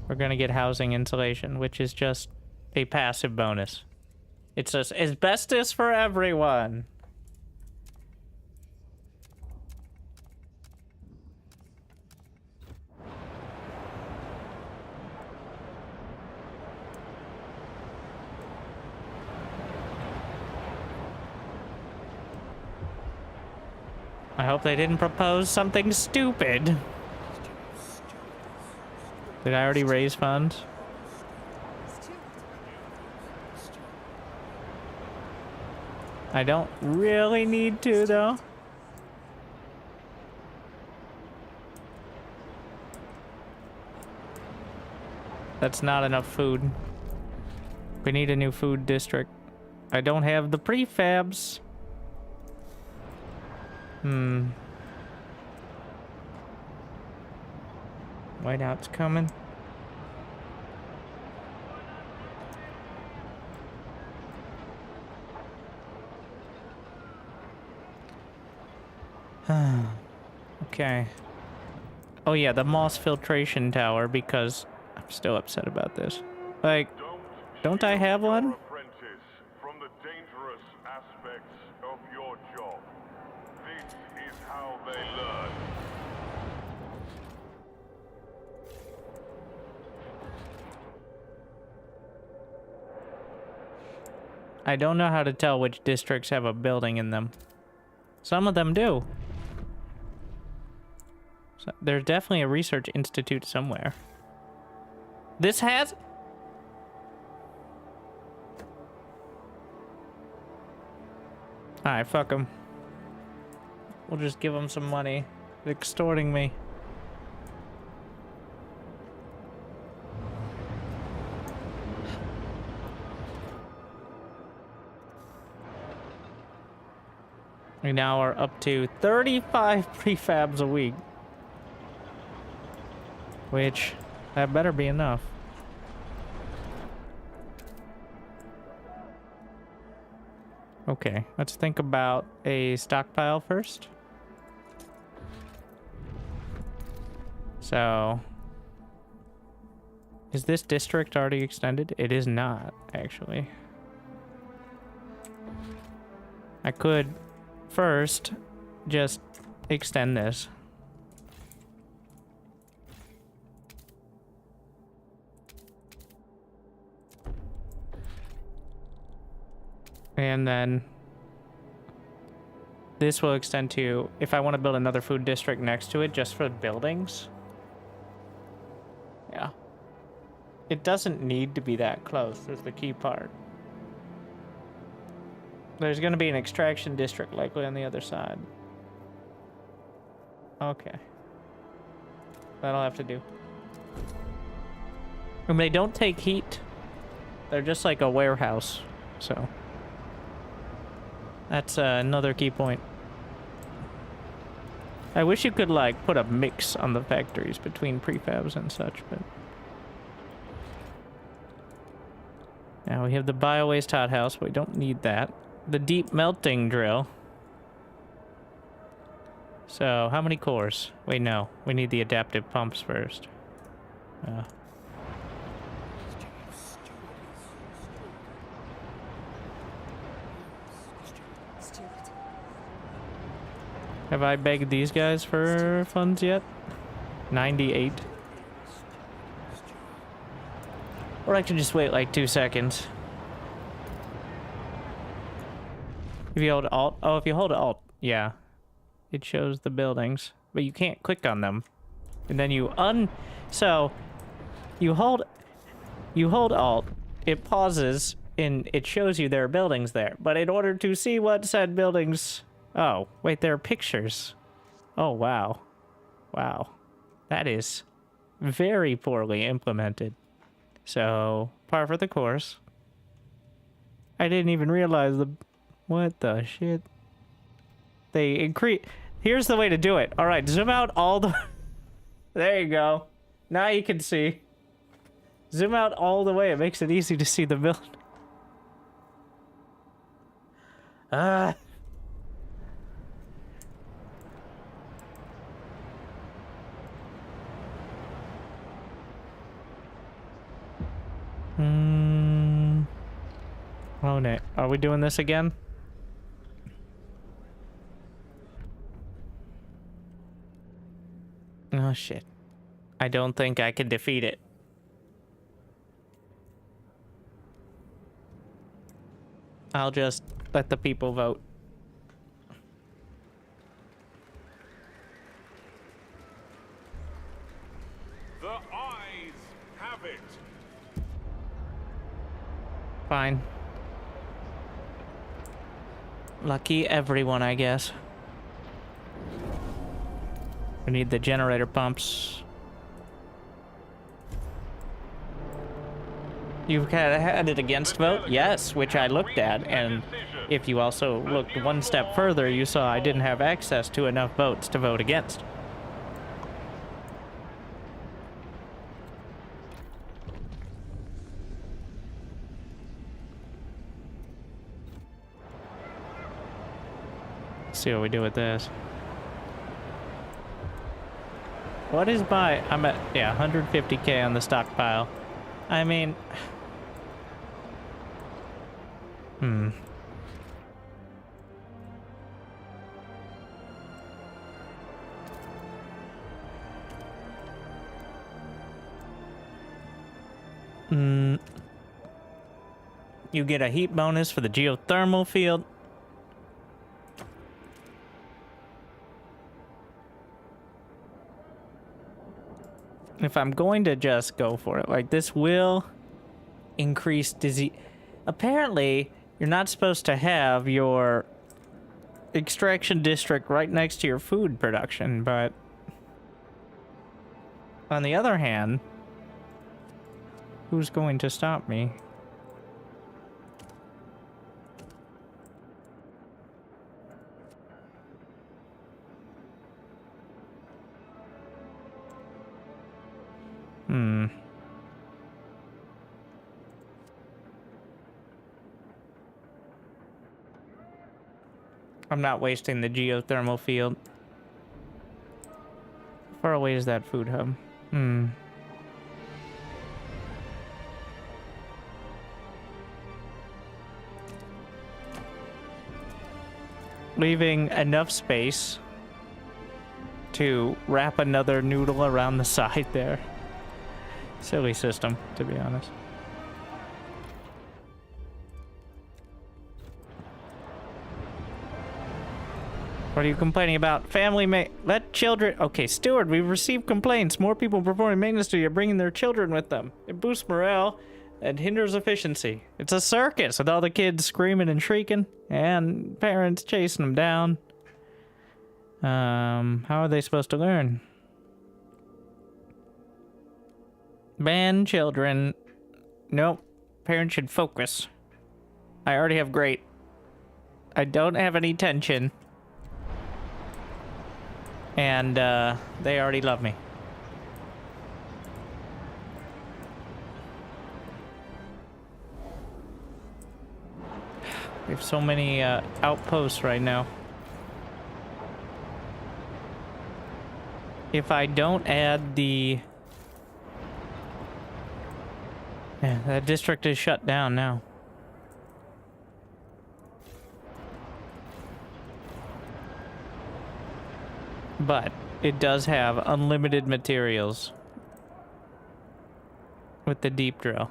We're gonna get housing insulation, which is just a passive bonus. It's just asbestos for everyone. I hope they didn't propose something stupid. Did I already raise funds? I don't really need to, though. That's not enough food. We need a new food district. I don't have the prefabs. Whiteout's coming. Okay. Oh yeah, the moss filtration tower, because I'm still upset about this. Like, don't I have one? Apprentice from the dangerous aspects of your job. This is how they learn. I don't know how to tell which districts have a building in them. Some of them do. So there's definitely a research institute somewhere. This has... Alright, fuck them. We'll just give them some money. They're extorting me. We now are up to 35 prefabs a week. Which, that better be enough. Okay, let's think about a stockpile first. So, is this district already extended? It is not, actually. I could first just extend this. And then this will extend to, if I want to build another food district next to it just for buildings. Yeah. It doesn't need to be that close, is the key part. There's going to be an extraction district likely on the other side. Okay. That'll have to do. And they don't take heat. They're just like a warehouse, so. That's another key point. I wish you could, like, put a mix on the factories between prefabs and such, but... Now we have the bio-waste hothouse, but we don't need that. The deep melting drill. So, how many cores? Wait, no. We need the adaptive pumps first. Stupid. Have I begged these guys for funds yet? 98. Or I can just wait like 2 seconds. If you hold Alt, oh, if you hold Alt, yeah. It shows the buildings, but you can't click on them. And then you so you hold Alt, it pauses, and it shows you there are buildings there. But in order to see what said buildings, oh, wait, there are pictures. Oh, wow. Wow. That is very poorly implemented. So, par for the course. I didn't even realize the... What the shit? They increase... Here's the way to do it. Alright, zoom out all the... There you go. Now you can see. Zoom out all the way. It makes it easy to see the building. Ah... Oh, no. Are we doing this again? Oh, shit. I don't think I can defeat it. I'll just let the people vote. The eyes have it. Fine. Lucky everyone, I guess. We need the generator pumps. You've had it against vote? Yes, which I looked at, and if you also looked one step further, you saw I didn't have access to enough votes to vote against. See what we do with this. What is my... I'm at, yeah, 150k on the stockpile. I mean... You get a heat bonus for the geothermal field. If I'm going to just go for it, like, this will increase disease. Apparently, you're not supposed to have your extraction district right next to your food production, but on the other hand, who's going to stop me? I'm not wasting the geothermal field. How far away is that food hub? Leaving enough space to wrap another noodle around the side there. Silly system, to be honest. What are you complaining about? Family may let children. Okay, steward, we've received complaints. More people performing maintenance duty are bringing their children with them. It boosts morale and hinders efficiency. It's a circus with all the kids screaming and shrieking and parents chasing them down. How are they supposed to learn? Ban children. Nope. Parents should focus. I already have great. I don't have any tension. And, they already love me. We have so many, outposts right now. If I don't add the... Yeah, that district is shut down now. But it does have unlimited materials with the deep drill.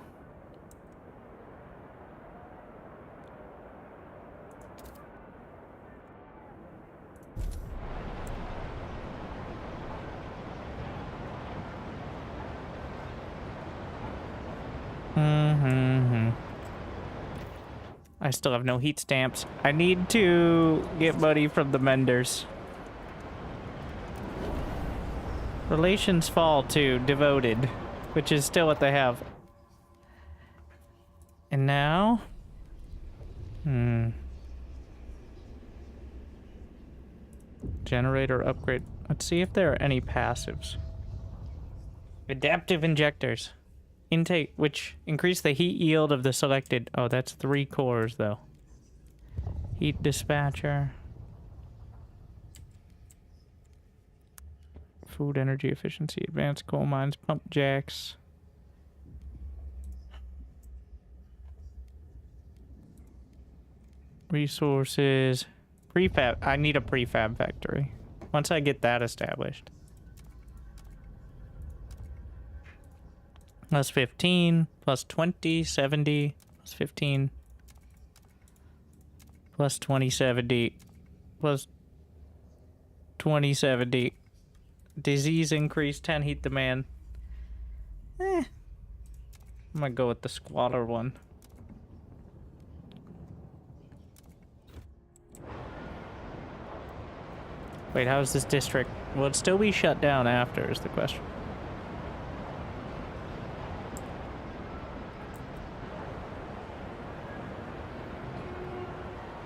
I still have no heat stamps. I need to get money from the menders. Relations fall to devoted, which is still what they have. And now? Generator upgrade. Let's see if there are any passives. Adaptive injectors. Intake, which increase the heat yield of the selected... Oh, that's 3 cores, though. Heat dispatcher. Food energy efficiency, advanced coal mines, pump jacks. Resources. Prefab. I need a prefab factory. Once I get that established. Plus 15, plus 20, 70, plus 15, plus 20, 70, plus 20, 70. Disease increase, 10 heat demand. I'm gonna go with the squatter one. Wait, how's this district? Will it still be shut down after, is the question.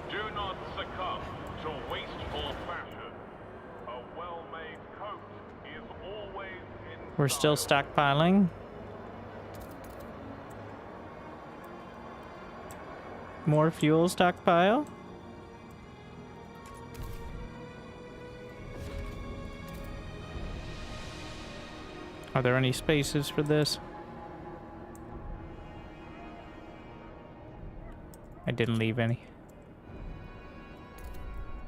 Do not succumb to wasteful fashion. A well-made coat is always in We're still style. stockpiling. More fuel stockpile. Are there any spaces for this? I didn't leave any.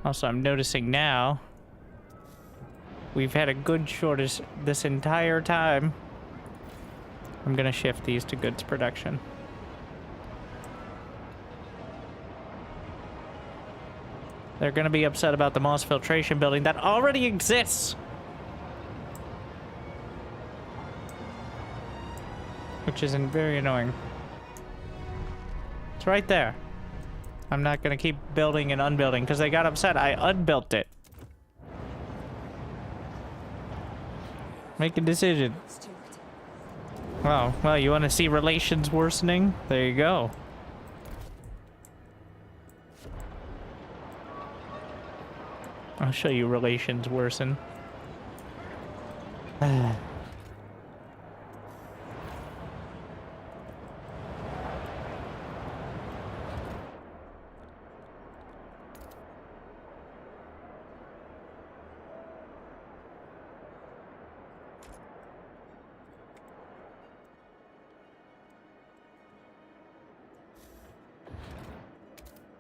Also, I'm noticing now we've had a good shortage this entire time. I'm gonna shift these to goods production. They're gonna be upset about the moss filtration building that already exists. Which is very annoying. It's right there. I'm not gonna keep building and unbuilding because they got upset. I unbuilt it. Make a decision. Steward. Oh, well, you want to see relations worsening? There you go. I'll show you relations worsen.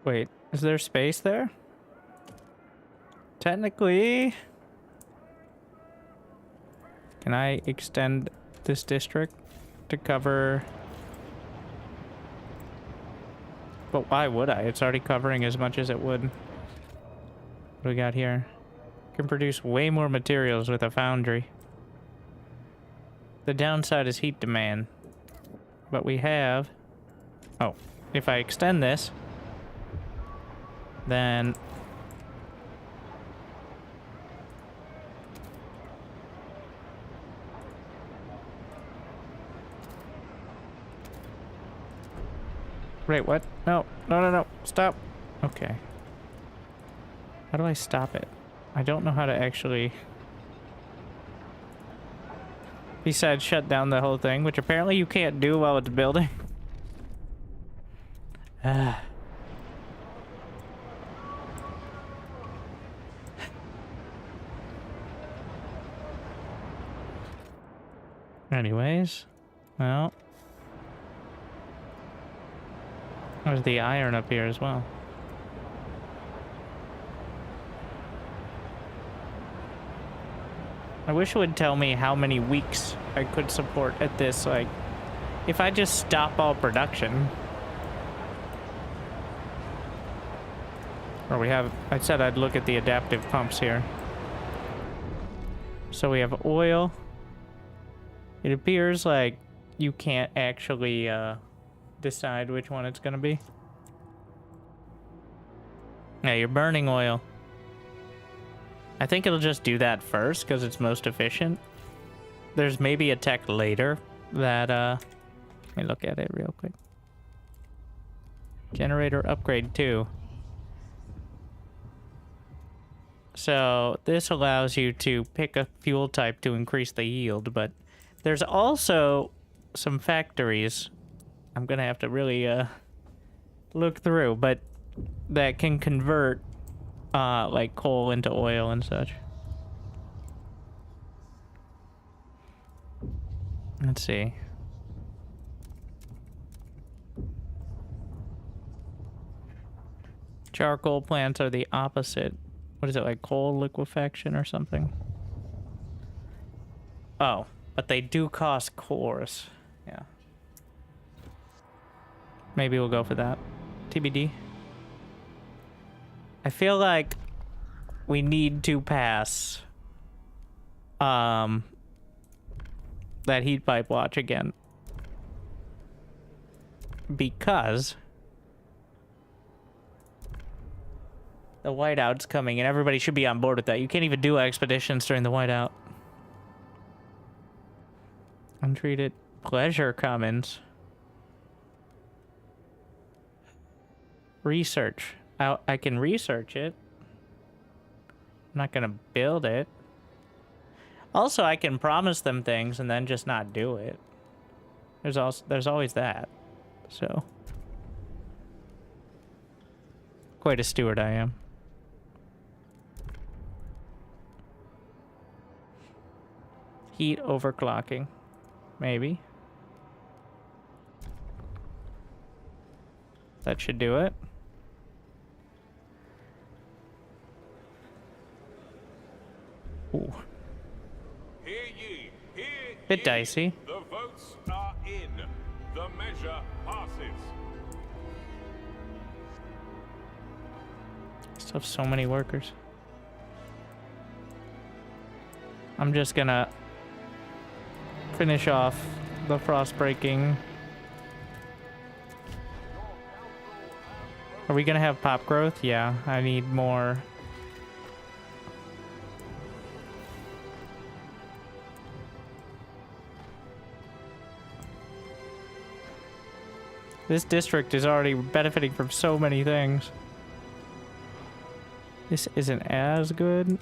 Wait, is there space there? Technically... Can I extend this district to cover... But why would I? It's already covering as much as it would. What do we got here? Can produce way more materials with a foundry. The downside is heat demand. But we have... Oh, if I extend this, then... Wait, what? No, no, no, no, stop. Okay. How do I stop it? I don't know how to actually... Besides shut down the whole thing, which apparently you can't do while it's building. Anyways, well... There's the iron up here as well. I wish it would tell me how many weeks I could support at this, like, if I just stop all production. Or we have, I said I'd look at the adaptive pumps here. So we have oil. It appears like you can't actually, decide which one it's gonna be. Yeah, you're burning oil. I think it'll just do that first because it's most efficient. There's maybe a tech later that let me look at it real quick. Generator upgrade 2. So this allows you to pick a fuel type to increase the yield, but there's also some factories I'm gonna have to really look through, but that can convert like coal into oil and such. Let's see. Charcoal plants are the opposite. What is it, like coal liquefaction or something? Oh, but they do cost cores. Yeah. Maybe we'll go for that. TBD. I feel like we need to pass that heat pipe watch again. Because the whiteout's coming and everybody should be on board with that. You can't even do expeditions during the whiteout. Untreated pleasure commons. Research. I can research it. I'm not gonna build it. Also, I can promise them things and then just not do it. There's always that. So, quite a steward I am. Heat overclocking. Maybe. That should do it. Ooh. Hear ye, hear Bit ye. dicey. The votes are in. The measure passes. Still have so many workers. I'm just gonna finish off the frost breaking. Are we gonna have pop growth? Yeah, I need more. This district is already benefiting from so many things. This isn't as good.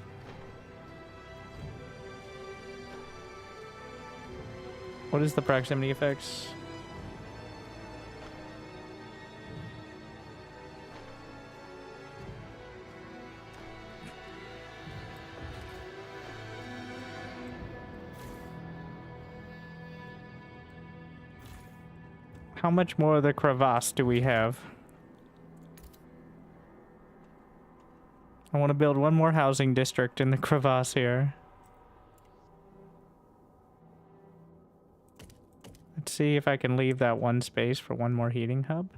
What is the proximity effects? How much more of the crevasse do we have? I want to build one more housing district in the crevasse here. Let's see if I can leave that one space for one more heating hub.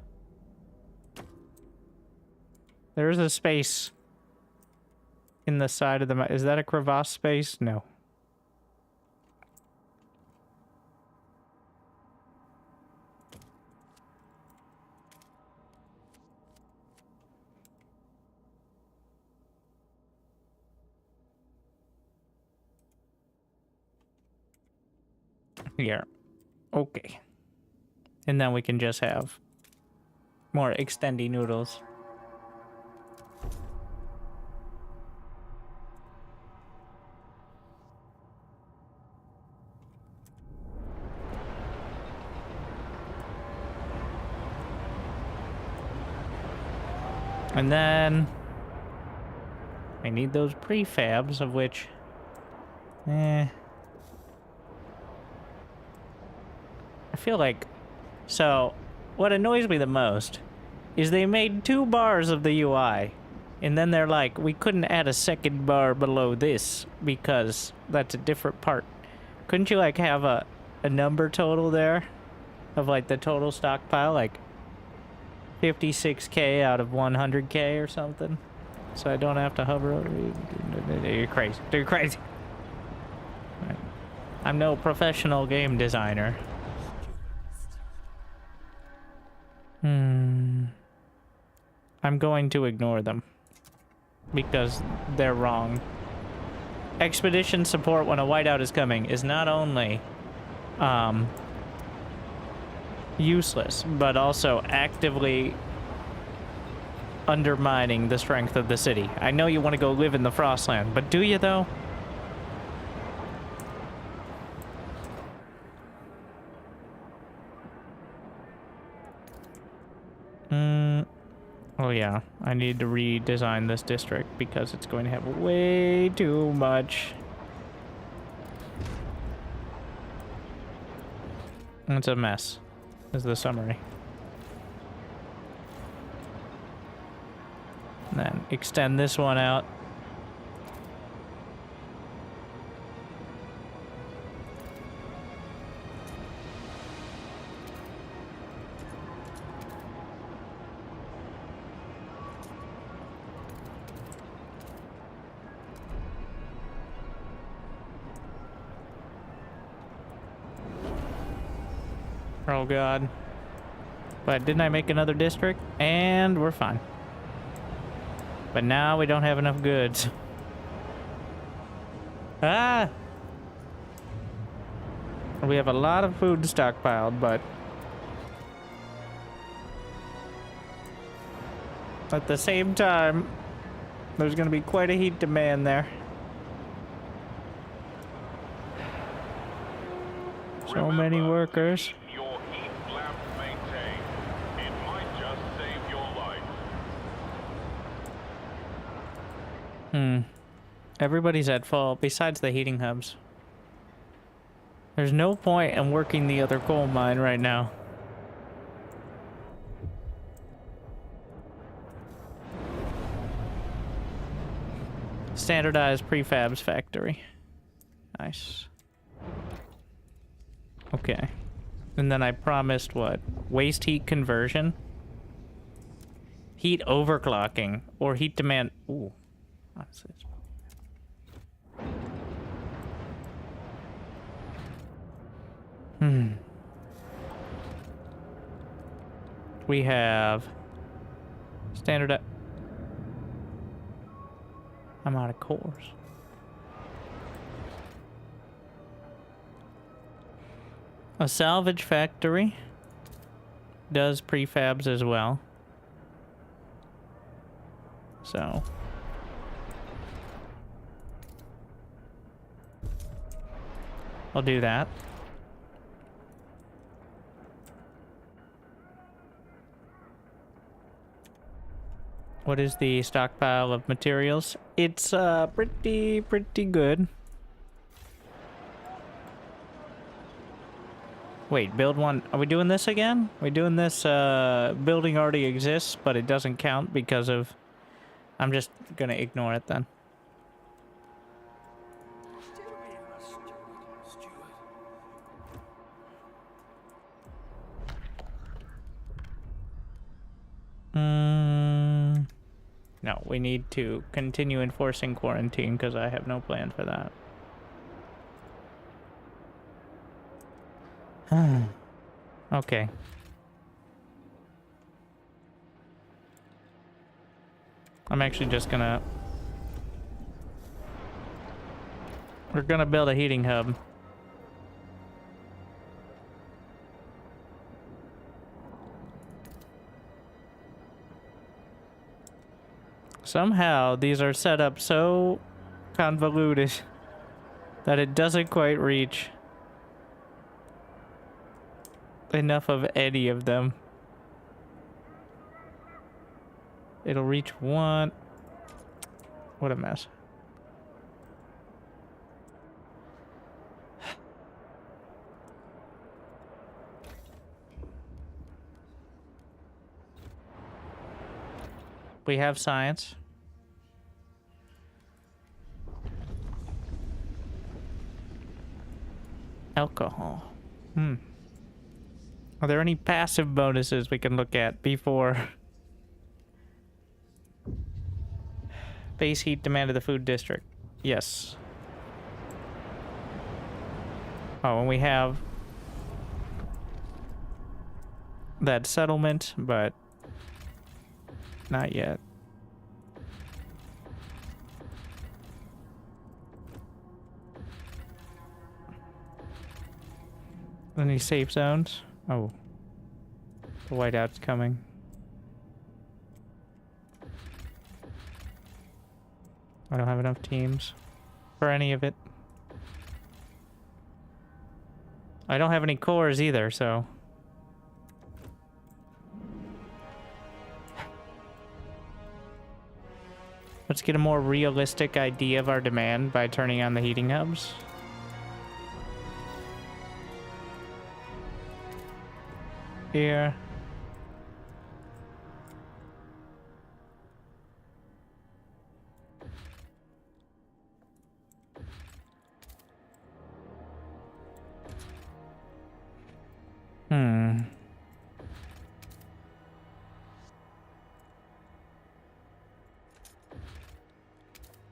There's a space. in the side of the map. Is that a crevasse space? No. Here. Okay. And then we can just have more extendy noodles. And then I need those prefabs, of which I feel like, so what annoys me the most is they made 2 bars of the UI, and then they're like, we couldn't add a second bar below this because that's a different part. Couldn't you like have a number total there of like the total stockpile, like 56k out of 100k or something, so I don't have to hover over? You're crazy. You're crazy. I'm no professional game designer. I'm going to ignore them because they're wrong. Expedition support when a whiteout is coming is not only useless, but also actively undermining the strength of the city. I know you want to go live in the Frostland, but do you though? Oh yeah, I need to redesign this district because it's going to have way too much. It's a mess, is the summary. And then extend this one out. Oh god. But didn't I make another district? And we're fine. But now we don't have enough goods. Ah! We have a lot of food stockpiled, but at the same time, there's going to be quite a heat demand there. So many workers. Your heat lamp maintained. It might just save your life. Everybody's at fault besides the heating hubs. There's no point in working the other coal mine right now. Standardized prefabs factory. Nice. Okay. And then I promised what? Waste heat conversion? Heat overclocking or heat demand. Ooh. What's this? We have standard. I'm out of cores. A salvage factory does prefabs as well. So I'll do that. What is the stockpile of materials? It's pretty good. Wait, build one. Are we doing this again? Are we doing this building already exists, but it doesn't count because of... I'm just gonna ignore it then. No, we we need to continue enforcing quarantine because I have no plan for that. Okay. I'm actually just gonna... We're gonna build a heating hub. Somehow, these are set up so convoluted that it doesn't quite reach enough of any of them. It'll reach one. What a mess. We have science. Alcohol. Are there any passive bonuses we can look at before? Base heat demand of the food district. Yes. Oh, and we have that settlement, but not yet. Any safe zones? Oh. The whiteout's coming. I don't have enough teams for any of it. I don't have any cores either, so... Let's get a more realistic idea of our demand by turning on the heating hubs. Here.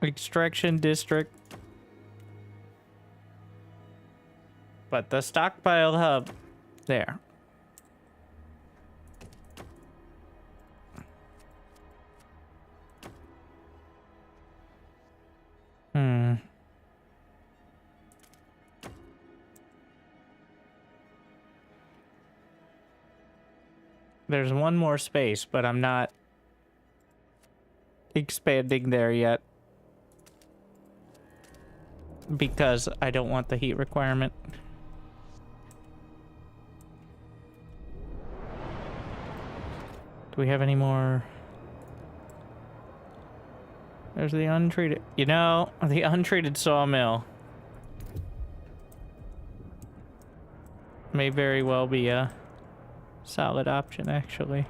Extraction district. But the stockpile hub. There. There's one more space, but I'm not expanding there yet. Because I don't want the heat requirement. Do we have any more? There's the untreated... You know, the untreated sawmill may very well be a solid option, actually.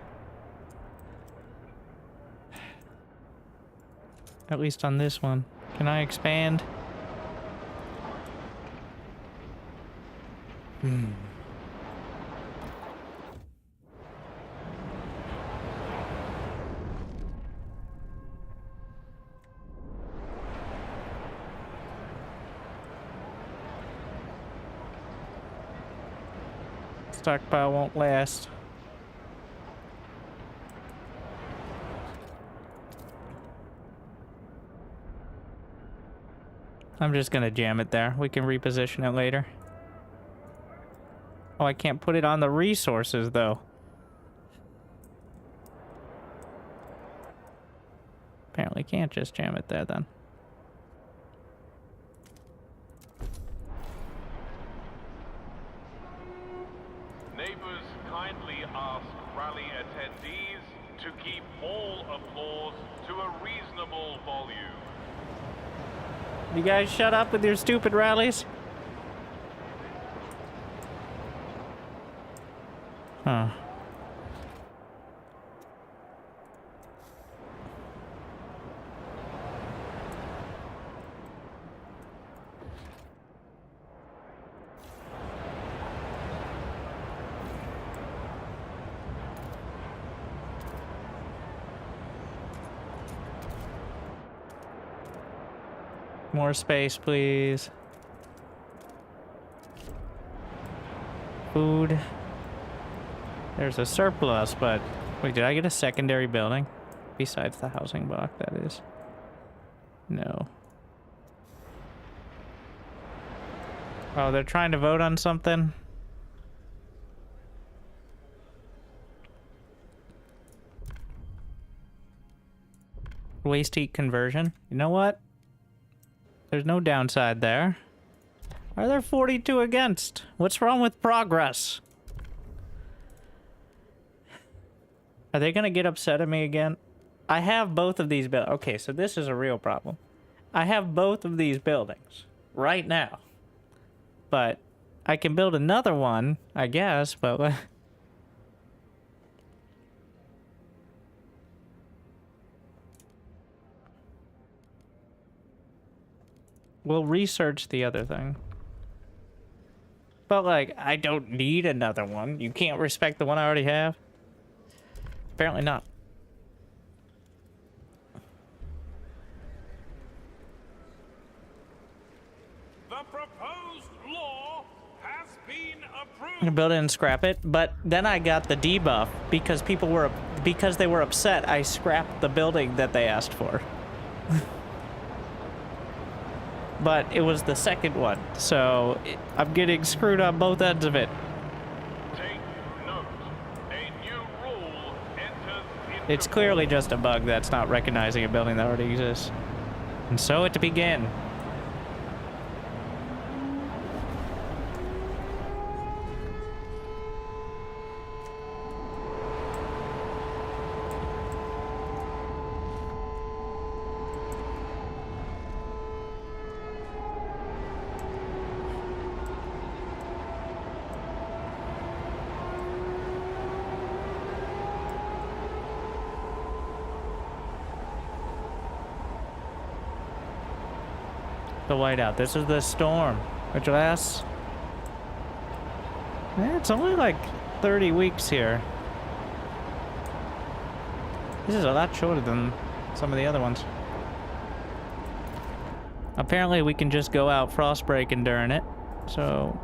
At least on this one. Can I expand? Stockpile won't last. I'm just gonna jam it there. We can reposition it later. Oh, I can't put it on the resources, though. Apparently can't just jam it there, then. Neighbors kindly ask rally attendees to keep all applause to a reasonable volume. You guys shut up with your stupid rallies? Huh. More space, please. Food. There's a surplus, but... Wait, did I get a secondary building? Besides the housing block, that is. No. Oh, they're trying to vote on something? Waste heat conversion. You know what? There's no downside there. Why are there 42 against? What's wrong with progress? Are they gonna get upset at me again? I have both of these buildings. Okay, so this is a real problem. I have both of these buildings right now. But I can build another one, I guess, but... We'll research the other thing. But, like, I don't need another one. You can't respect the one I already have? Apparently not. The proposed law has been approved. I'm gonna build it and scrap it, but then I got the debuff because because they were upset. I scrapped the building that they asked for. But it was the second one, so I'm getting screwed on both ends of it. Take note. A new rule enters into It's clearly just a bug that's not recognizing a building that already exists. And so it to begin. The whiteout. This is the storm, which lasts... it's only like 30 weeks here. This is a lot shorter than some of the other ones. Apparently we can just go out frostbreaking during it, so...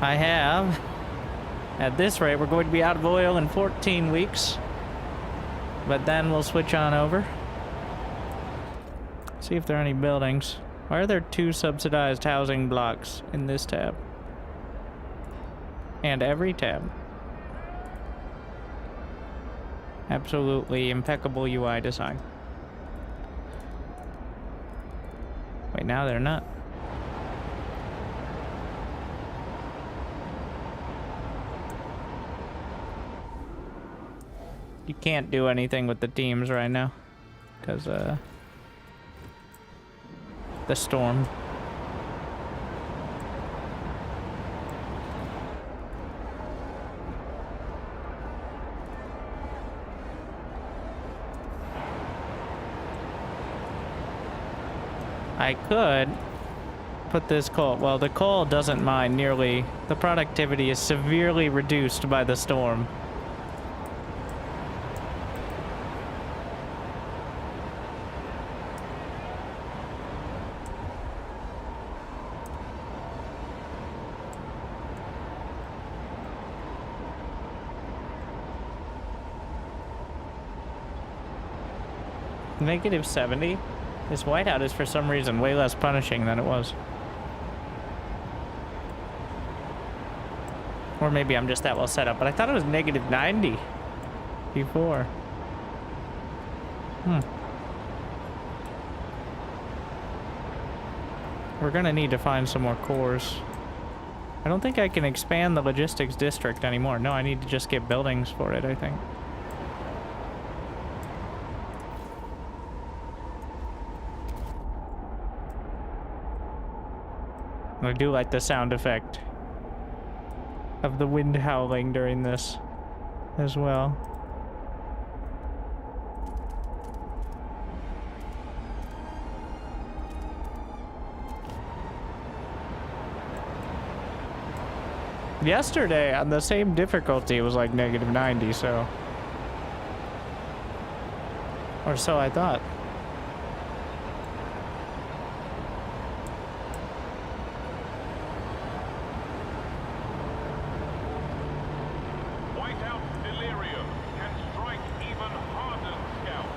I have... At this rate, we're going to be out of oil in 14 weeks. But then we'll switch on over. See if there are any buildings. Why are there 2 subsidized housing blocks in this tab? And every tab. Absolutely impeccable UI design. Wait, now they're not. You can't do anything with the teams right now. Because, the storm. I could put this coal. Well, the coal doesn't mine nearly. The productivity is severely reduced by the storm. Negative 70? This whiteout is for some reason way less punishing than it was. Or maybe I'm just that well set up, but I thought it was negative 90 before. We're gonna need to find some more cores. I don't think I can expand the logistics district anymore. No, I need to just get buildings for it, I think. I do like the sound effect of the wind howling during this as well. Yesterday on the same difficulty it was like negative 90, so... Or so I thought. Whiteout delirium can strike even hardened scouts.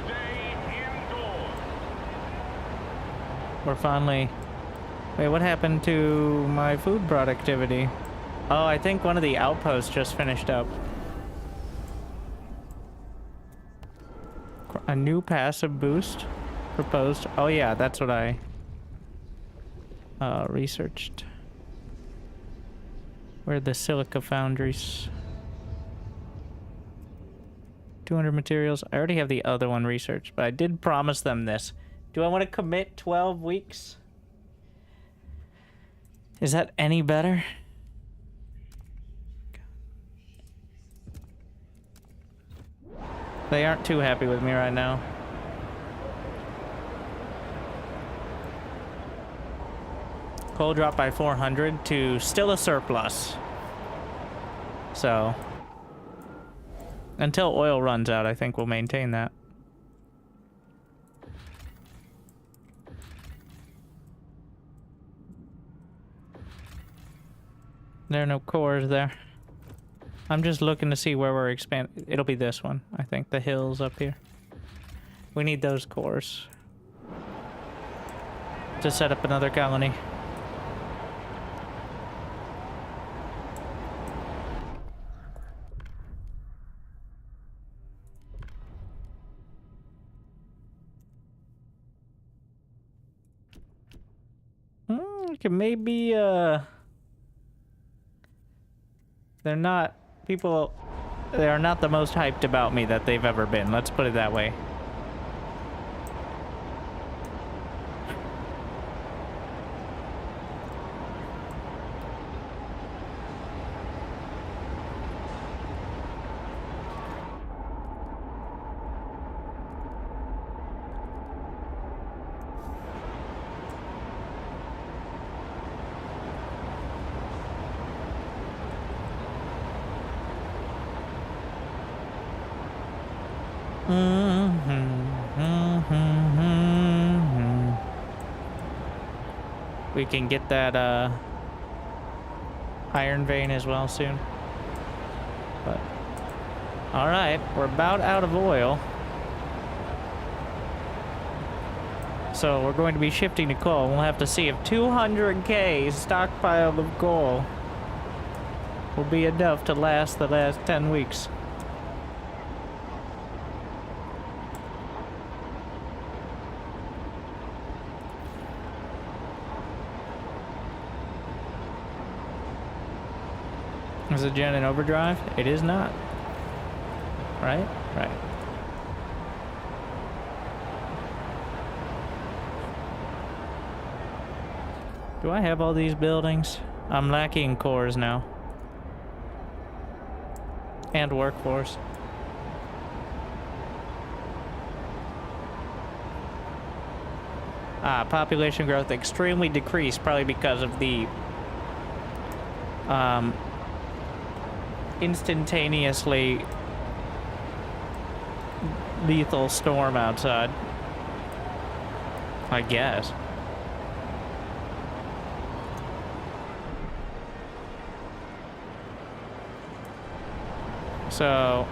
Stay indoors. We're finally... Wait, what happened to my food productivity? Oh, I think one of the outposts just finished up. A new passive boost proposed. Oh yeah, that's what I researched. Where are the silica foundries? 200 materials. I already have the other one researched, but I did promise them this. Do I want to commit 12 weeks? Is that any better? They aren't too happy with me right now. Coal dropped by 400 to still a surplus. So, until oil runs out, I think we'll maintain that. There are no cores there. I'm just looking to see where we're expanding. It'll be this one, I think. The hills up here. We need those cores to set up another colony. We can maybe, they're not... People, they are not the most hyped about me that they've ever been. Let's put it that way. We can get that iron vein as well soon. But all right, we're about out of oil. So we're going to be shifting to coal. We'll have to see if 200k stockpile of coal will be enough to last the last 10 weeks. Is the gen in overdrive? It is not. Right? Right. Do I have all these buildings? I'm lacking cores now. And workforce. Population growth extremely decreased, probably because of the instantaneously lethal storm outside, I guess. So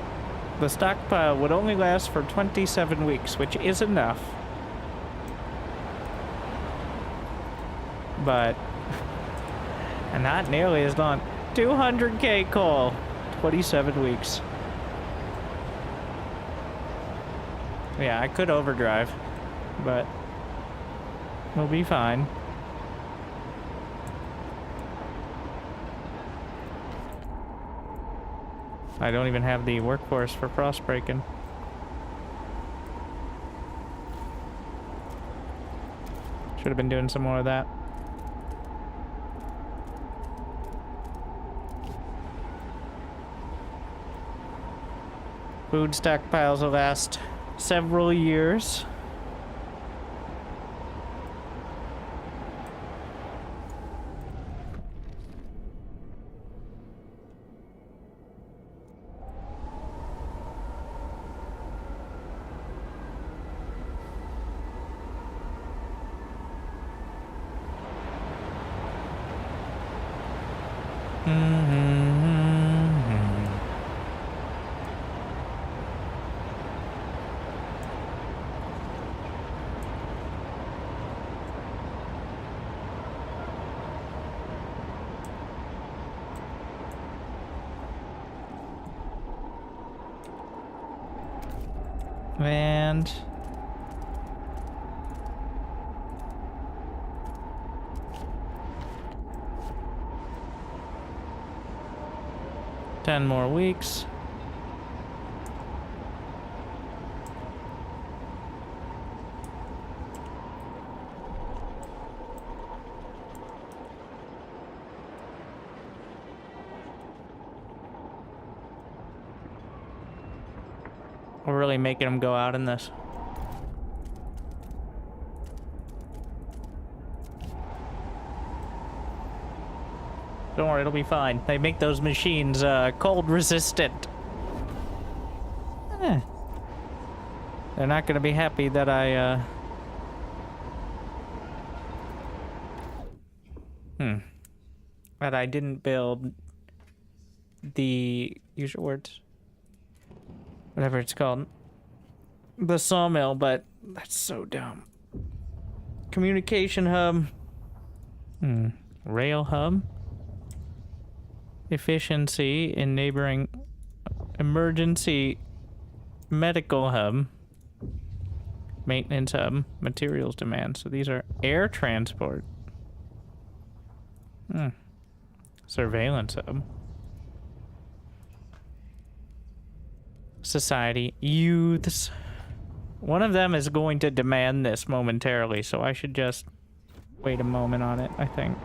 the stockpile would only last for 27 weeks, which is enough. But not nearly as long. 200k coal, 27 weeks. Yeah, I could overdrive, but we'll be fine. I don't even have the workforce for frost breaking. Should have been doing some more of that. Food stockpiles will last several years. And 10 more weeks. We're really making them go out in this. Don't worry, it'll be fine. They make those machines cold resistant. Eh. They're not gonna be happy that that I didn't build the, use your words, whatever it's called, the sawmill, but that's so dumb. Communication hub. Rail hub. Efficiency in neighboring emergency medical hub. Maintenance hub. Materials demand. So these are air transport. Surveillance hub. Society. Youths. One of them is going to demand this momentarily, so I should just wait a moment on it, I think.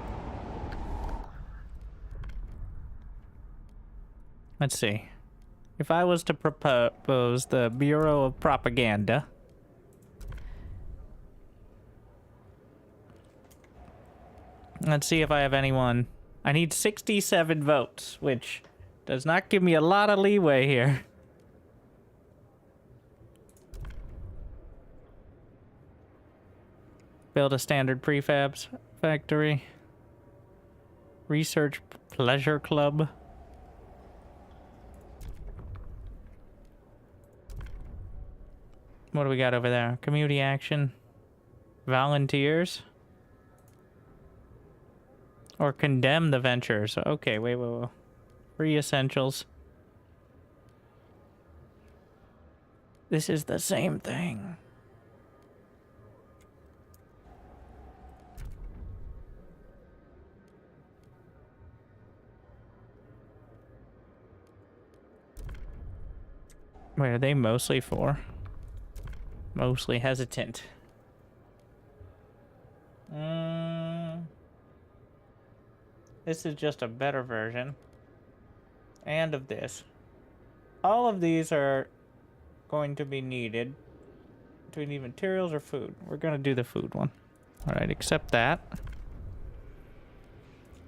Let's see. If I was to propose the Bureau of Propaganda, let's see if I have anyone. I need 67 votes, which does not give me a lot of leeway here. Build a standard prefabs factory. Research pleasure club. What do we got over there? Community action. Volunteers. Or condemn the ventures. Okay, wait. Free essentials. This is the same thing. Wait, are they mostly for? Mostly hesitant. This is just a better version. And of this. All of these are going to be needed. Do we need materials or food? We're going to do the food one. Alright, accept that.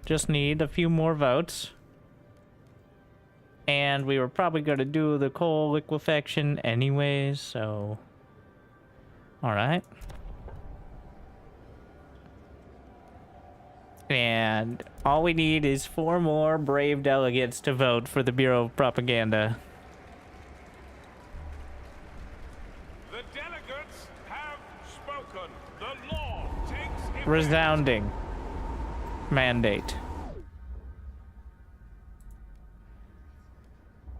Just need a few more votes. And we were probably going to do the coal liquefaction anyways, so... Alright. And all we need is 4 more brave delegates to vote for the Bureau of Propaganda. The delegates have spoken. The law takes effect. Resounding mandate.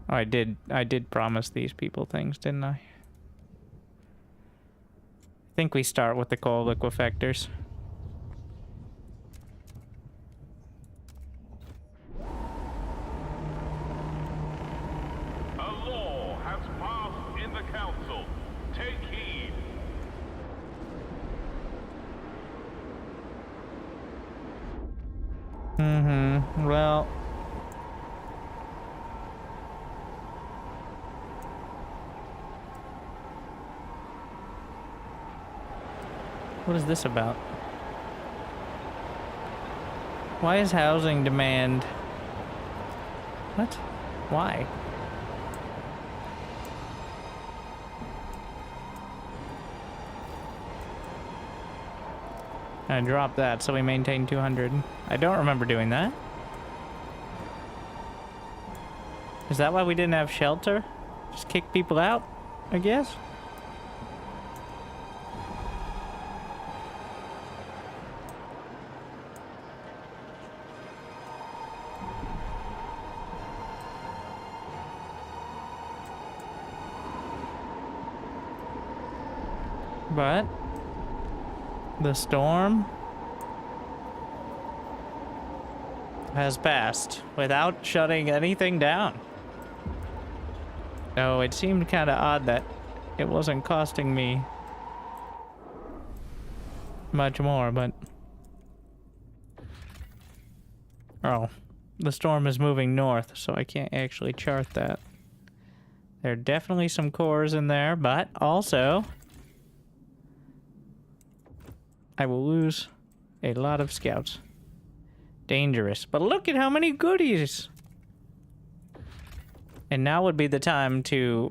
Oh, I did promise these people things, didn't I? I think we start with the coal liquefactors. A law has passed in the council. Take heed. Well... What is this about? Why is housing demand... What? Why? I dropped that, so we maintain 200. I don't remember doing that. Is that why we didn't have shelter? Just kick people out, I guess? But the storm has passed without shutting anything down. So it seemed kind of odd that it wasn't costing me much more, but... Oh, the storm is moving north, so I can't actually chart that. There are definitely some cores in there, but also... I will lose a lot of scouts. Dangerous. But look at how many goodies! And now would be the time to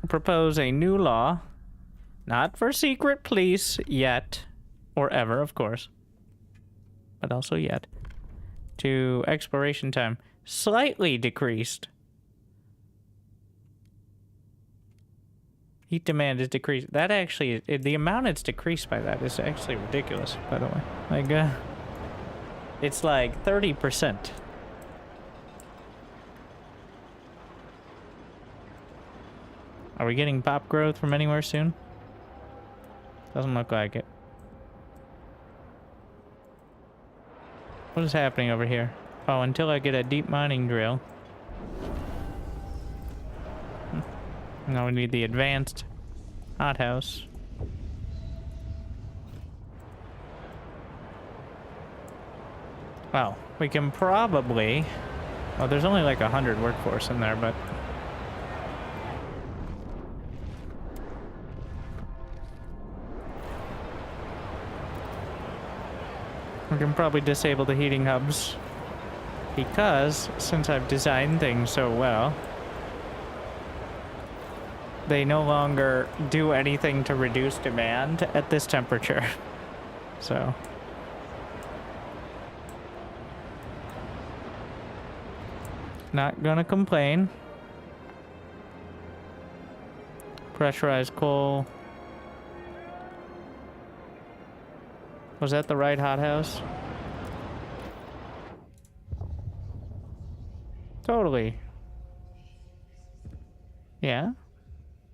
propose a new law. Not for secret police yet. Or ever, of course. But also yet. To exploration time. Slightly decreased. Heat demand is decreased. That actually, the amount it's decreased by that is actually ridiculous, by the way. Like, it's like 30%. Are we getting pop growth from anywhere soon? Doesn't look like it. What is happening over here? Oh, until I get a deep mining drill. Now we need the advanced hothouse. Well, we can probably... Well, there's only like 100 workforce in there, but... We can probably disable the heating hubs. Because, since I've designed things so well... They no longer do anything to reduce demand at this temperature. So. Not gonna complain. Pressurized coal. Was that the right hothouse? Totally. Yeah.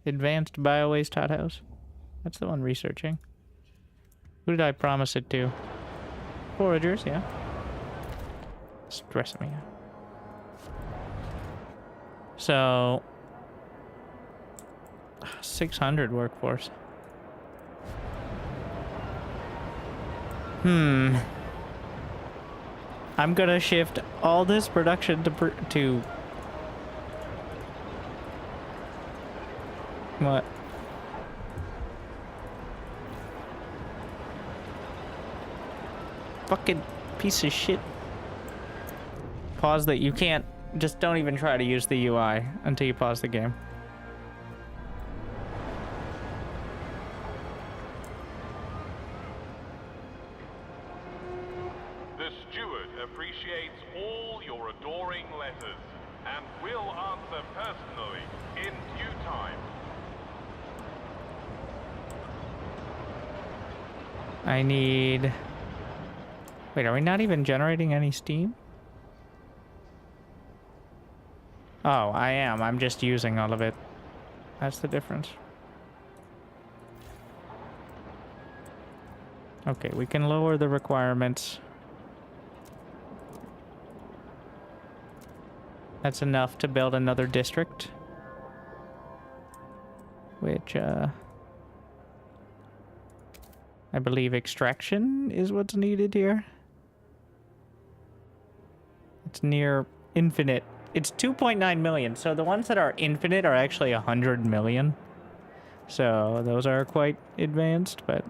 Advanced bio-waste hothouse. That's the one researching. Who did I promise it to? Foragers, yeah. Stressing me out. So... 600 workforce. I'm gonna shift all this production to what? Fucking piece of shit. Pause that you can't. Just don't even try to use the UI until you pause the game. The steward appreciates all your adoring letters and will answer personally in due time. I need... Wait, are we not even generating any steam? Oh, I am. I'm just using all of it. That's the difference. Okay, we can lower the requirements. That's enough to build another district. Which, I believe extraction is what's needed here. It's near infinite. It's 2.9 million, so the ones that are infinite are actually 100 million. So those are quite advanced, but...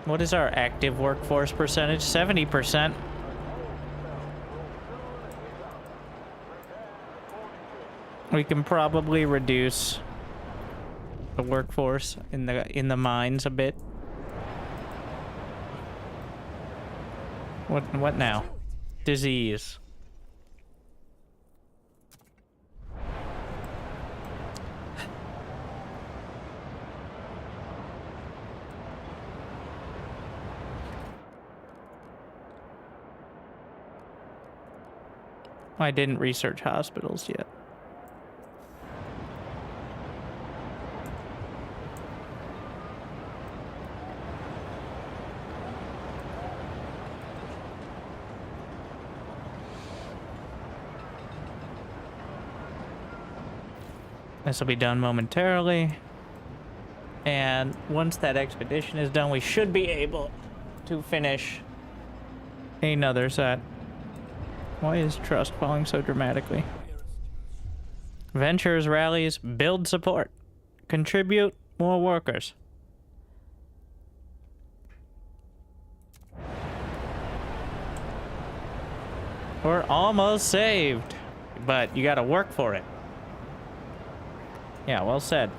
What is our active workforce percentage? 70%. We can probably reduce the workforce in the mines a bit. What now? Disease. I didn't research hospitals yet. This will be done momentarily. And once that expedition is done, we should be able to finish another set. Why is trust falling so dramatically? Ventures, rallies, build support. Contribute more workers. We're almost saved, but you gotta work for it. Yeah, well said.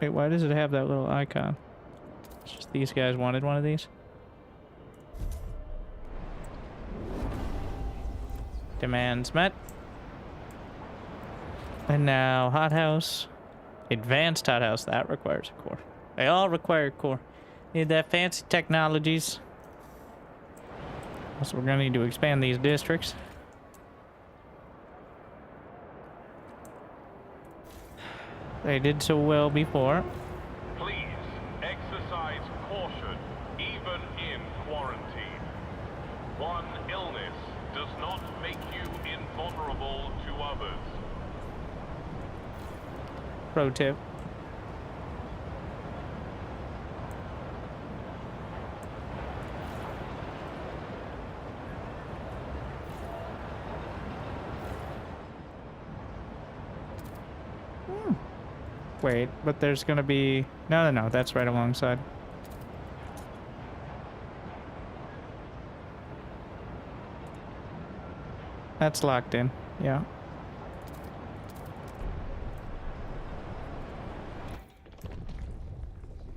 Wait, why does it have that little icon? It's just these guys wanted one of these. Demands met. And now hothouse. Advanced hothouse, that requires a core. They all require a core. Need that fancy technologies. Also, we're gonna need to expand these districts. They did so well before. Please exercise caution, even in quarantine. One illness does not make you invulnerable to others. Pro tip. Wait, but there's gonna be... No, that's right alongside. That's locked in, yeah.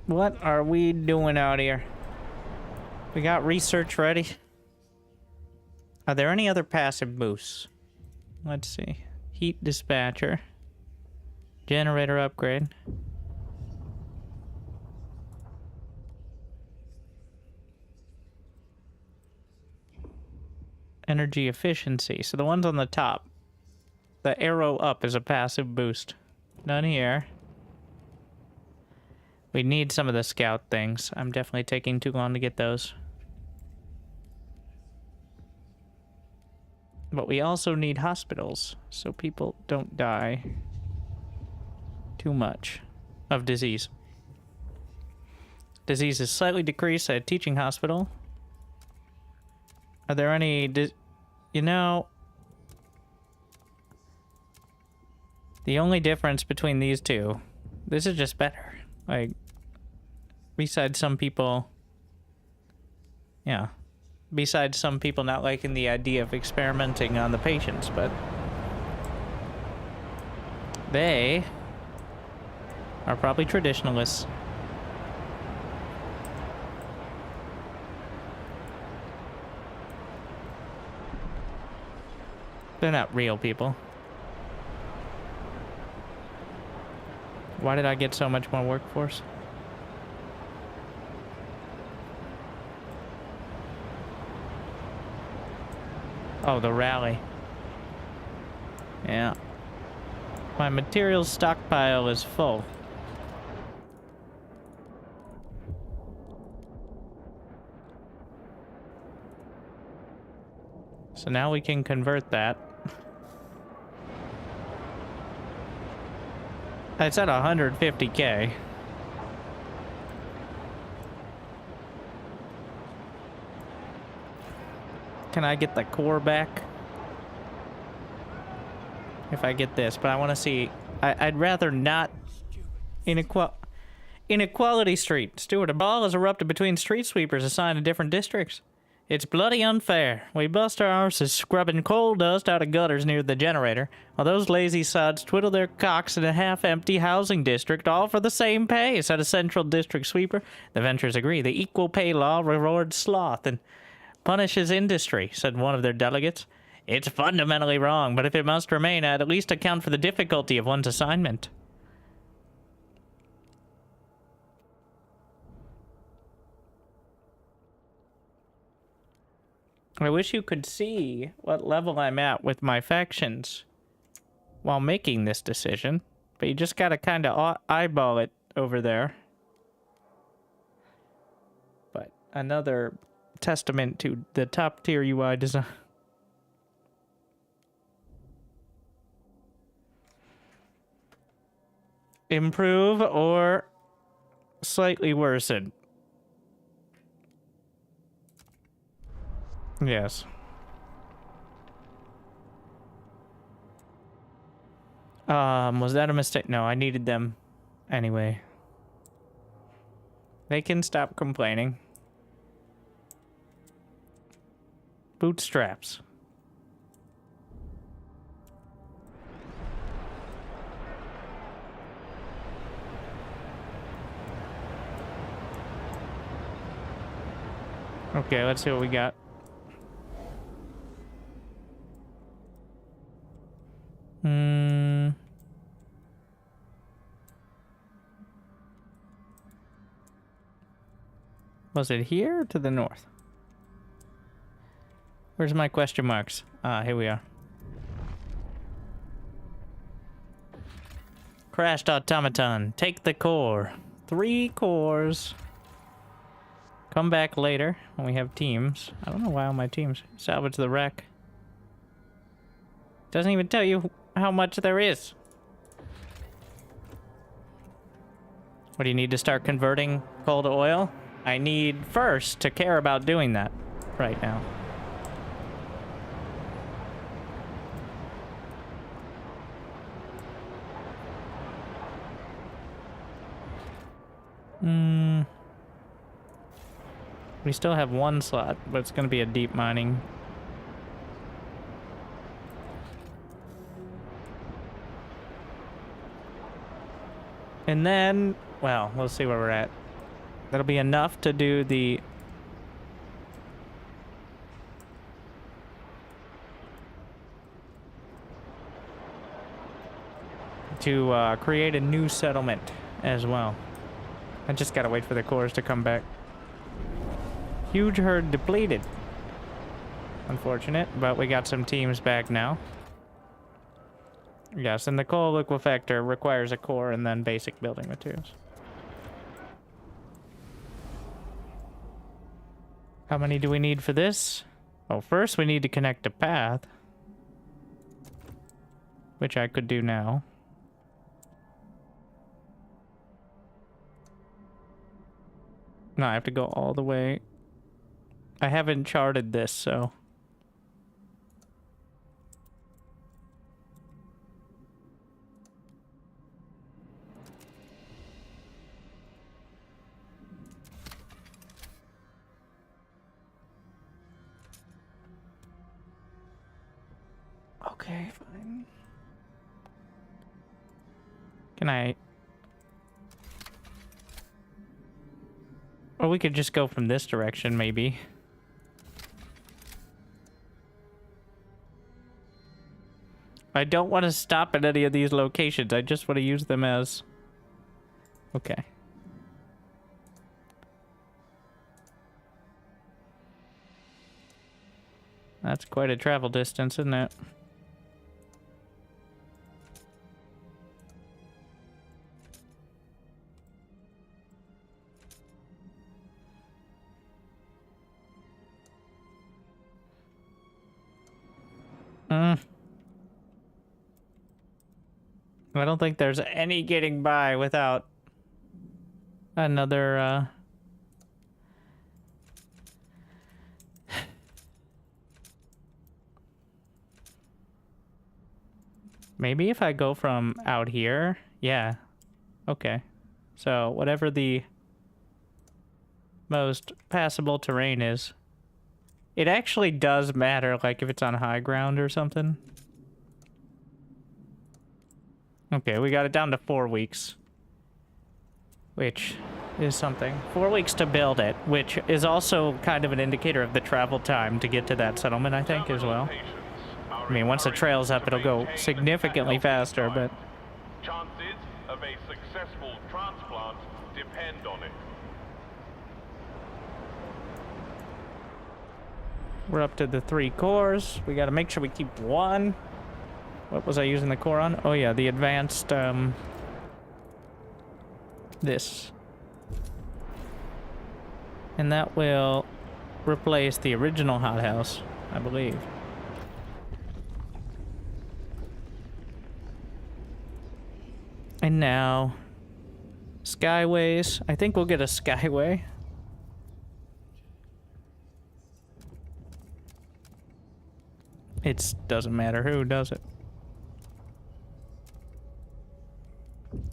What are we doing out here? We got research ready. Are there any other passive boosts? Let's see. Heat dispatcher. Generator upgrade. Energy efficiency. So the ones on the top. The arrow up is a passive boost. None here. We need some of the scout things. I'm definitely taking too long to get those. But we also need hospitals, so people don't die too much of disease. Disease is slightly decreased at a teaching hospital. Are there any... You know... The only difference between these two... This is just better. Like... Besides some people... Yeah. Besides some people not liking the idea of experimenting on the patients, but... They... are probably traditionalists. They're not real people. Why did I get so much more workforce? Oh, the rally. Yeah. My materials stockpile is full. So now we can convert that. It's at 150K. Can I get the core back? If I get this, but I want to see... I'd rather not... Inequality Street. Stewart, a brawl has erupted between street sweepers assigned to different districts. It's bloody unfair. We bust our arses scrubbing coal dust out of gutters near the generator, while those lazy sods twiddle their cocks in a half-empty housing district, all for the same pay, said a central district sweeper. The ventures agree. The equal pay law rewards sloth and punishes industry, said one of their delegates. It's fundamentally wrong, but if it must remain, I'd at least account for the difficulty of one's assignment. I wish you could see what level I'm at with my factions while making this decision, but you just gotta kind of eyeball it over there. But another testament to the top tier UI design. Improve or slightly worsen. Yes. Was that a mistake? No, I needed them anyway. They can stop complaining. Bootstraps. Okay, let's see what we got. Was it here or to the north? Where's my question marks? Ah, here we are. Crashed automaton. Take the core. 3 cores. Come back later when we have teams. I don't know why all my teams. Salvage the wreck. Doesn't even tell you how much there is. What do you need to start converting coal to oil? I need first to care about doing that right now. We still have 1 slot, but it's going to be a deep mining. And then, well, we'll see where we're at. That'll be enough to do the... to create a new settlement as well. I just gotta wait for the cores to come back. Huge herd depleted. Unfortunate, but we got some teams back now. Yes, and the coal liquefactor requires a core and then basic building materials. How many do we need for this? Oh, first we need to connect a path. Which I could do now. No, I have to go all the way. I haven't charted this, so... Okay, fine. Can I... Or we could just go from this direction, maybe. I don't want to stop at any of these locations. I just want to use them as... Okay. That's quite a travel distance, isn't it? I don't think there's any getting by without another, Maybe if I go from out here, yeah. Okay. So whatever the most passable terrain is, It actually does matter, like if it's on high ground or something. Okay, we got it down to 4 weeks. Which is something. 4 weeks to build it, which is also kind of an indicator of the travel time to get to that settlement, I think, as well. I mean, once the trail's up, it'll go significantly faster, but... Chances of a successful transplant depend on it. We're up to the 3 cores. We gotta make sure we keep 1. What was I using the core on? Oh yeah, the advanced, this. And that will replace the original hothouse, I believe. And now, Skyways. I think we'll get a Skyway. It doesn't matter who does it.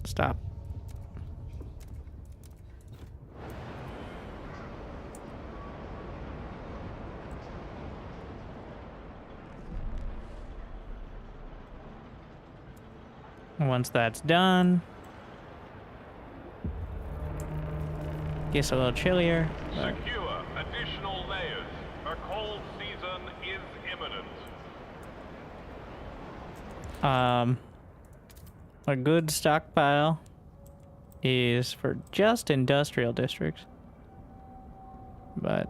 Stop. Once that's done, gets a little chillier. Secure additional layers. A cold season is imminent. A good stockpile is for just industrial districts, but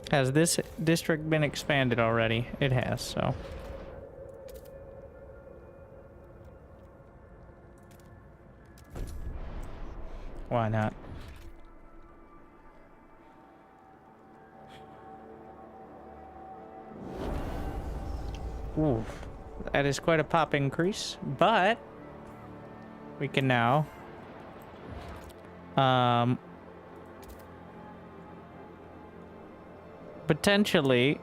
has this district been expanded already? It has, so. Why not? Ooh, that is quite a pop increase, but we can now potentially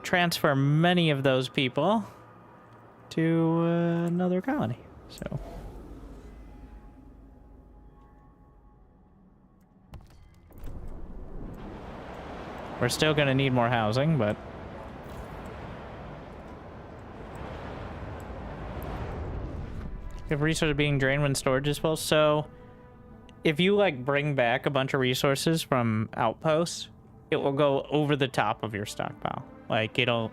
transfer many of those people to another colony. So we're still gonna need more housing, but if resources are being drained when storage is full, so if you like bring back a bunch of resources from outposts, it will go over the top of your stockpile. Like it'll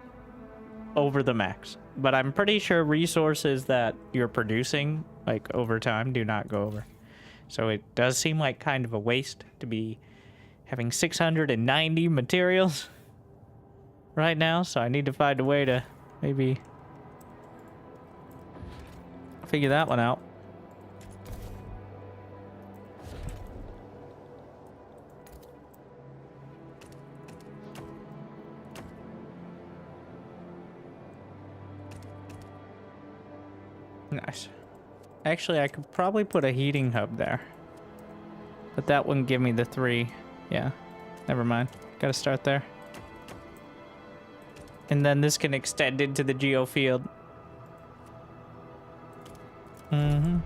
over the max. But I'm pretty sure resources that you're producing like over time do not go over. So it does seem like kind of a waste to be having 690 materials right now, so I need to find a way to maybe figure that one out. Nice. Actually, I could probably put a heating hub there, but that wouldn't give me the 3. Yeah, never mind. Gotta start there. And then this can extend into the geofield. Mm-hmm.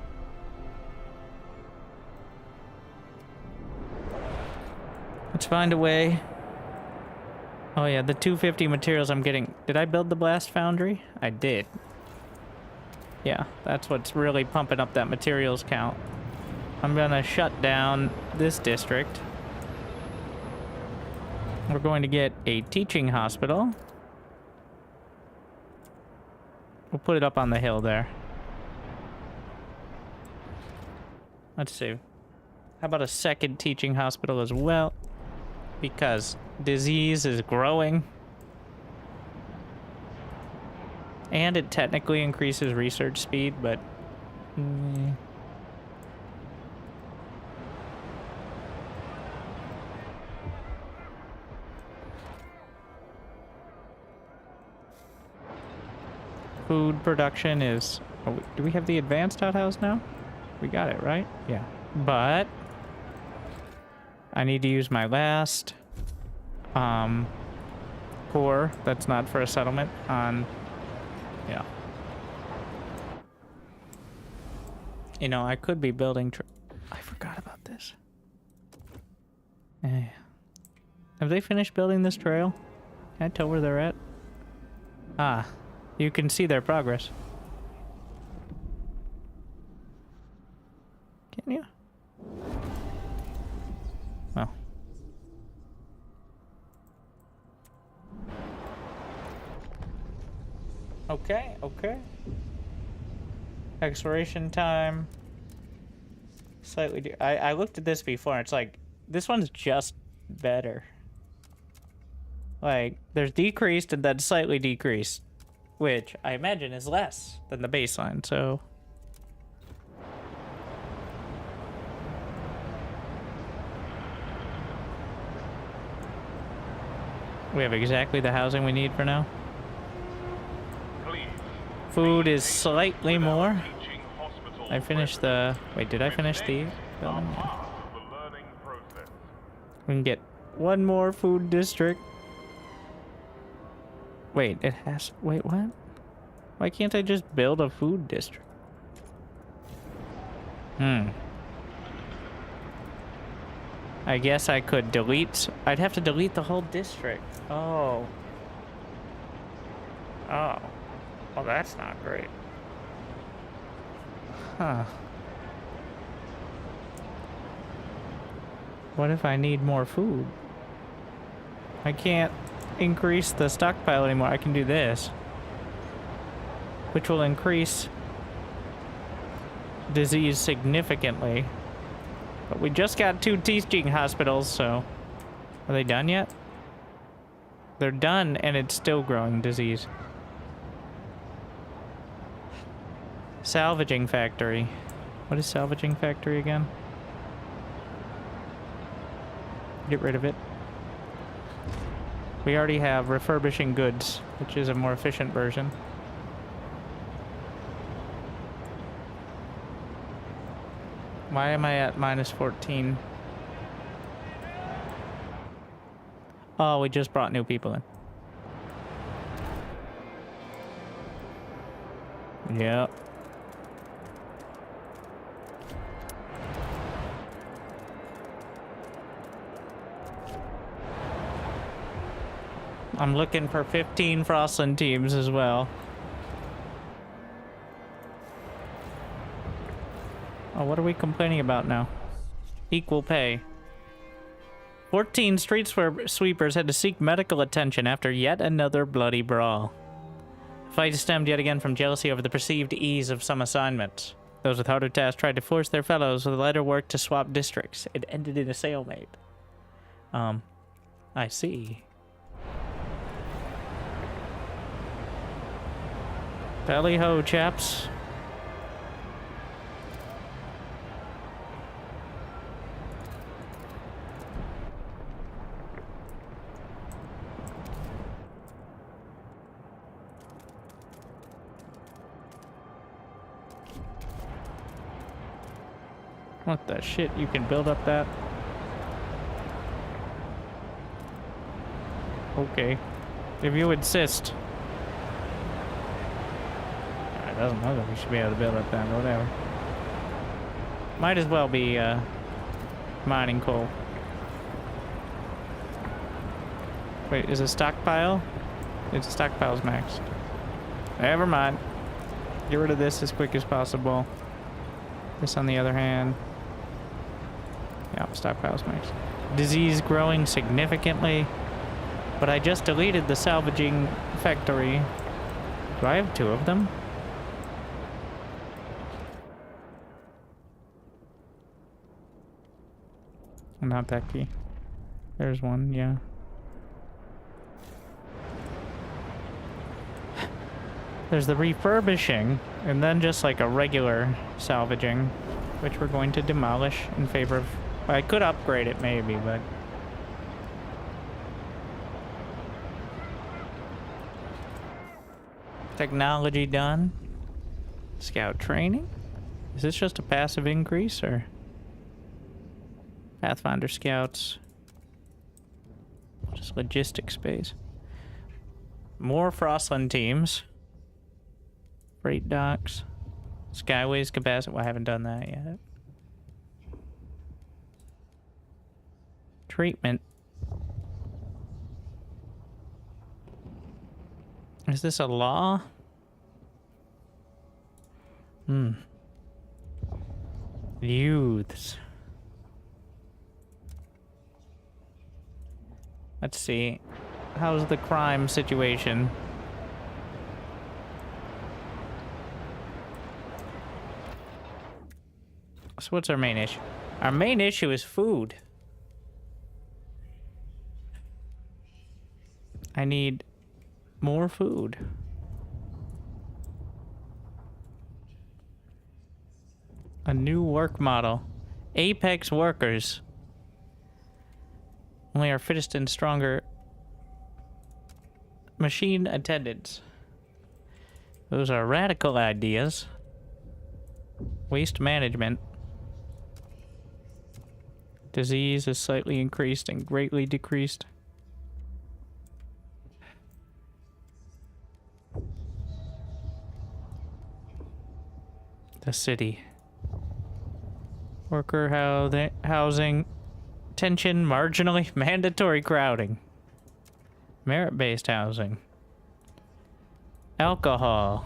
Let's find a way. Oh yeah, the 250 materials I'm getting. Did I build the blast foundry? I did. Yeah, that's what's really pumping up that materials count. I'm gonna shut down this district. We're going to get a teaching hospital. We'll put it up on the hill there. Let's see. How about a second teaching hospital as well? Because disease is growing. And it technically increases research speed, but... Food production is... Oh, do we have the advanced outhouse now? We got it, right? Yeah. But... I need to use my last... core that's not for a settlement on... Yeah. You know, I could be building... I forgot about this. Eh. Have they finished building this trail? Can I tell where they're at? Ah, you can see their progress. Can you? Well. Okay, okay. Exploration time. Slightly... I looked at this before, it's like, this one's just better. Like, there's decreased and then slightly decreased, which I imagine is less than the baseline, so... We have exactly the housing we need for now. Please. Food is slightly more. I finished the... Wait, did I finish the building? We can get one more food district. Wait, it has... Wait, what? Why can't I just build a food district? I guess I could delete... I'd have to delete the whole district. Oh. Oh. Well, that's not great. Huh. What if I need more food? I can't increase the stockpile anymore. I can do this, which will increase disease significantly. But we just got 2 teaching hospitals, so... Are they done yet? They're done, and it's still growing disease. Salvaging factory. What is salvaging factory again? Get rid of it. We already have refurbishing goods, which is a more efficient version. Why am I at -14? Oh, we just brought new people in. Yep. I'm looking for 15 Frostland teams as well. Oh, what are we complaining about now? Equal pay. 14 street sweepers had to seek medical attention after yet another bloody brawl. The fight stemmed yet again from jealousy over the perceived ease of some assignments. Those with harder tasks tried to force their fellows with lighter work to swap districts. It ended in a stalemate. I see. Tally ho, chaps. What the shit? You can build up that? Okay. If you insist. It doesn't look like we should be able to build up that, whatever. Might as well be mining coal. Wait, is a stockpile? Its stockpile's maxed. Never mind. Get rid of this as quick as possible. This on the other hand. Yeah, stockpile's maxed. Disease growing significantly. But I just deleted the salvaging factory. Do I have 2 of them? Not that key. There's one, yeah. There's the refurbishing, and then just like a regular salvaging, which we're going to demolish in favor of... I could upgrade it maybe, but... Technology done. Scout training? Is this just a passive increase, or... Pathfinder scouts. Just logistics space. More Frostland teams. Freight docks. Skyways capacity. Well, I haven't done that yet. Treatment. Is this a law? Youths. Let's see. How's the crime situation? So what's our main issue? Our main issue is food. I need more food. A new work model. Apex workers. Only our fittest and stronger machine attendants. Those are radical ideas. Waste management. Disease is slightly increased and greatly decreased. The city. Worker housing. Tension, marginally mandatory crowding. Merit-based housing. Alcohol.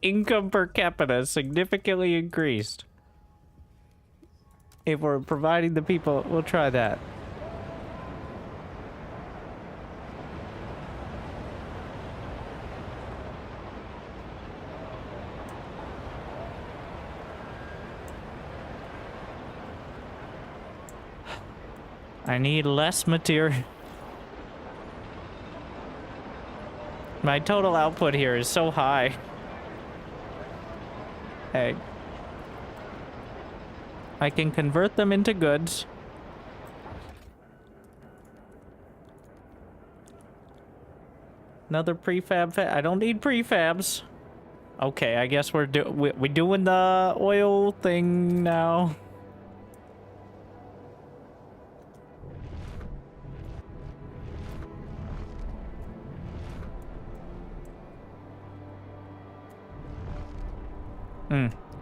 Income per capita significantly increased. If we're providing the people, we'll try that. I need less material. My total output here is so high. Hey. I can convert them into goods. Another prefab. I don't need prefabs. Okay, I guess we're doing the oil thing now.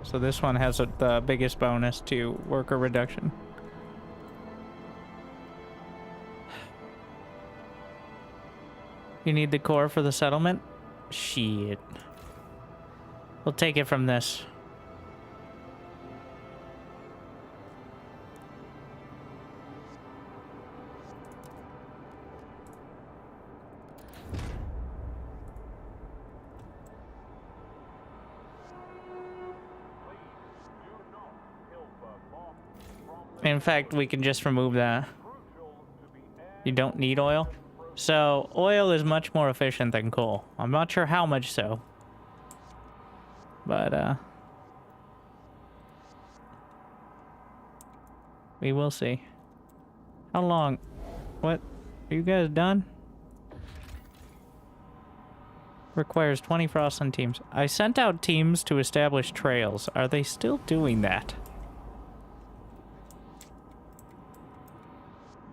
So this one has the biggest bonus to worker reduction. You need the core for the settlement? Shit. We'll take it from this. In fact, we can just remove that. You don't need oil? So, oil is much more efficient than coal. I'm not sure how much so. But, we will see. How long? What? Are you guys done? Requires 20 Frostland teams. I sent out teams to establish trails. Are they still doing that?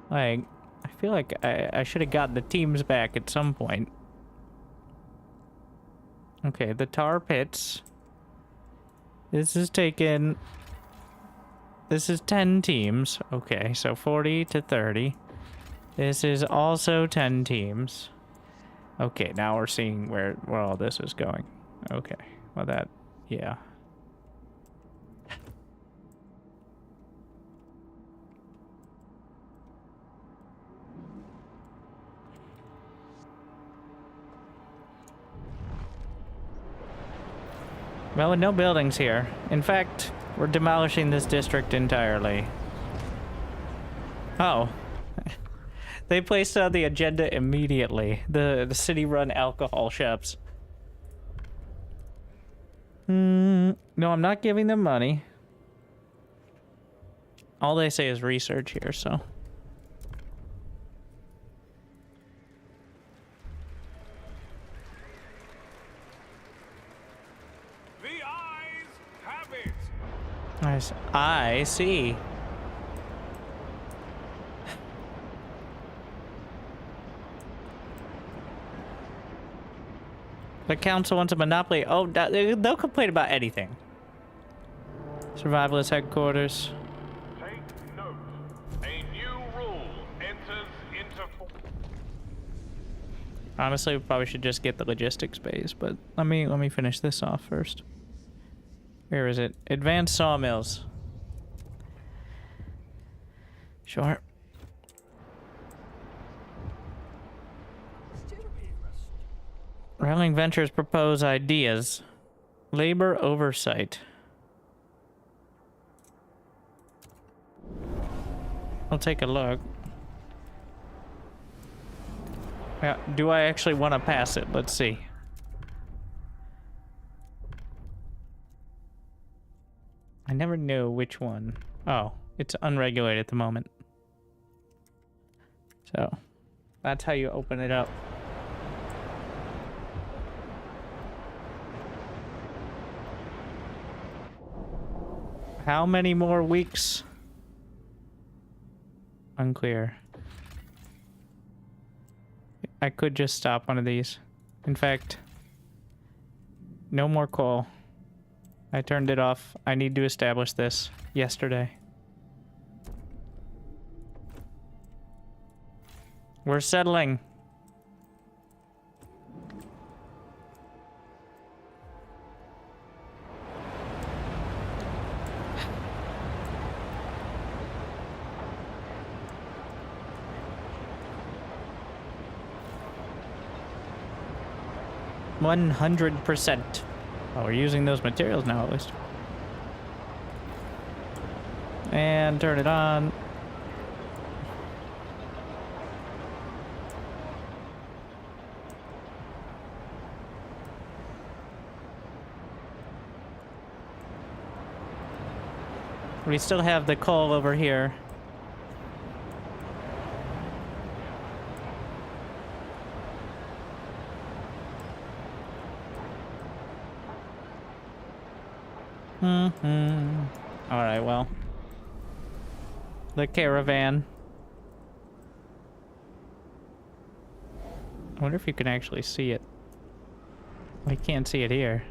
Like, I feel like I should have gotten the teams back at some point. Okay, the tar pits. This is 10 teams. Okay, so 40 to 30. This is also 10 teams. Okay, now we're seeing where all this is going. Okay, well that, yeah. Well, with no buildings here. In fact, we're demolishing this district entirely. Oh. They placed on the agenda immediately. The city-run alcohol shops. No, I'm not giving them money. All they say is research here, so... I see. The council wants a monopoly. Oh, they'll complain about anything. Survivalist headquarters. Take note. A new rule enters into force. Honestly, we probably should just get the logistics base, but let me finish this off first. Where is it? Advanced sawmills. Sure. Rallying Ventures propose ideas. Labor oversight. I'll take a look. Yeah, do I actually want to pass it? Let's see. I never knew which one. Oh, it's unregulated at the moment. So, that's how you open it up. How many more weeks? Unclear. I could just stop one of these. In fact, no more coal. I turned it off. I need to establish this yesterday. We're settling. %100%. Oh, we're using those materials now, at least. And turn it on. We still have the coal over here. Alright, well. The caravan. I wonder if you can actually see it. I can't see it here.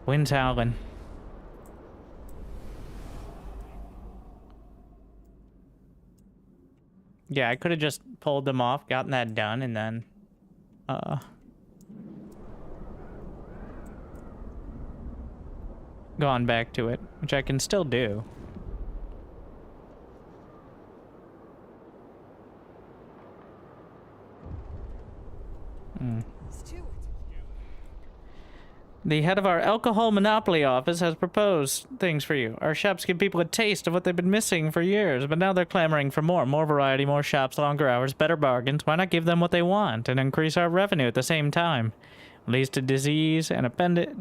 Wind's howling. Yeah, I could have just pulled them off, gotten that done, and then gone back to it, which I can still do. The head of our alcohol monopoly office has proposed things for you. Our shops give people a taste of what they've been missing for years, but now they're clamoring for more. More variety, more shops, longer hours, better bargains. Why not give them what they want and increase our revenue at the same time? It leads to disease and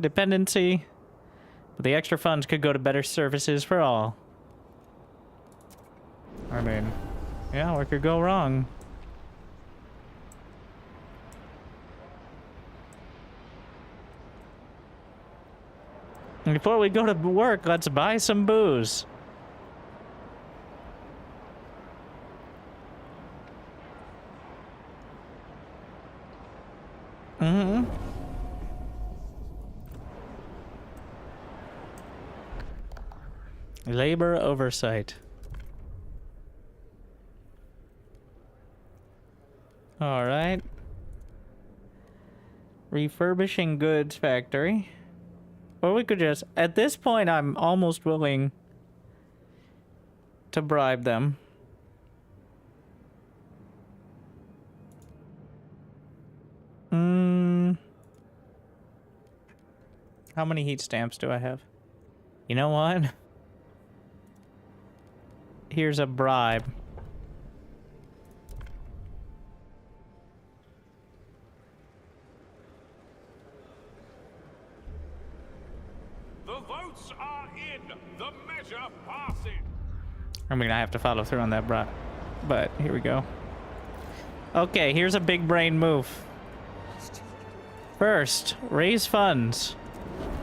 dependency, but the extra funds could go to better services for all. I mean, yeah, what could go wrong? And before we go to work, let's buy some booze. Labor oversight. All right. Refurbishing goods factory. Or we could just, at this point, I'm almost willing to bribe them. How many heat stamps do I have? You know what? Here's a bribe. The votes are in. The measure passes. I'm gonna have to follow through on that bribe. But here we go. Okay, here's a big brain move. First, raise funds.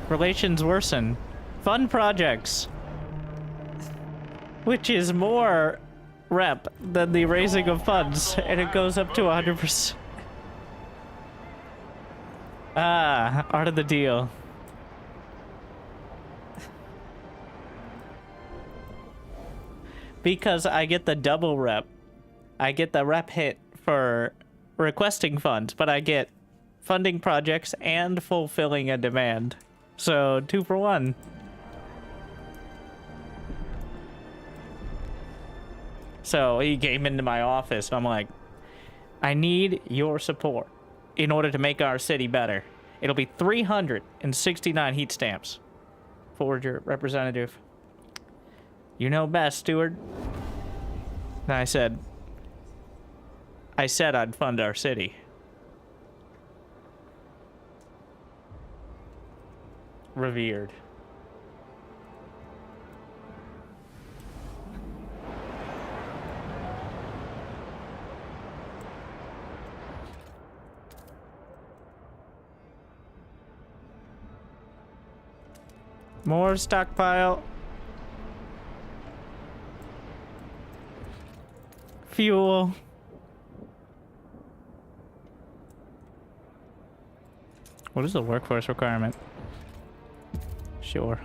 Relations worsen. Fund projects. Which is more rep than the raising of funds, and it goes up to 100%. Ah, art of the deal. Because I get the double rep. I get the rep hit for requesting funds, but I get funding projects and fulfilling a demand. So 2 for 1. So he came into my office and I'm like, I need your support in order to make our city better. It'll be 369 heat stamps. Forger representative. You know best, steward. And I said I'd fund our city. Revered. More stockpile. Fuel. What is the workforce requirement? Sure.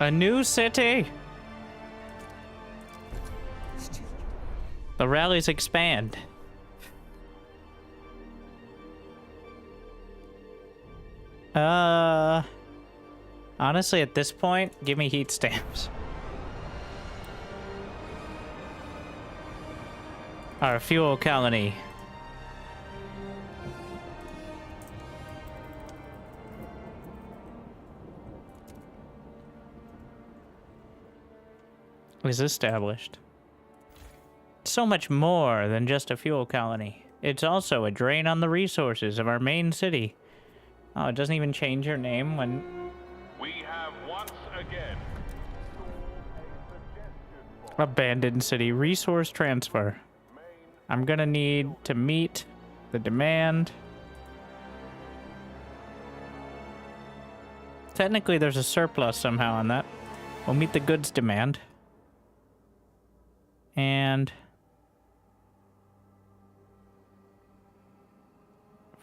A new city. The rallies expand. Honestly, at this point, give me heat stamps. Our fuel colony. Is established. So much more than just a fuel colony. It's also a drain on the resources of our main city. Oh, it doesn't even change your name when... We have once again Abandoned city. Resource transfer. I'm gonna need to meet the demand. Technically, there's a surplus somehow on that. We'll meet the goods demand. And...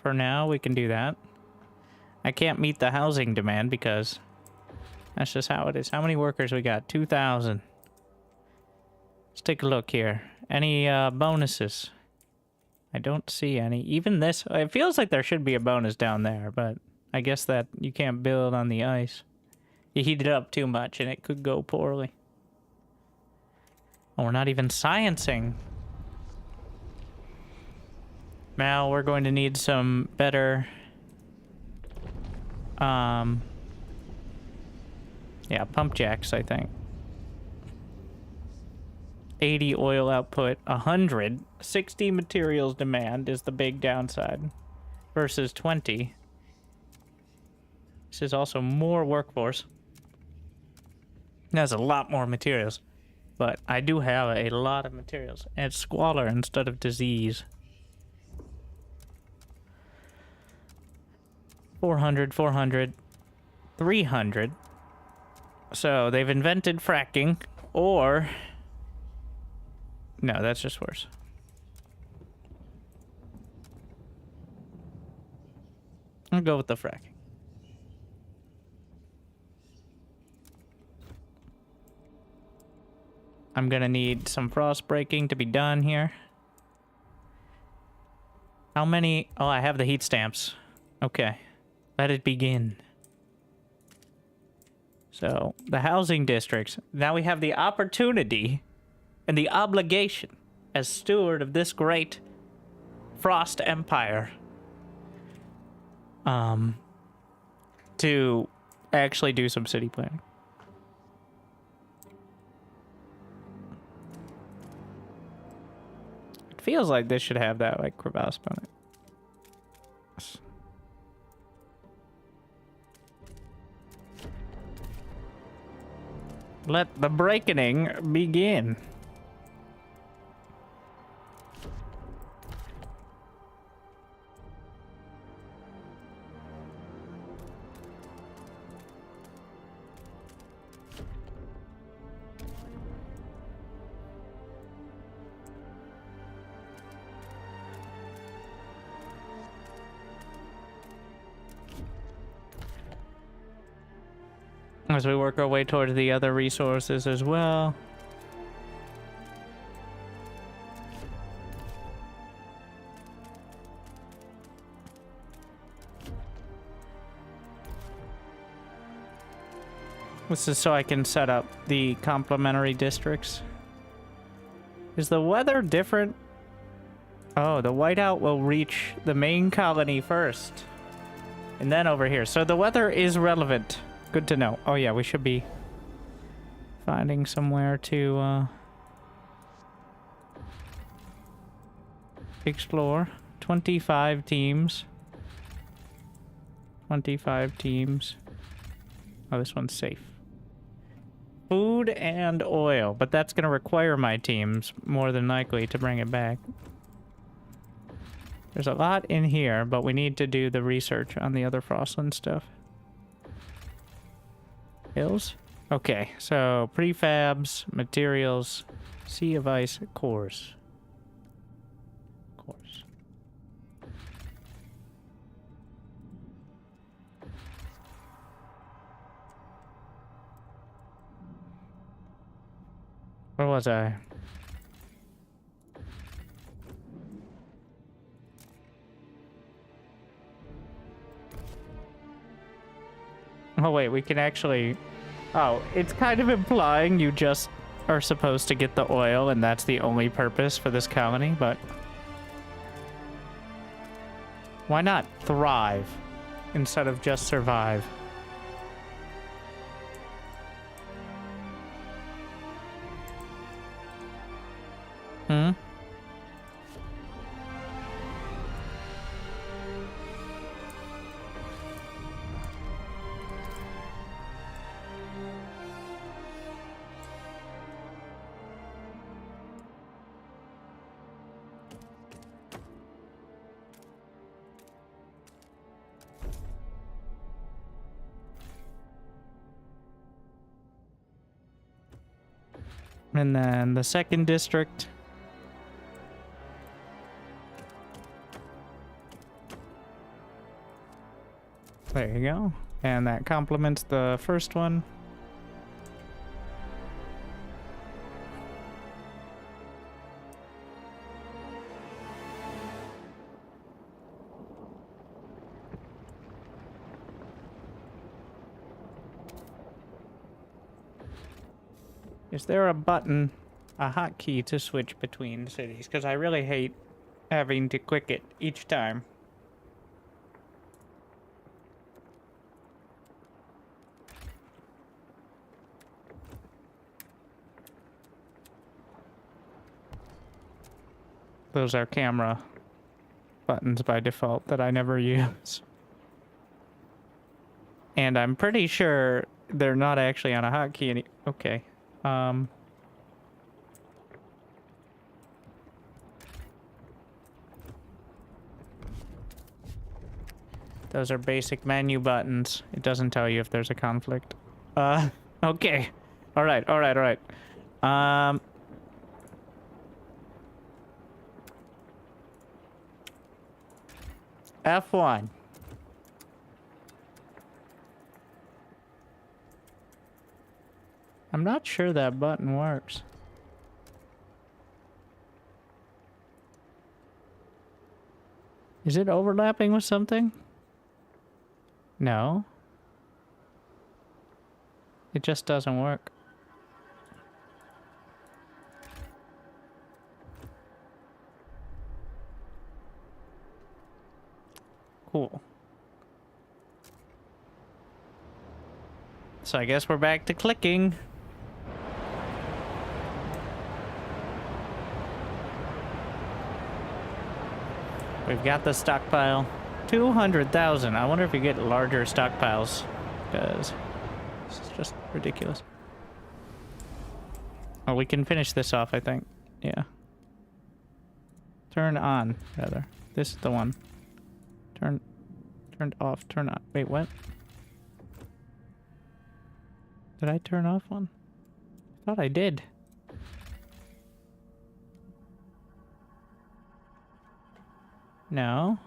for now, we can do that. I can't meet the housing demand because that's just how it is. How many workers we got? 2,000. Let's take a look here. Any bonuses? I don't see any. Even this, it feels like there should be a bonus down there, but I guess that you can't build on the ice. You heat it up too much and it could go poorly. Oh, we're not even sciencing. Now we're going to need some better... yeah, pump jacks, I think. 80 oil output, 100. 60 materials demand is the big downside. Versus 20. This is also more workforce. That's a lot more materials. But I do have a lot of materials. And it's squalor instead of disease. 400, 400, 300. So they've invented fracking, or... no, that's just worse. I'll go with the fracking. I'm gonna need some frost breaking to be done here. How many... oh, I have the heat stamps. Okay. Let it begin. So, the housing districts. Now we have the opportunity and the obligation as steward of this great Frost Empire to actually do some city planning. It feels like this should have that, like, crevasse on it. Let the breaking begin. As we work our way towards the other resources as well. This is so I can set up the complementary districts. Is the weather different? Oh, the whiteout will reach the main colony first. And then over here. So the weather is relevant. Good to know. Oh yeah, we should be finding somewhere to explore. 25 teams. 25 teams. Oh, this one's safe. Food and oil, but that's going to require my teams, more than likely, to bring it back. There's a lot in here, but we need to do the research on the other Frostland stuff. Hills? Okay, so prefabs, materials, sea of ice, cores. Cores. Where was I? Oh wait, we can actually... Oh, it's kind of implying you just are supposed to get the oil and that's the only purpose for this colony, but... Why not thrive instead of just survive? Hmm? And then the second district. There you go. And that complements the first one. Is there a button, a hotkey to switch between cities? Because I really hate having to click it each time. Those are camera buttons by default that I never use. And I'm pretty sure they're not actually on a hotkey okay. Those are basic menu buttons. It doesn't tell you if there's a conflict. Okay. Alright. F1. I'm not sure that button works. Is it overlapping with something? No. It just doesn't work. Cool. So I guess we're back to clicking. We've got the stockpile. 200,000. I wonder if we get larger stockpiles. Because this is just ridiculous. Oh, we can finish this off, I think. Yeah. Turn on, rather. This is the one. Turned off, turn on. Wait, what? Did I turn off one? I thought I did. No.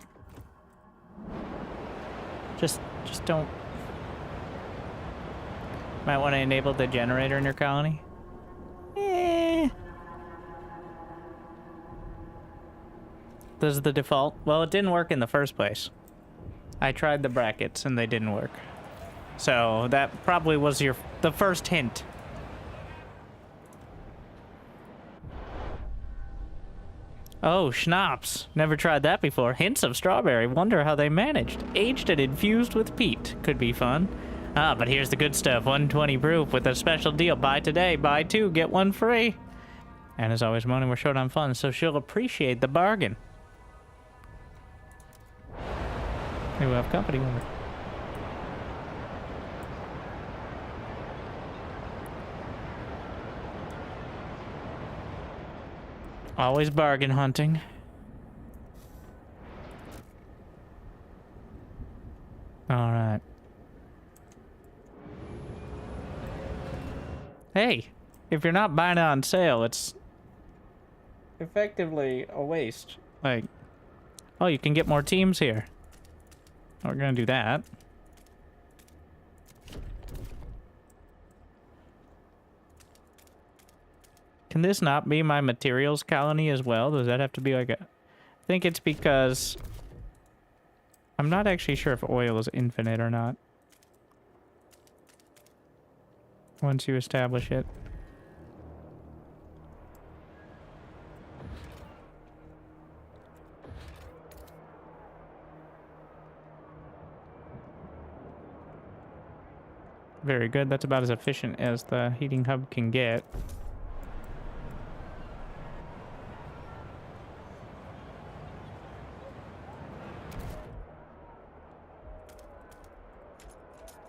Just don't. Might want to enable the generator in your colony. Eh. This is the default. Well, it didn't work in the first place. I tried the brackets and they didn't work. So that probably was the first hint. Oh, schnapps. Never tried that before. Hints of strawberry. Wonder how they managed. Aged and infused with peat. Could be fun. Ah, but here's the good stuff. 120 proof with a special deal. Buy today, buy two, get one free. And as always, Moni, we're short on funds, so she'll appreciate the bargain. Hey, we'll have company with her. Always bargain hunting. All right. Hey, if you're not buying it on sale, it's effectively a waste. Like, oh, you can get more teams here. We're gonna do that. Can this not be my materials colony as well? Does that have to be like a... I think it's because... I'm not actually sure if oil is infinite or not. Once you establish it. Very good. That's about as efficient as the heating hub can get.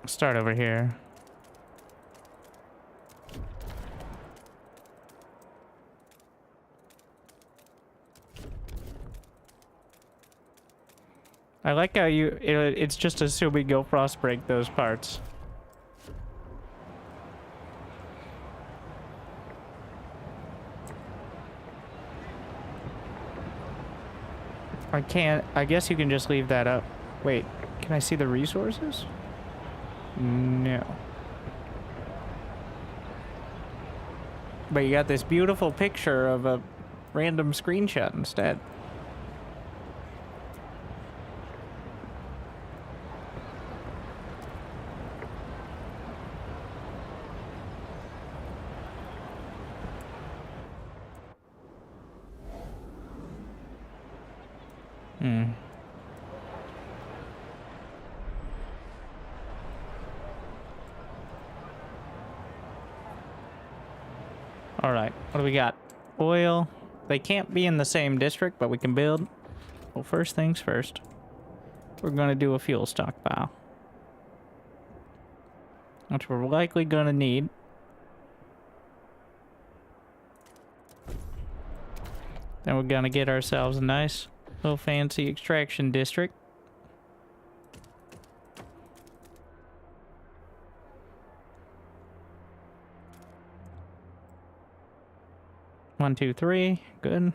Start over here. I like how it's just assuming you'll frost break those parts. I guess you can just leave that up. Wait, can I see the resources? No. But you got this beautiful picture of a random screenshot instead. Alright, what do we got? Oil. They can't be in the same district, but we can build. Well, first things first. We're gonna do a fuel stockpile. Which we're likely gonna need. Then we're gonna get ourselves a nice little fancy extraction district. One, two, three. Good. And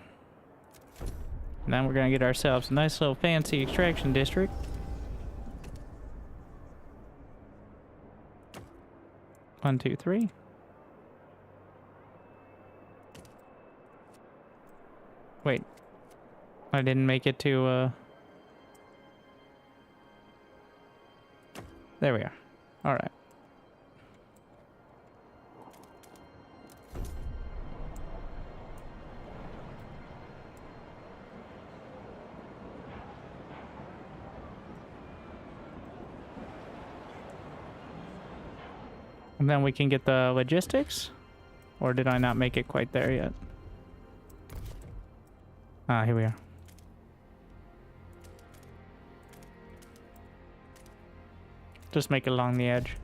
then we're gonna get ourselves a nice little fancy extraction district. One, two, three. Wait. I didn't make it to, There we are. Alright. And then we can get the logistics? Or did I not make it quite there yet? Ah, here we are. Just make it along the edge.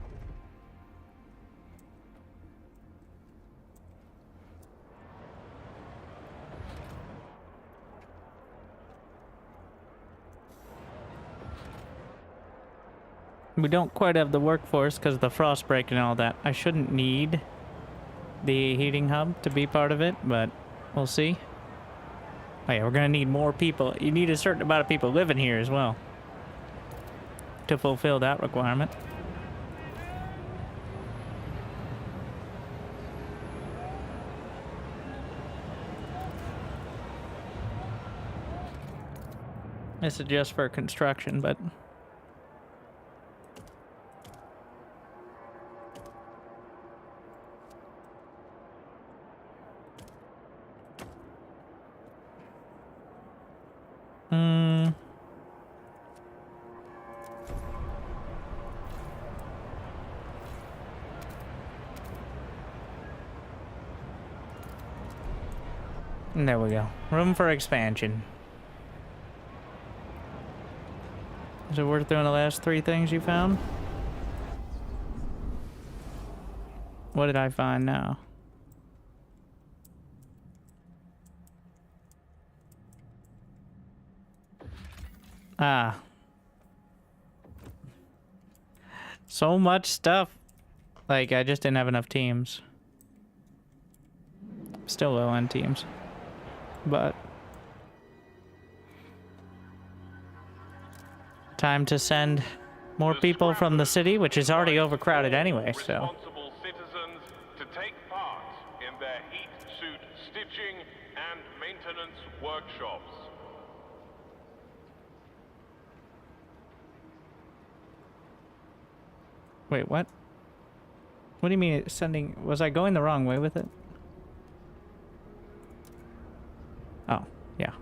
We don't quite have the workforce because of the frost break and all that. I shouldn't need the heating hub to be part of it, but we'll see. Oh yeah, we're gonna need more people. You need a certain amount of people living here as well to fulfill that requirement. This is just for construction, but... There we go. Room for expansion. Is it worth doing the last 3 things you found? What did I find now? Ah. So much stuff. Like, I just didn't have enough teams. Still low on teams. But... time to send more people from the city, which is already overcrowded anyway, so... responsible citizens to take part in their heat suit stitching and maintenance workshops. Wait, what? What do you mean it's sending... was I going the wrong way with it? Oh, yeah.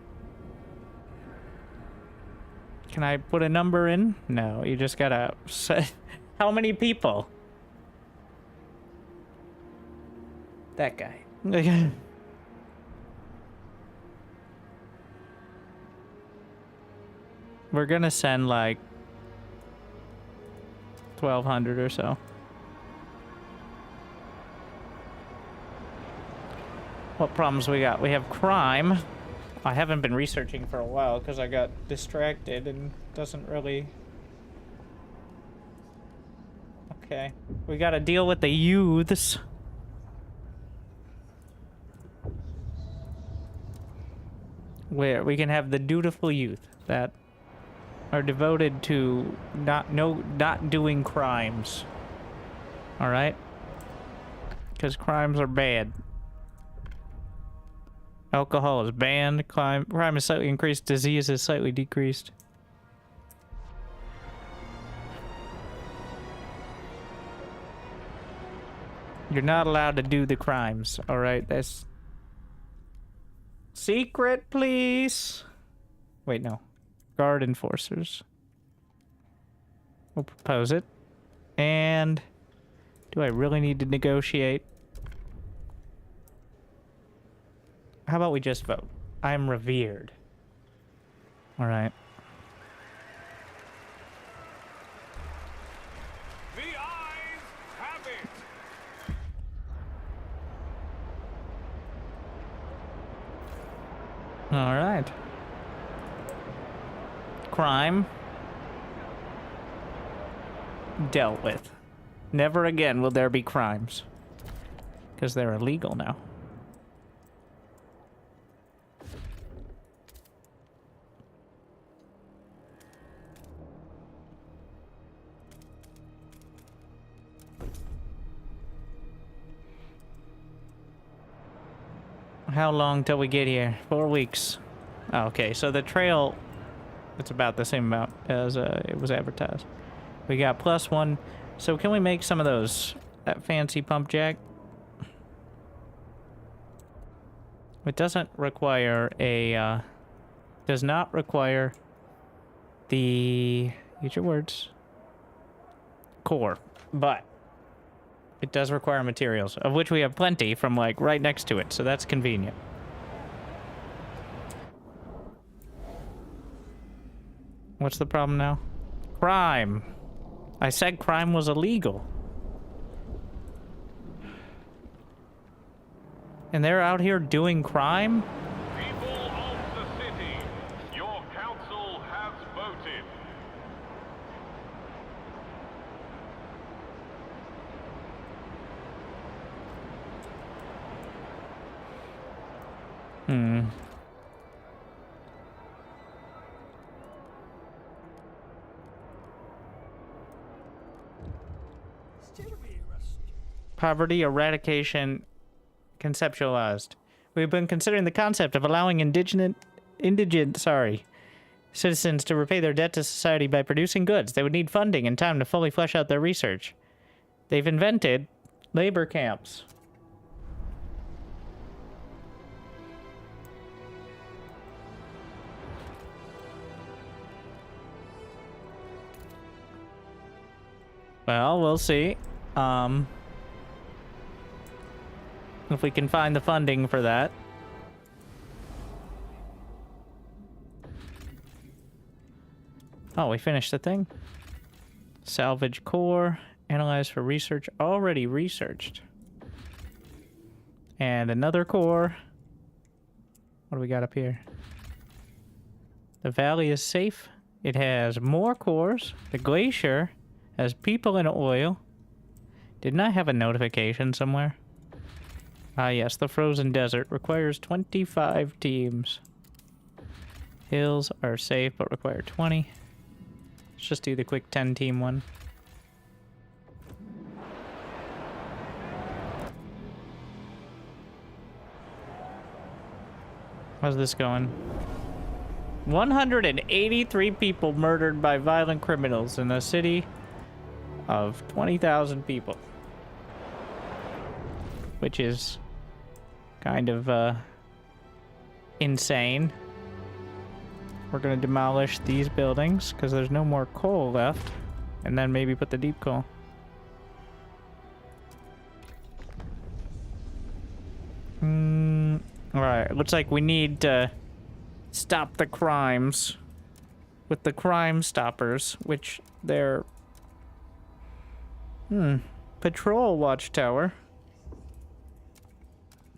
Can I put a number in? No, you just gotta say... How many people? That guy. We're gonna send like 1,200 or so. What problems we got? We have crime. I haven't been researching for a while because I got distracted and doesn't really... Okay. We gotta deal with the youths. Where we can have the dutiful youth that are devoted to not doing crimes. Alright? Because crimes are bad. Alcohol is banned. Crime is slightly increased. Disease is slightly decreased. You're not allowed to do the crimes. Alright, that's... Secret, please. Wait, no. Guard enforcers. We'll propose it. And... do I really need to negotiate? How about we just vote? I'm revered. Alright. The eyes have it! Alright. Crime. Dealt with. Never again will there be crimes. Because they're illegal now. How long till we get here? 4 weeks. Oh, okay, so the trail, it's about the same amount as it was advertised. We got +1. So can we make some of those? That fancy pump jack? It doesn't require a, does not require the, use your words, core, but it does require materials, of which we have plenty from, like, right next to it, so that's convenient. What's the problem now? Crime. I said crime was illegal. And they're out here doing crime? People of the city, your council has voted. Poverty eradication conceptualized. We've been considering the concept of allowing indigent citizens to repay their debt to society by producing goods. They would need funding and time to fully flesh out their research. They've invented labor camps. Well, we'll see. If we can find the funding for that. Oh, we finished the thing. Salvage core. Analyze for research. Already researched. And another core. What do we got up here? The valley is safe. It has more cores. The glacier has people and oil. Didn't I have a notification somewhere? Ah, yes, the frozen desert requires 25 teams. Hills are safe but require 20. Let's just do the quick 10-team one. How's this going? 183 people murdered by violent criminals in a city of 20,000 people. Which is kind of insane. We're gonna demolish these buildings because there's no more coal left, and then maybe put the deep coal. Alright, looks like we need to stop the crimes with the Crime Stoppers, which they're patrol watchtower.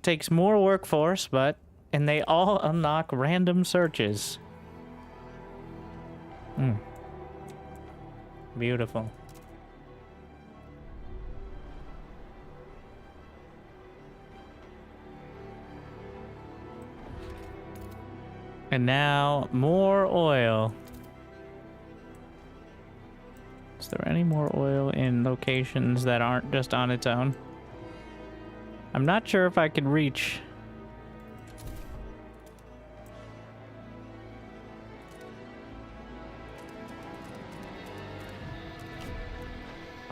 Takes more workforce, and they all unlock random searches. Beautiful. And now more oil. Is there any more oil in locations that aren't just on its own? I'm not sure if I can reach.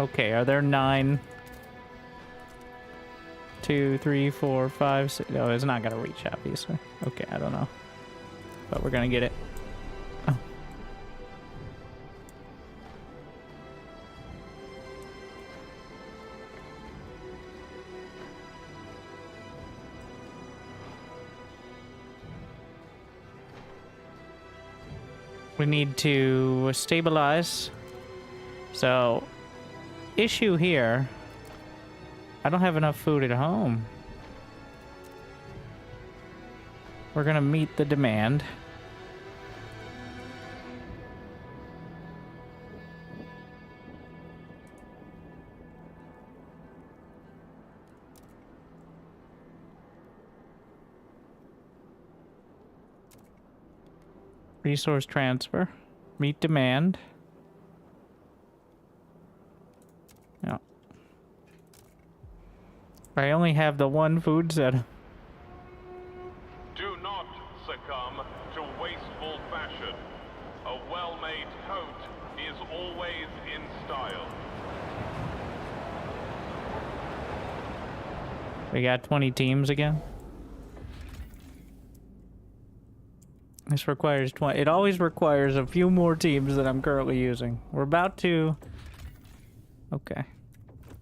Okay, are there 9? 2, 3, 4, 5, 6. Oh, it's not gonna reach, obviously. Okay, I don't know. But we're gonna get it. Oh. We need to stabilize. So, issue here. I don't have enough food at home. We're gonna meet the demand. Resource transfer. Meet demand. No. I only have the one food set. Do not succumb to wasteful fashion. A well-made coat is always in style. We got 20 teams again. This requires 20. It always requires a few more teams than I'm currently using. We're about to... Okay.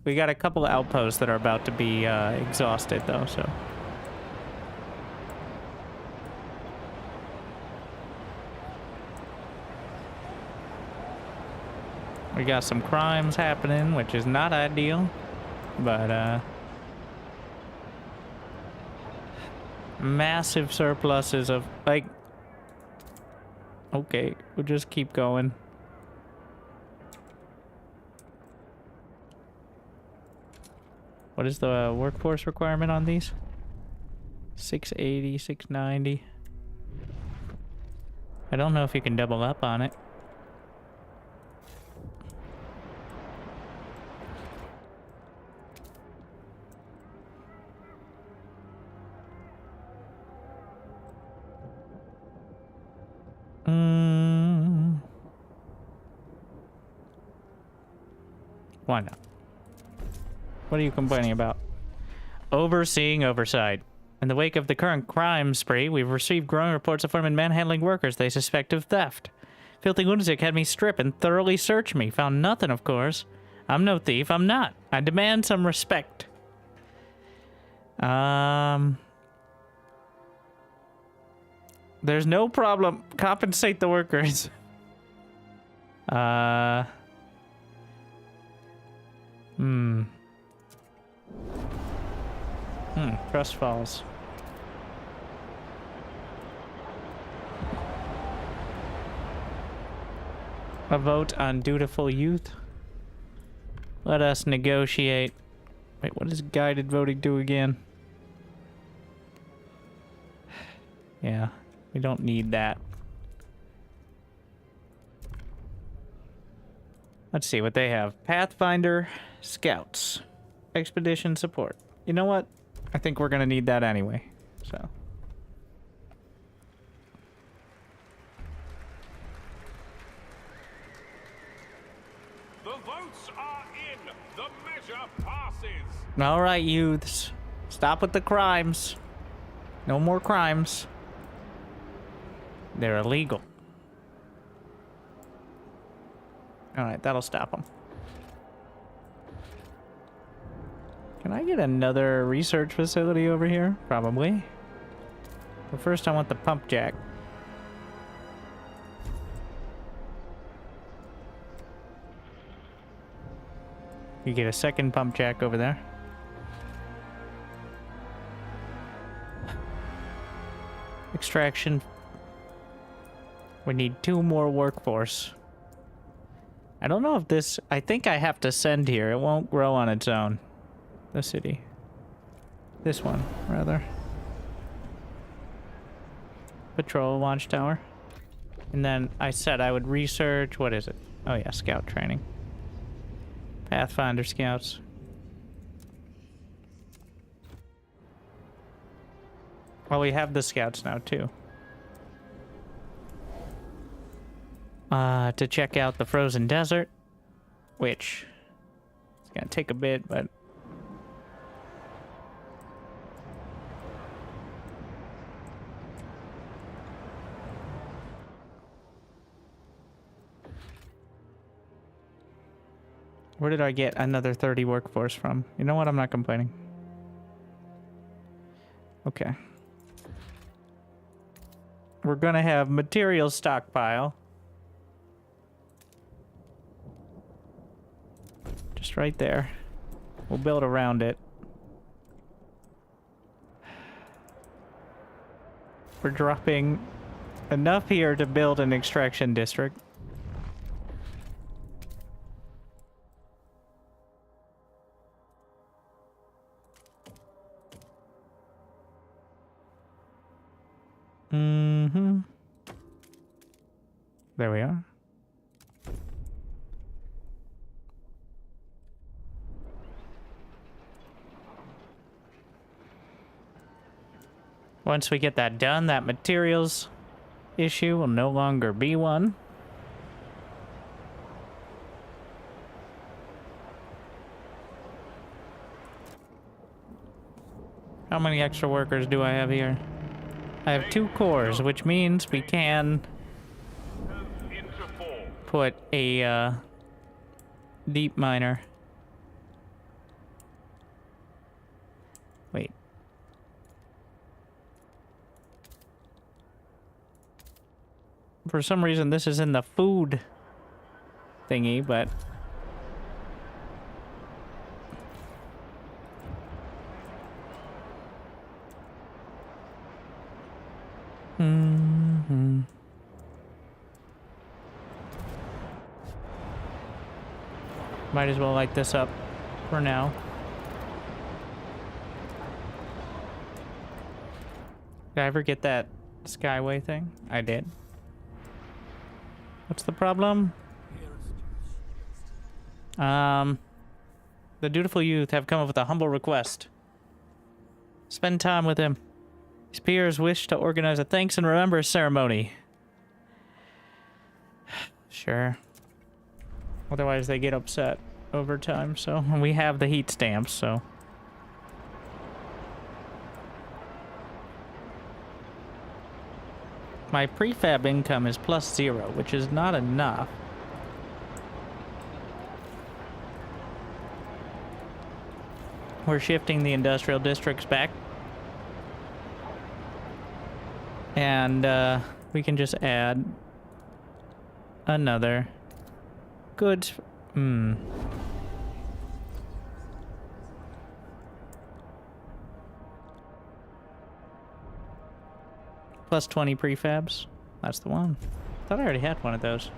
We got a couple of outposts that are about to be exhausted, though, so... We got some crimes happening, which is not ideal, but, massive surpluses of, like... Okay, we'll just keep going. What is the workforce requirement on these? 680, 690. I don't know if you can double up on it. Why not? What are you complaining about? Overseeing oversight. In the wake of the current crime spree, we've received growing reports of foreign manhandling workers they suspect of theft. Filthy lunatic had me strip and thoroughly search me. Found nothing, of course. I'm no thief. I'm not. I demand some respect. There's no problem. Compensate the workers. Trust falls. A vote on dutiful youth. Let us negotiate. Wait, what does guided voting do again? Yeah, we don't need that. Let's see what they have. Pathfinder, Scouts, Expedition Support. You know what? I think we're gonna need that anyway, so. The votes are in. The measure passes. All right, youths. Stop with the crimes. No more crimes. They're illegal. All right, that'll stop them. Can I get another research facility over here? Probably. But first I want the pump jack. You get a second pump jack over there. Extraction. We need 2 more workforce. I don't know if this... I think I have to send here. It won't grow on its own. The city. This one, rather. Patrol launch tower. And then I said I would research... What is it? Oh yeah, scout training. Pathfinder scouts. Well, we have the scouts now, too. To check out the frozen desert. Which... It's gonna take a bit, but... Where did I get another 30 workforce from? You know what? I'm not complaining. Okay. We're gonna have material stockpile. Just right there. We'll build around it. We're dropping enough here to build an extraction district. There we are. Once we get that done, that materials issue will no longer be one. How many extra workers do I have here? I have 2 cores, which means we can put a deep miner. Wait. For some reason, this is in the food thingy, but... Might as well light this up for now. Did I ever get that Skyway thing? I did. What's the problem? The dutiful youth have come up with a humble request. Spend time with him. His peers wish to organize a thanks and remember ceremony. Sure. Otherwise they get upset. over time, so we have the heat stamps, so. My prefab income is +0, which is not enough. We're shifting the industrial districts back. And we can just add another goods. +20 prefabs. That's the one. Thought I already had one of those.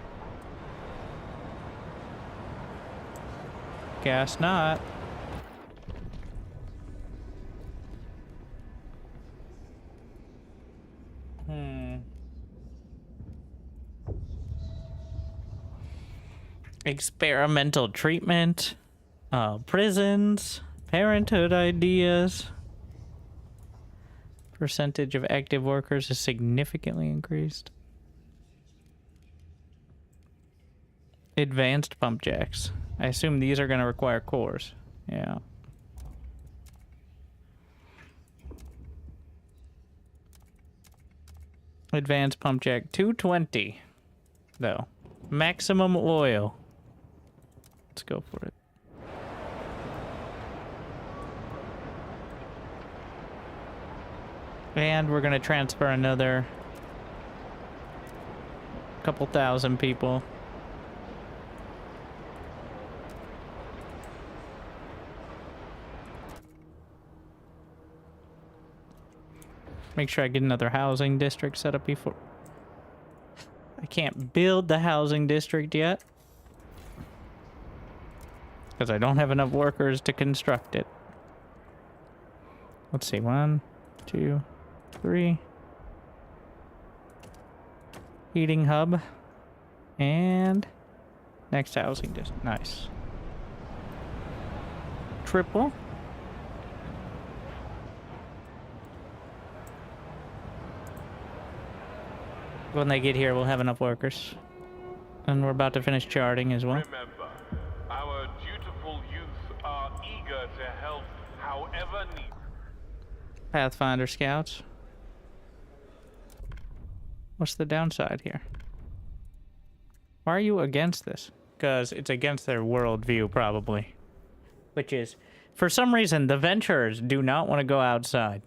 Guess not. Experimental treatment, prisons, parenthood ideas. Percentage of active workers is significantly increased. Advanced pump jacks. I assume these are going to require cores. Yeah. Advanced pump jack 220 though. Maximum oil. Let's go for it. And we're gonna transfer another couple thousand people. Make sure I get another housing district set up before. I can't build the housing district yet because I don't have enough workers to construct it. Let's see, 1, 2, 3. Heating hub. And next housing district. Nice. Triple. When they get here, we'll have enough workers. And we're about to finish charting as well. Remember, our dutiful youth are eager to help however needed. Pathfinder scouts. What's the downside here? Why are you against this? Because it's against their worldview, probably. Which is, for some reason, the Venturers do not want to go outside.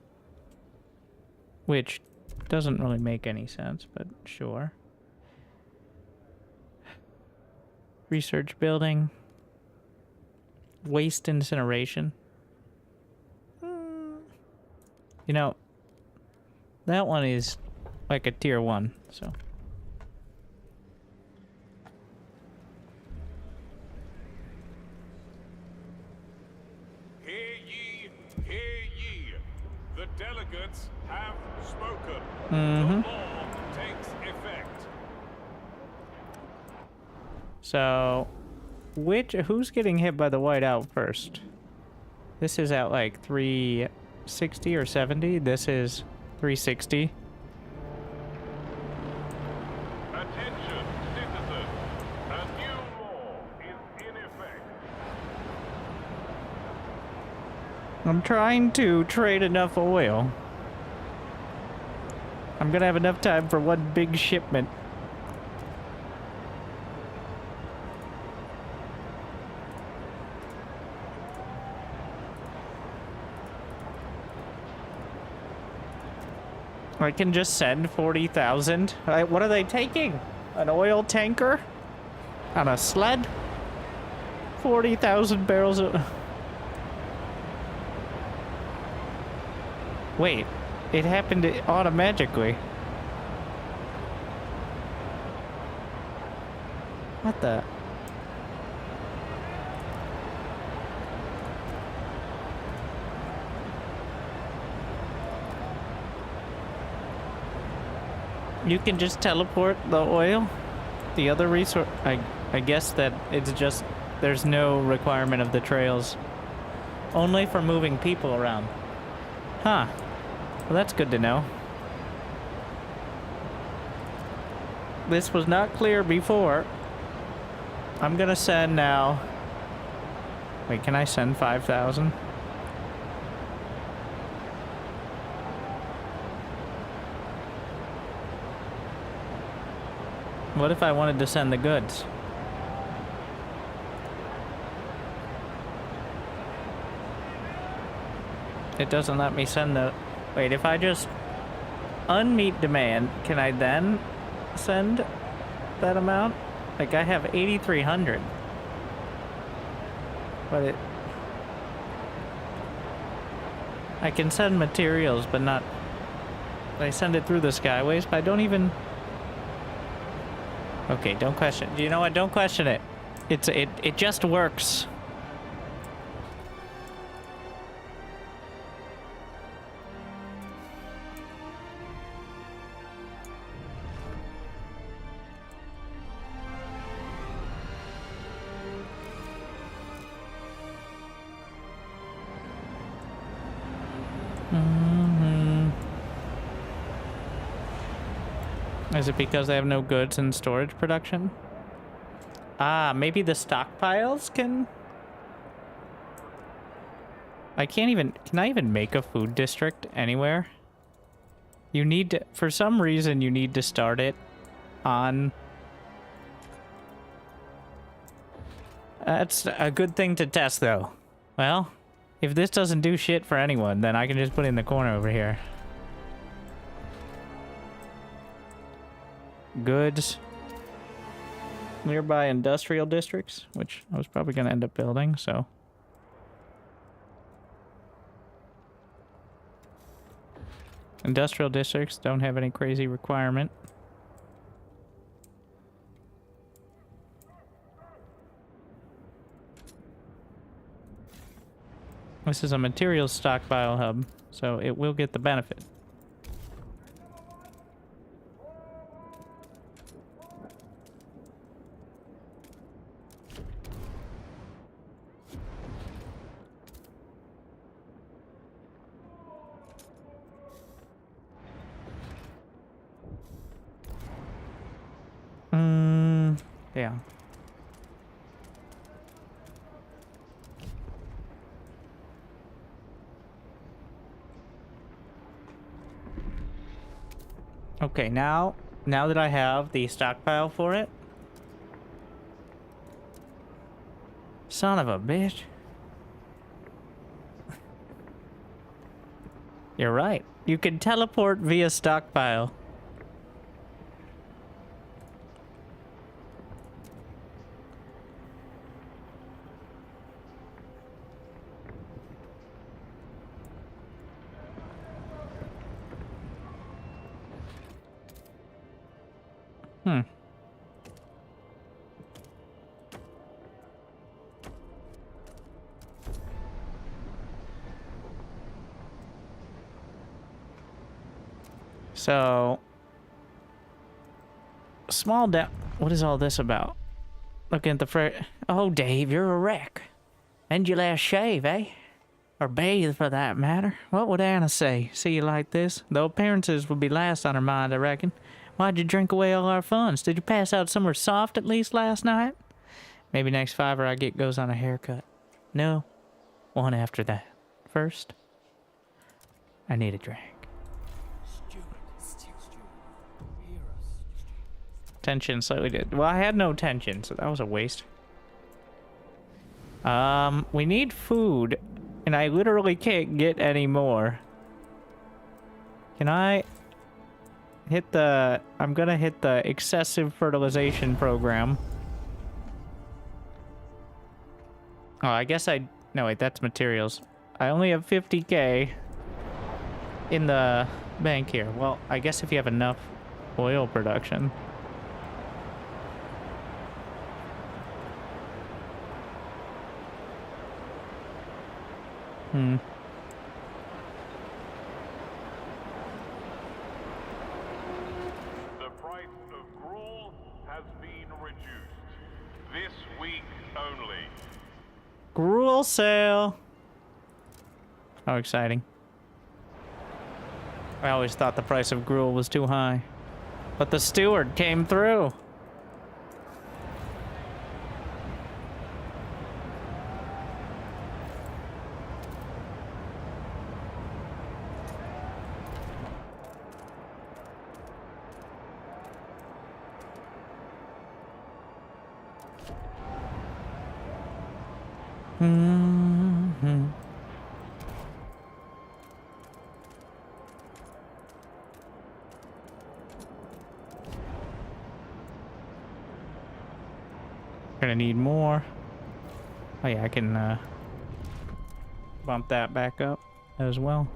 Which doesn't really make any sense, but sure. Research building. Waste incineration. You know, that one is like a tier 1, so. Hear ye, hear ye. The delegates have spoken. Mm-hmm. The law takes effect. So, who's getting hit by the whiteout first? This is at like 360 or 70. This is 360. Attention, citizens. A new law is in effect. I'm trying to trade enough oil. I'm gonna have enough time for one big shipment. I can just send 40,000. What are they taking? An oil tanker? On a sled? 40,000 barrels of... Wait, it happened automatically. What the... You can just teleport the oil? The other resource... I guess that it's just... There's no requirement of the trails. Only for moving people around. Huh. Well, that's good to know. This was not clear before. I'm gonna send now Wait, can I send 5,000? What if I wanted to send the goods? It doesn't let me send the... Wait, if I just unmeet demand, can I then send that amount? Like, I have 8,300. But it... I can send materials, but not... I send it through the skyways, but I don't even... Okay, don't question... You know what? Don't question it. It just works. Is it because they have no goods in storage production? Ah, maybe the stockpiles can... I can't even... Can I even make a food district anywhere? You need to... For some reason, you need to start it on... That's a good thing to test, though. Well, if this doesn't do shit for anyone, then I can just put it in the corner over here. Goods. Nearby industrial districts, which I was probably going to end up building, so... Industrial districts don't have any crazy requirement. This is a materials stockpile hub, so it will get the benefit. Yeah. Okay, now that I have the stockpile for it. Son of a bitch. You're right. You can teleport via stockpile. So, small down. What is all this about? Looking at the oh, Dave, you're a wreck. And your last shave, eh? Or bathe, for that matter. What would Anna say? See you like this? The appearances would be last on her mind, I reckon. Why'd you drink away all our funds? Did you pass out somewhere soft at least last night? Maybe next fiver I get goes on a haircut. No, one after that. First, I need a drink. Tension slightly did. Well, I had no tension, so that was a waste. We need food, and I literally can't get any more. Can I hit the... I'm gonna hit the excessive fertilization program. Oh, I guess I... No, wait, that's materials. I only have 50k in the bank here. Well, I guess if you have enough oil production... The price of gruel has been reduced. This week only. Gruel sale. How exciting. I always thought the price of gruel was too high. But the steward came through. Mm-hmm. Gonna need more. Oh yeah, I can bump that back up as well.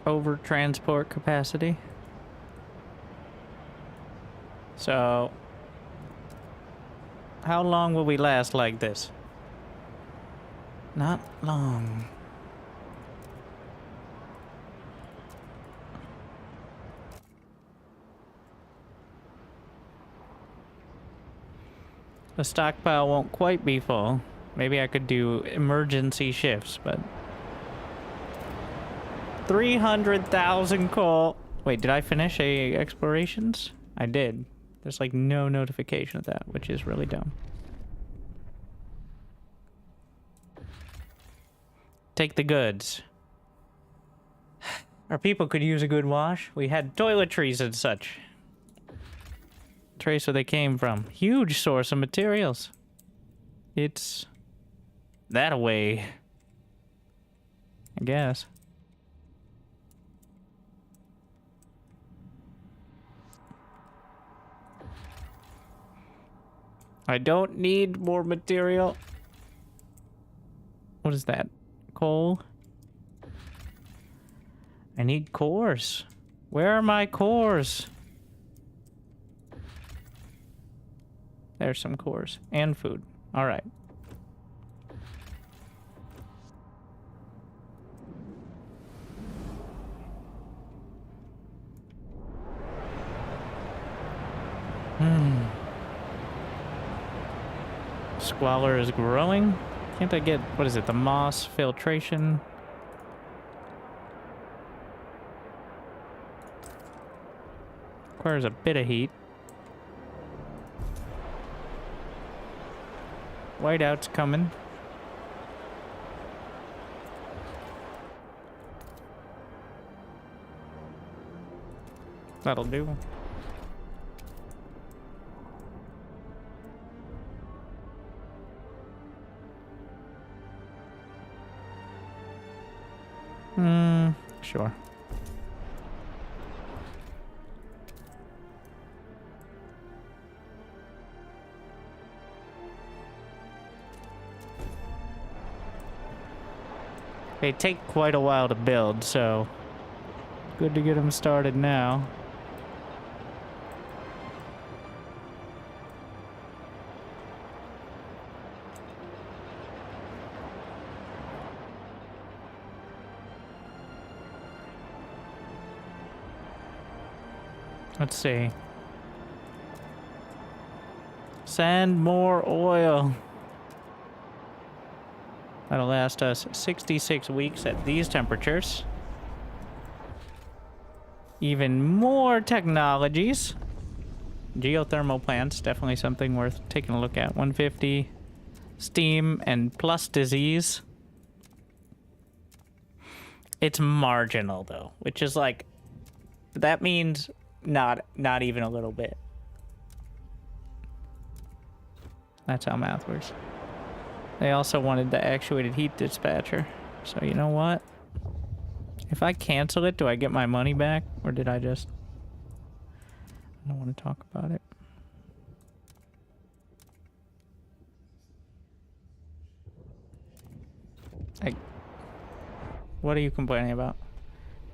Over transport capacity. So, how long will we last like this? Not long. The stockpile won't quite be full. Maybe I could do emergency shifts, but 300,000 coal. Wait, did I finish explorations? I did. There's like no notification of that, which is really dumb. Take the goods. Our people could use a good wash. We had toiletries and such. Trace where they came from. Huge source of materials. It's that away, I guess. I don't need more material. What is that? Coal? I need cores. Where are my cores? There's some cores. And food. Alright. Squalor is growing. Can't I get, what is it, the moss filtration? Requires a bit of heat. Whiteout's coming. That'll do. Sure. They take quite a while to build, so good to get them started now. Let's see. Send more oil. That'll last us 66 weeks at these temperatures. Even more technologies. Geothermal plants, definitely something worth taking a look at. 150. Steam and plus disease. It's marginal though, which is like, that means not even a little bit. That's how math works. They also wanted the actuated heat dispatcher. So you know what? If I cancel it, do I get my money back? Or did I just... I don't want to talk about it. What are you complaining about?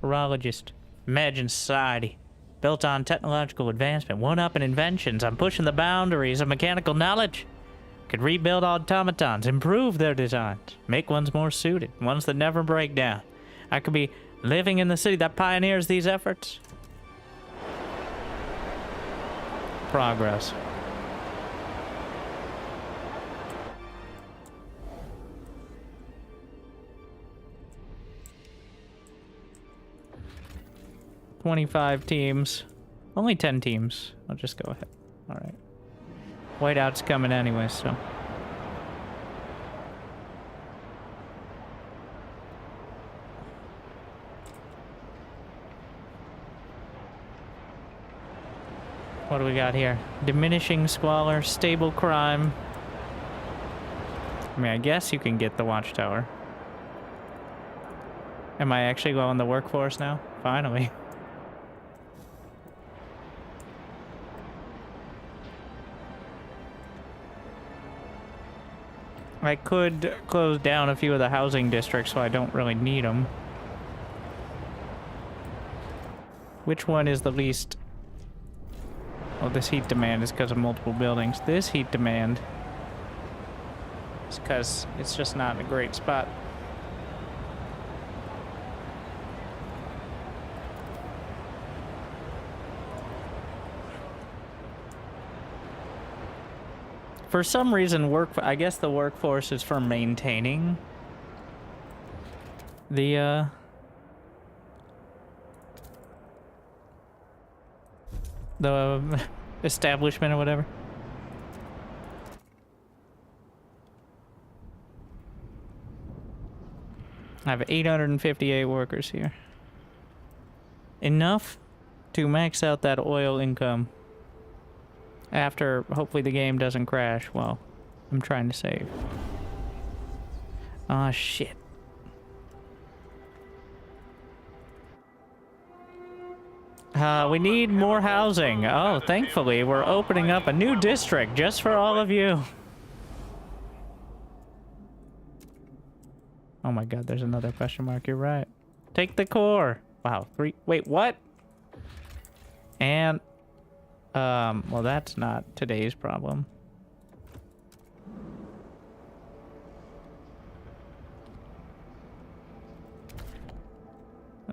Virologist. Imagine society. Built on technological advancement. One up in inventions. I'm pushing the boundaries of mechanical knowledge. Could rebuild automatons. Improve their designs. Make ones more suited. Ones that never break down. I could be living in the city that pioneers these efforts. Progress. $25 teams. Only 10 teams. I'll just go ahead. All right. Whiteout's coming anyway, so. What do we got here? Diminishing squalor, stable crime. I mean, I guess you can get the watchtower. Am I actually going the workforce now? Finally. I could close down a few of the housing districts, so I don't really need them. Which one is the least... Oh, this heat demand is because of multiple buildings. This heat demand is because it's just not in a great spot. For some reason, I guess the workforce is for maintaining the, establishment or whatever. I have 858 workers here. Enough to max out that oil income. After, hopefully the game doesn't crash while I'm trying to save. Ah, shit. We need more housing. Oh, thankfully, we're opening up a new district just for all of you. Oh my god, there's another question mark. You're right. Take the core. Wow, 3... Wait, what? And... well, that's not today's problem.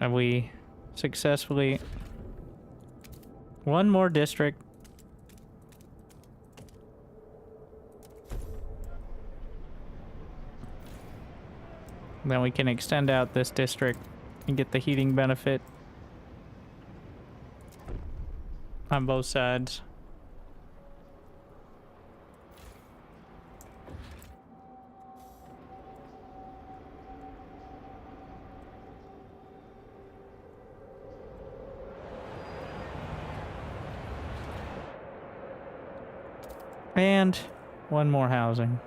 Have we successfully... One more district. Then we can extend out this district and get the heating benefit on both sides. And one more housing.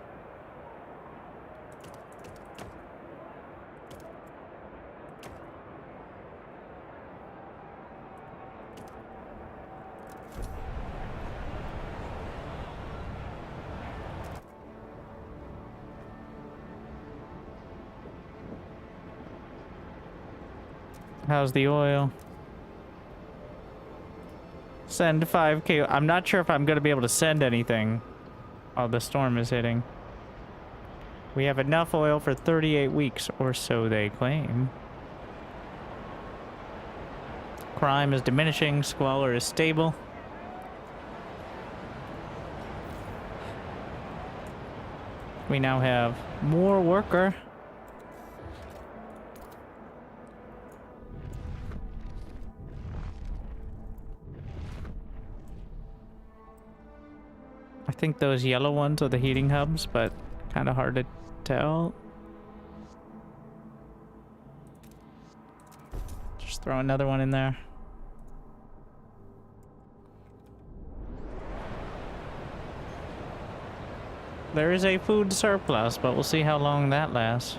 How's the oil? Send 5K. I'm not sure if I'm going to be able to send anything while the storm is hitting. We have enough oil for 38 weeks, or so they claim. Crime is diminishing. Squalor is stable. We now have more worker. I think those yellow ones are the heating hubs, but kind of hard to tell. Just throw another one in there. There is a food surplus, but we'll see how long that lasts.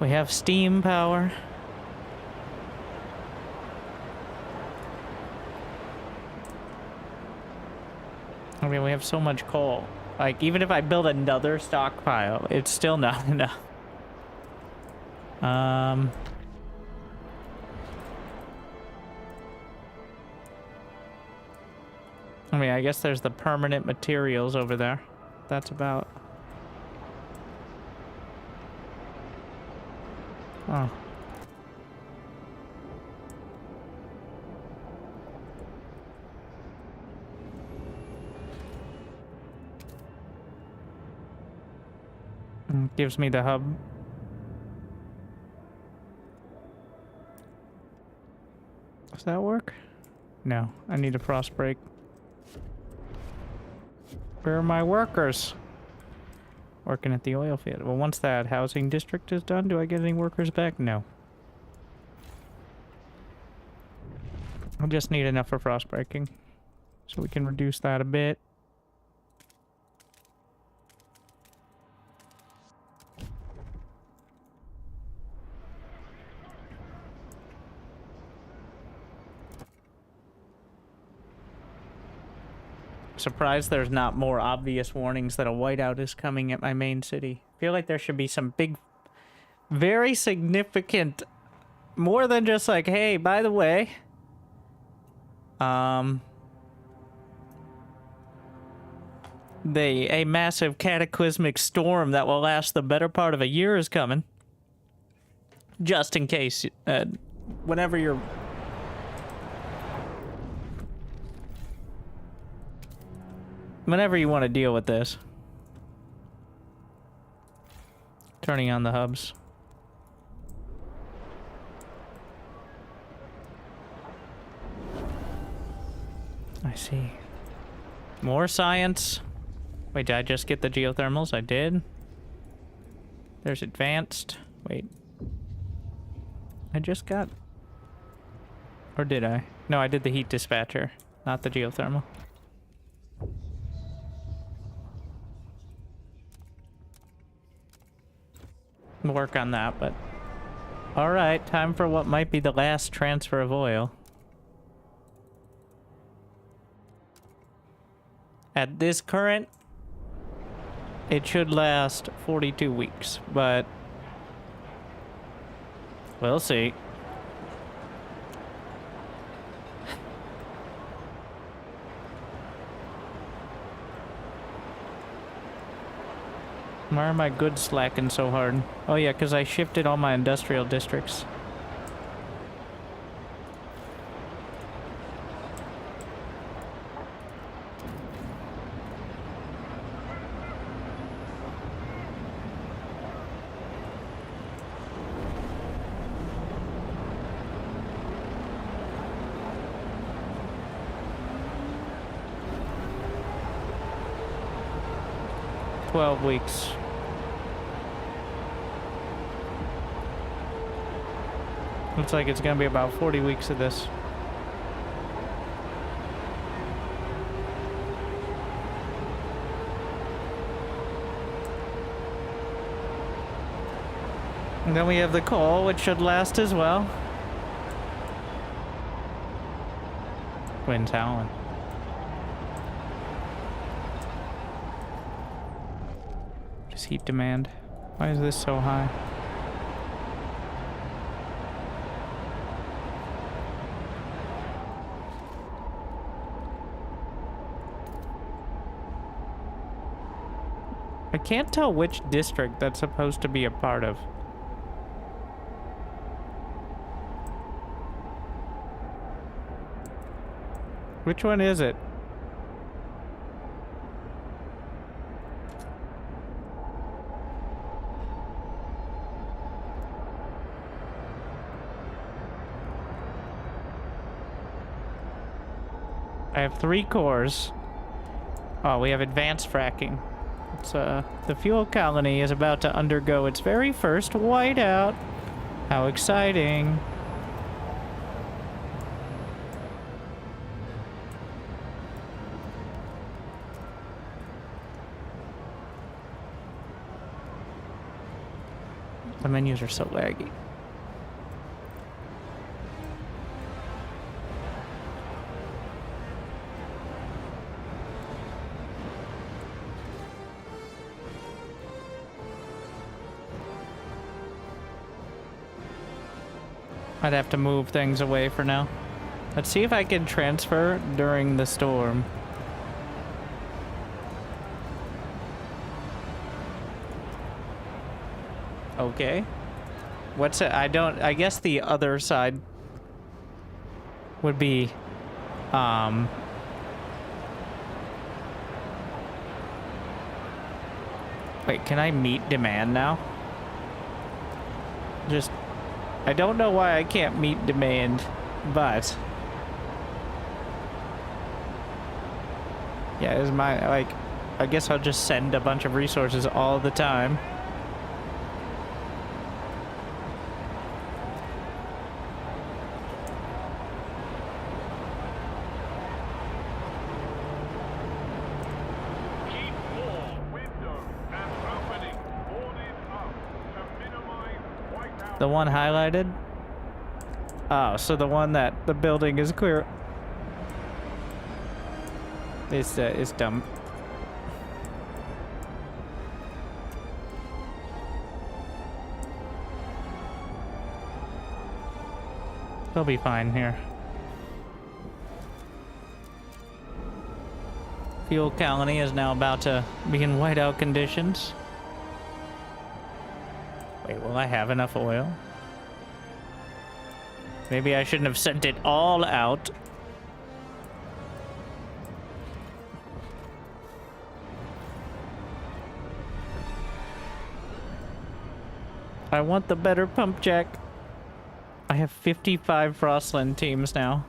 We have steam power. I mean, we have so much coal. Like, even if I build another stockpile, it's still not enough. I mean, I guess there's the permanent materials over there. That's about... Oh. Gives me the hub. Does that work? No, I need a frost break. Where are my workers? Working at the oil field. Well, once that housing district is done, do I get any workers back? No. I'll just need enough for frost breaking. So we can reduce that a bit. Surprised there's not more obvious warnings that a whiteout is coming at my main city. I feel like there should be some big, very significant, more than just like, hey, by the way, a massive cataclysmic storm that will last the better part of a year is coming. Just in case, whenever you're... Whenever you want to deal with this. Turning on the hubs. I see. More science. Wait, did I just get the geothermals? I did. There's advanced. Wait. I just got... Or did I? No, I did the heat dispatcher, not the geothermal. Work on that, but... Alright, time for what might be the last transfer of oil. At this current, it should last 42 weeks, but... We'll see. Why are my goods slacking so hard? Oh yeah, because I shifted all my industrial districts. Weeks. Looks like it's gonna be about 40 weeks of this. And then we have the coal, which should last as well. Wind's howling. Heat demand. Why is this so high? I can't tell which district that's supposed to be a part of. Which one is it? I have 3 cores. Oh, we have advanced fracking. It's, the fuel colony is about to undergo its very first whiteout. How exciting. The menus are so laggy. I'd have to move things away for now. Let's see if I can transfer during the storm. Okay. What's it? I guess the other side would be, wait, can I meet demand now? Just, I don't know why I can't meet demand, but yeah, is my, like, I guess I'll just send a bunch of resources all the time. Keep all windows and openings boarded up to minimize whiteout. The one highlighted? Oh, so the one that the building is clear. It's dumb. They'll be fine here. Fuel colony is now about to be in whiteout conditions. Wait, will I have enough oil? Maybe I shouldn't have sent it all out. I want the better pump jack. I have 55 Frostland teams now.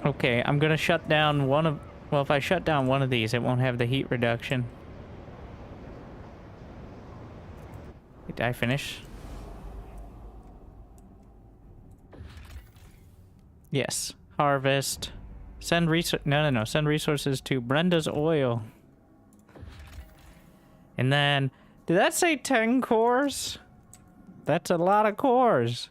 Okay, I'm gonna shut down one of... Well, if I shut down one of these, it won't have the heat reduction. Wait, did I finish? Yes. Harvest. Send No. Send resources to Brenda's Oil. And then... Did that say 10 cores? That's a lot of cores.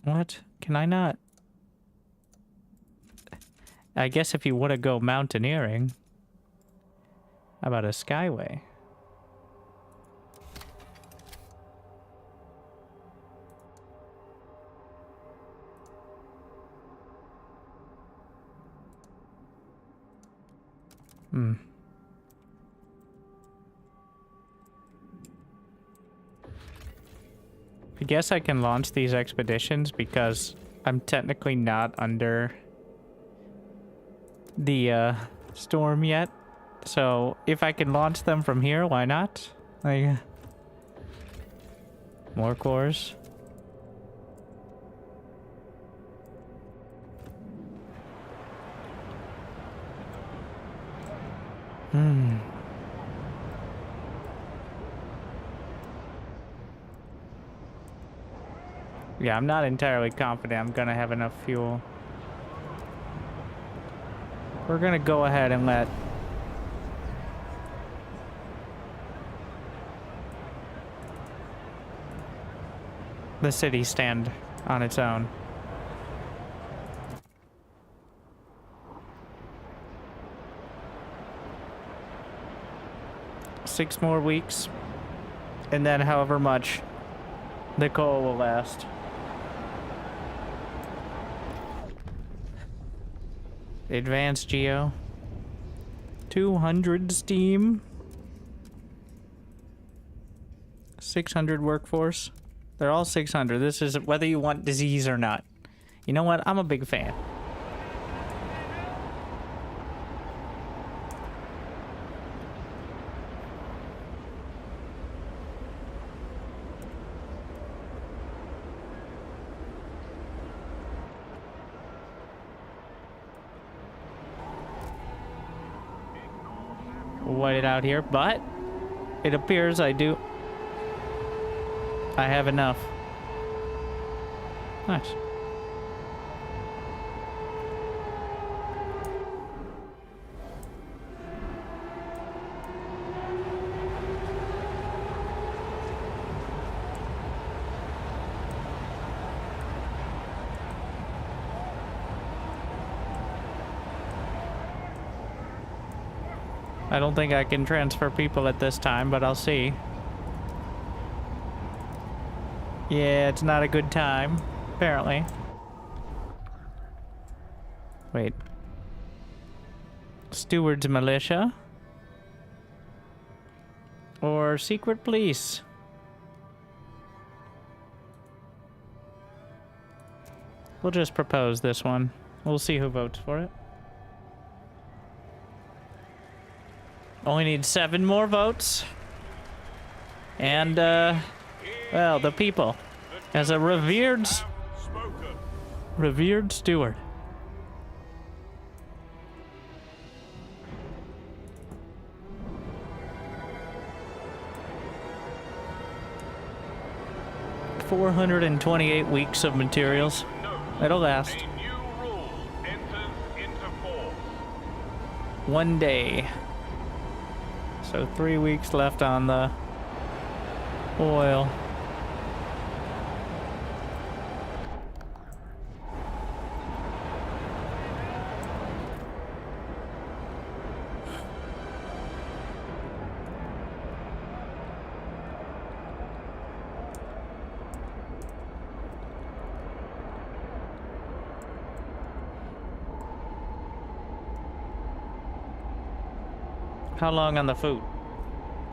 What? Can I not? I guess if you want to go mountaineering. How about a skyway? I guess I can launch these expeditions because I'm technically not under the storm yet. So if I can launch them from here, why not? Like, more cores. Yeah, I'm not entirely confident I'm gonna have enough fuel. We're gonna go ahead and let the city stand on its own. Six more weeks, and then however much the coal will last. Advanced Geo. 200 steam. 600 workforce. They're all 600. This is whether you want disease or not. You know what? I'm a big fan. White it out here, but it appears I have enough. Nice. I don't think I can transfer people at this time, but I'll see. Yeah, it's not a good time, apparently. Wait. Steward's militia? Or secret police? We'll just propose this one. We'll see who votes for it. Only need 7 more votes. And, well, the people. As a revered steward. $428 weeks of materials. It'll last. A new rule enters into force. 1 day. So 3 weeks left on the oil. How long on the food?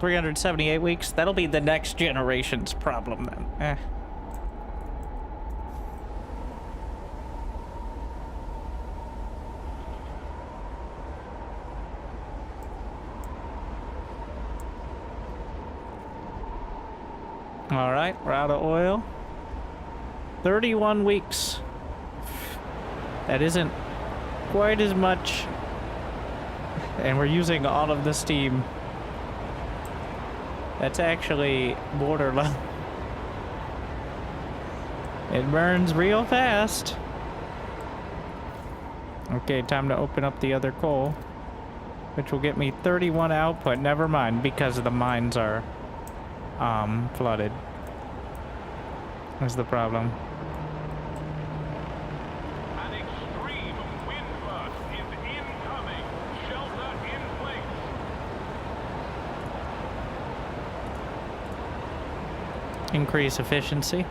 378 weeks? That'll be the next generation's problem then. Alright, we're out of oil. 31 weeks. That isn't quite as much. And we're using all of the steam. That's actually borderline. It burns real fast. Okay, time to open up the other coal, which will get me 31 output. Never mind, because the mines are flooded. That's the problem. An extreme wind burst is incoming. Shelter in place. Increase efficiency.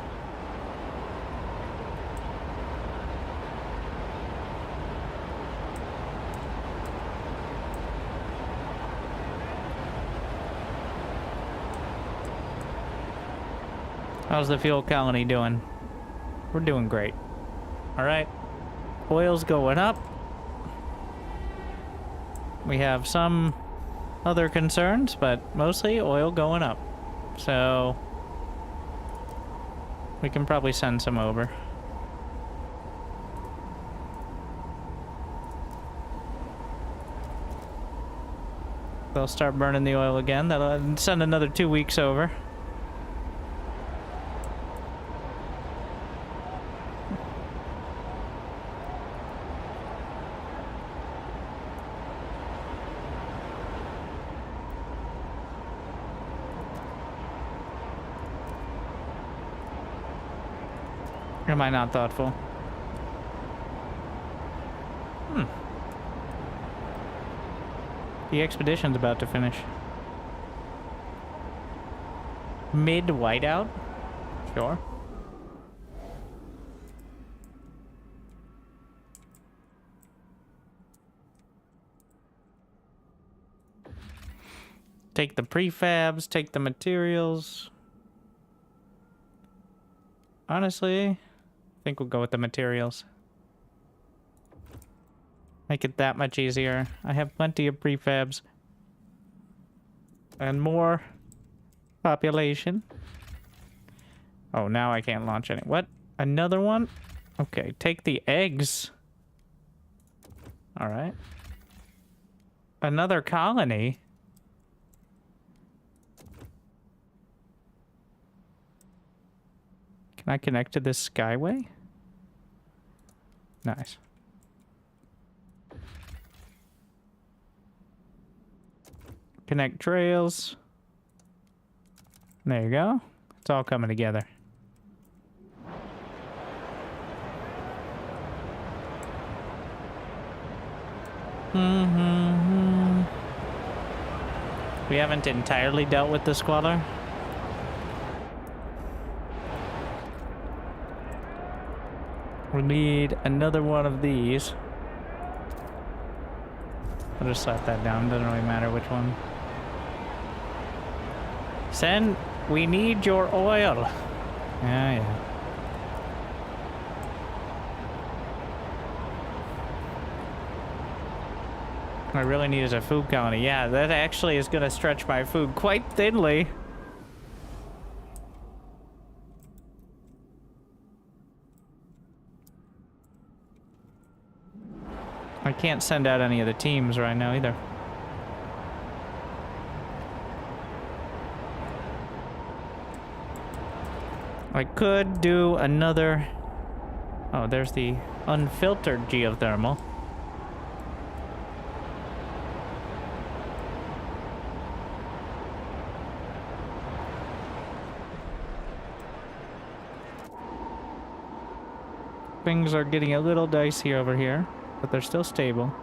How's the fuel colony doing? We're doing great. All right. Oil's going up. We have some other concerns, but mostly oil going up. So we can probably send some over. They'll start burning the oil again. That'll send another 2 weeks over. Am I not thoughtful? The expedition's about to finish. Mid-whiteout? Sure. Take the prefabs, take the materials. Honestly, I think we'll go with the materials. Make it that much easier. I have plenty of prefabs. And more population. Oh, now I can't launch any. What? Another one? Okay, take the eggs. Alright. Another colony? Can I connect to this skyway? Nice. Connect trails. There you go. It's all coming together. We haven't entirely dealt with the squalor. We need another one of these. I'll just slap that down. Doesn't really matter which one. Sen, we need your oil. Yeah. I really need is a food colony. Yeah, that actually is gonna stretch my food quite thinly. I can't send out any of the teams right now either. I could do another... Oh, there's the unfiltered geothermal. Things are getting a little dicey over here, but they're still stable.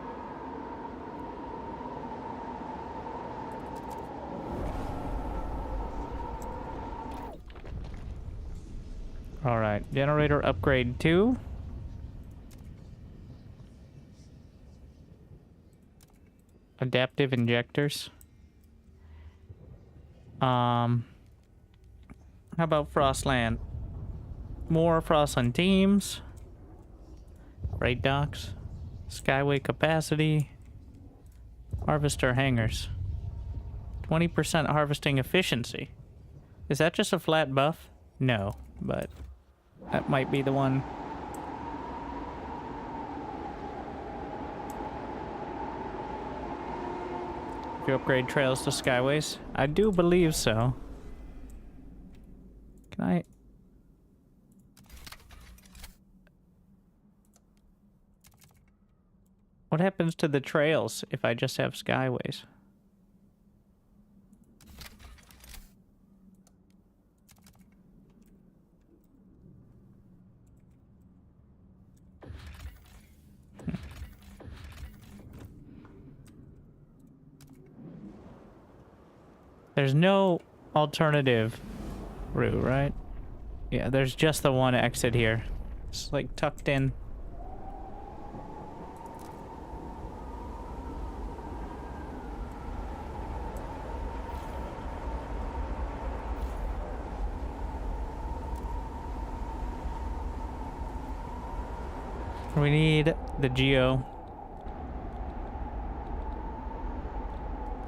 Alright, generator upgrade 2. Adaptive injectors. How about Frostland? More Frostland teams. Freight docks. Skyway capacity. Harvester hangars. 20% harvesting efficiency. Is that just a flat buff? No, but that might be the one. If you upgrade trails to skyways? I do believe so. Can I... What happens to the trails if I just have skyways? There's no alternative route, right? Yeah, there's just the one exit here. It's like tucked in. We need the geo.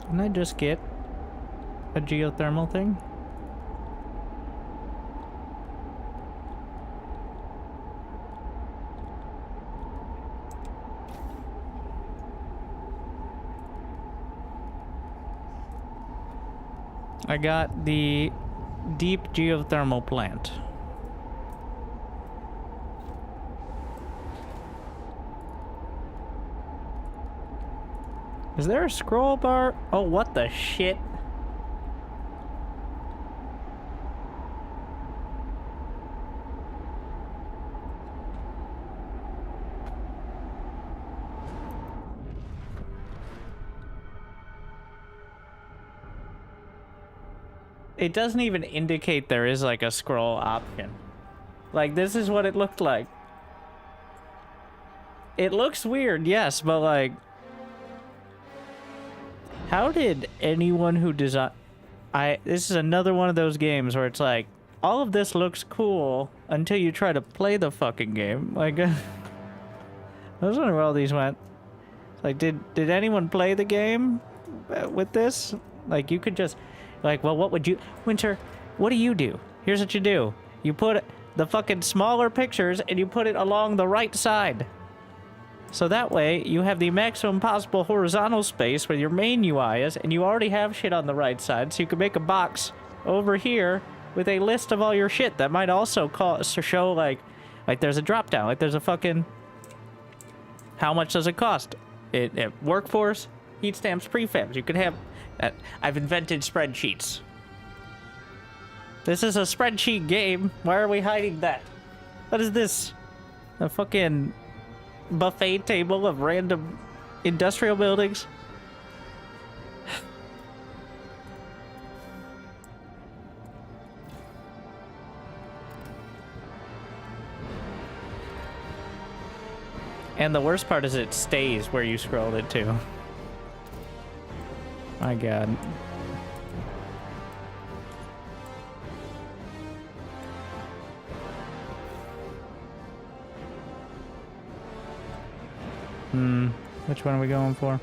Can I just get a geothermal thing? I got the deep geothermal plant. Is there a scroll bar? Oh, what the shit? It doesn't even indicate there is like a scroll option. Like, this is what it looked like. It looks weird, yes, but like... How did anyone who designed... This is another one of those games where it's like, all of this looks cool until you try to play the fucking game. Like, I was wondering where all these went. Like, did anyone play the game with this? Like, you could just... Like, well, what would you... Winter, what do you do? Here's what you do. You put the fucking smaller pictures and you put it along the right side. So that way, you have the maximum possible horizontal space where your main UI is, and you already have shit on the right side, so you can make a box over here with a list of all your shit that might also show, like there's a drop-down, like there's a fucking... How much does it cost? Workforce, heat stamps, prefabs. You could have... I've invented spreadsheets. This is a spreadsheet game. Why are we hiding that? What is this? A fucking... buffet table of random industrial buildings. And the worst part is it stays where you scrolled it to. My god. Which one are we going for?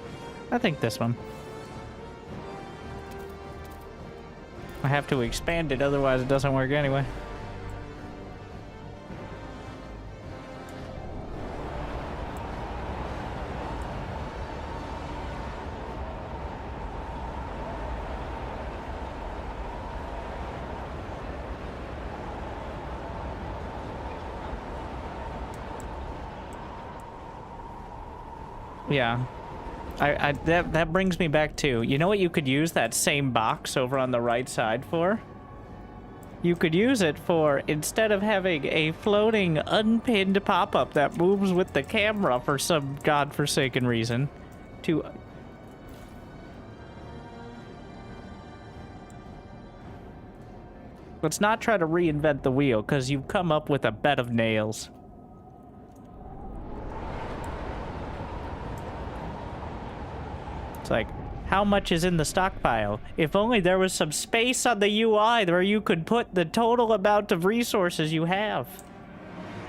I think this one. I have to expand it, otherwise it doesn't work anyway. Yeah. That brings me back to, you know what you could use that same box over on the right side for? You could use it for, instead of having a floating unpinned pop-up that moves with the camera for some godforsaken reason, to... Let's not try to reinvent the wheel, because you've come up with a bed of nails. Like, how much is in the stockpile? If only there was some space on the UI where you could put the total amount of resources you have.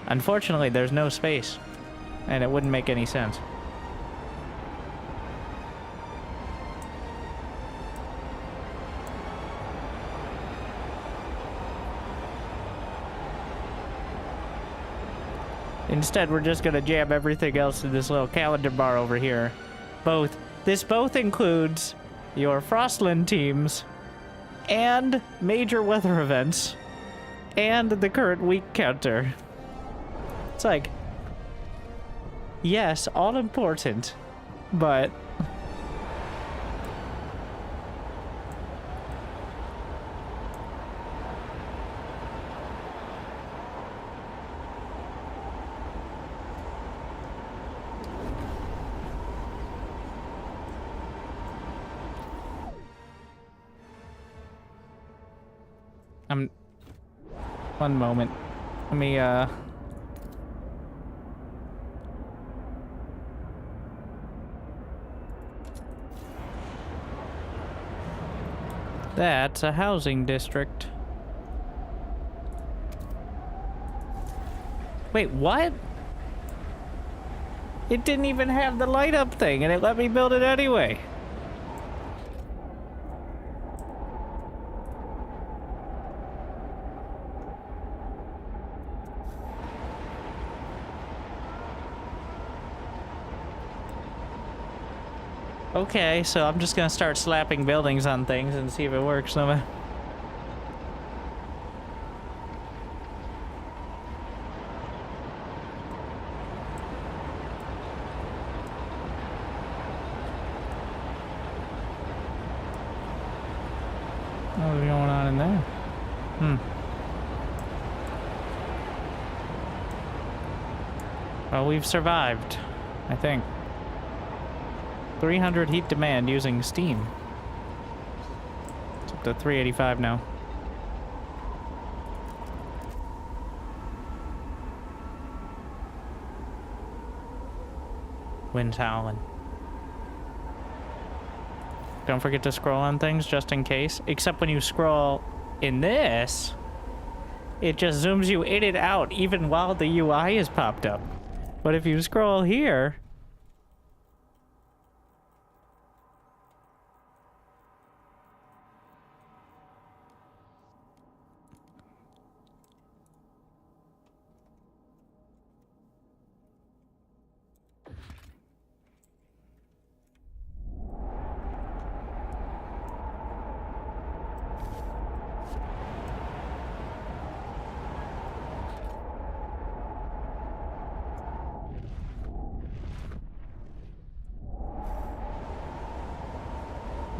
Unfortunately, there's no space, and it wouldn't make any sense. Instead, we're just gonna jam everything else in this little calendar bar over here. This both includes your Frostland teams and major weather events and the current week counter. It's like, yes, all important, but... One moment. Let me, That's a housing district. Wait, what? It didn't even have the light up thing, and it let me build it anyway. Okay, so I'm just gonna start slapping buildings on things and see if it works. No matter. What's going on in there? Well, we've survived, I think. 300 heat demand using steam. It's up to 385 now. Wind's howling. Don't forget to scroll on things just in case. Except when you scroll in this, it just zooms you in and out even while the UI is popped up. But if you scroll here,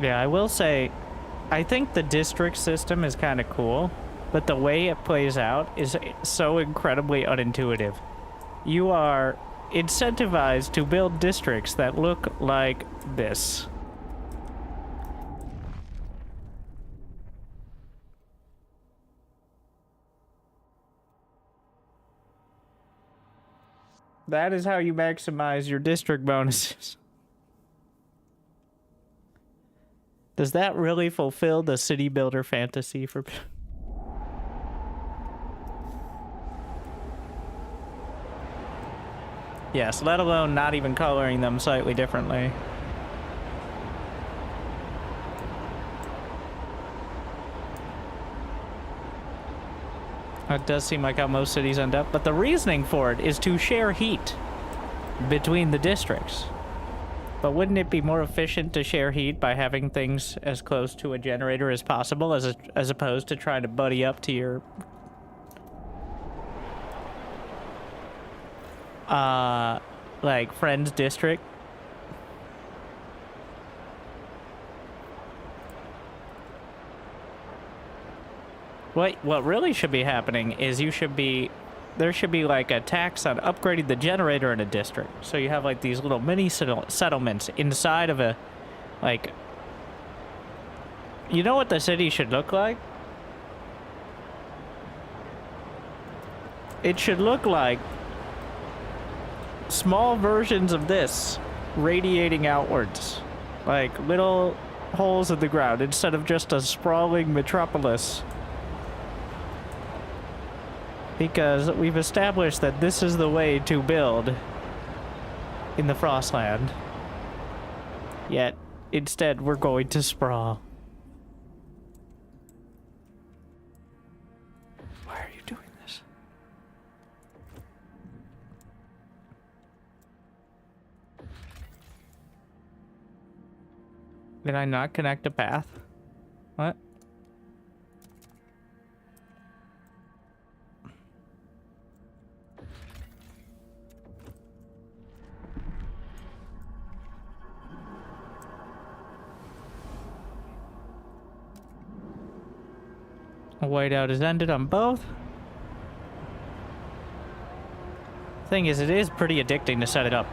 yeah, I will say, I think the district system is kind of cool, but the way it plays out is so incredibly unintuitive. You are incentivized to build districts that look like this. That is how you maximize your district bonuses. Does that really fulfill the city builder fantasy for... Yes, let alone not even coloring them slightly differently. That does seem like how most cities end up, but the reasoning for it is to share heat between the districts. But wouldn't it be more efficient to share heat by having things as close to a generator as possible, as opposed to trying to buddy up to your like friend's district? What really should be happening is there should be like a tax on upgrading the generator in a district. So you have like these little mini settlements inside of a, like, you know what the city should look like? It should look like small versions of this radiating outwards, like little holes in the ground instead of just a sprawling metropolis. Because we've established that this is the way to build in the Frostland. Yet, instead, we're going to sprawl. Why are you doing this? Did I not connect a path? What? Whiteout has ended on both. Thing is, it is pretty addicting to set it up,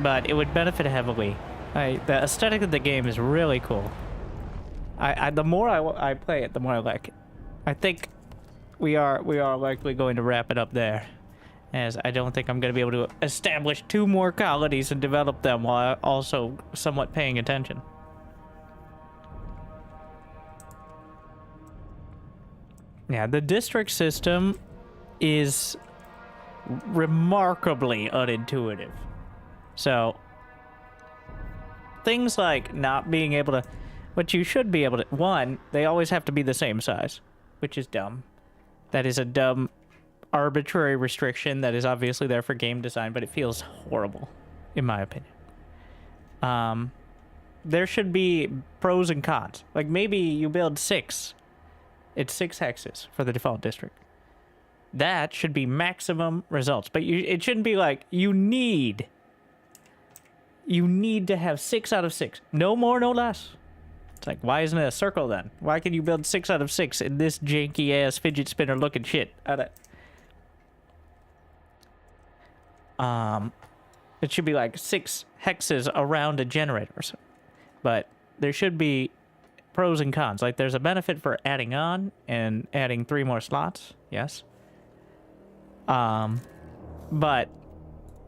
but it would benefit heavily. The aesthetic of the game is really cool. The more I play it, the more I like it. I think we are likely going to wrap it up there, as I don't think I'm going to be able to establish 2 more colonies and develop them while also somewhat paying attention. Yeah, the district system is remarkably unintuitive. So, things like not being able to... What you should be able to... One, they always have to be the same size, which is dumb. That is a dumb, arbitrary restriction that is obviously there for game design, but it feels horrible, in my opinion. There should be pros and cons. Like, maybe you build 6... It's 6 hexes for the default district. That should be maximum results. But it shouldn't be like, you need to have 6 out of 6. No more, no less. It's like, why isn't it a circle then? Why can you build 6 out of 6 in this janky-ass fidget spinner looking shit? It should be like 6 hexes around a generator or something. But there should be pros and cons. Like, there's a benefit for adding on and adding 3 more slots. Yes. But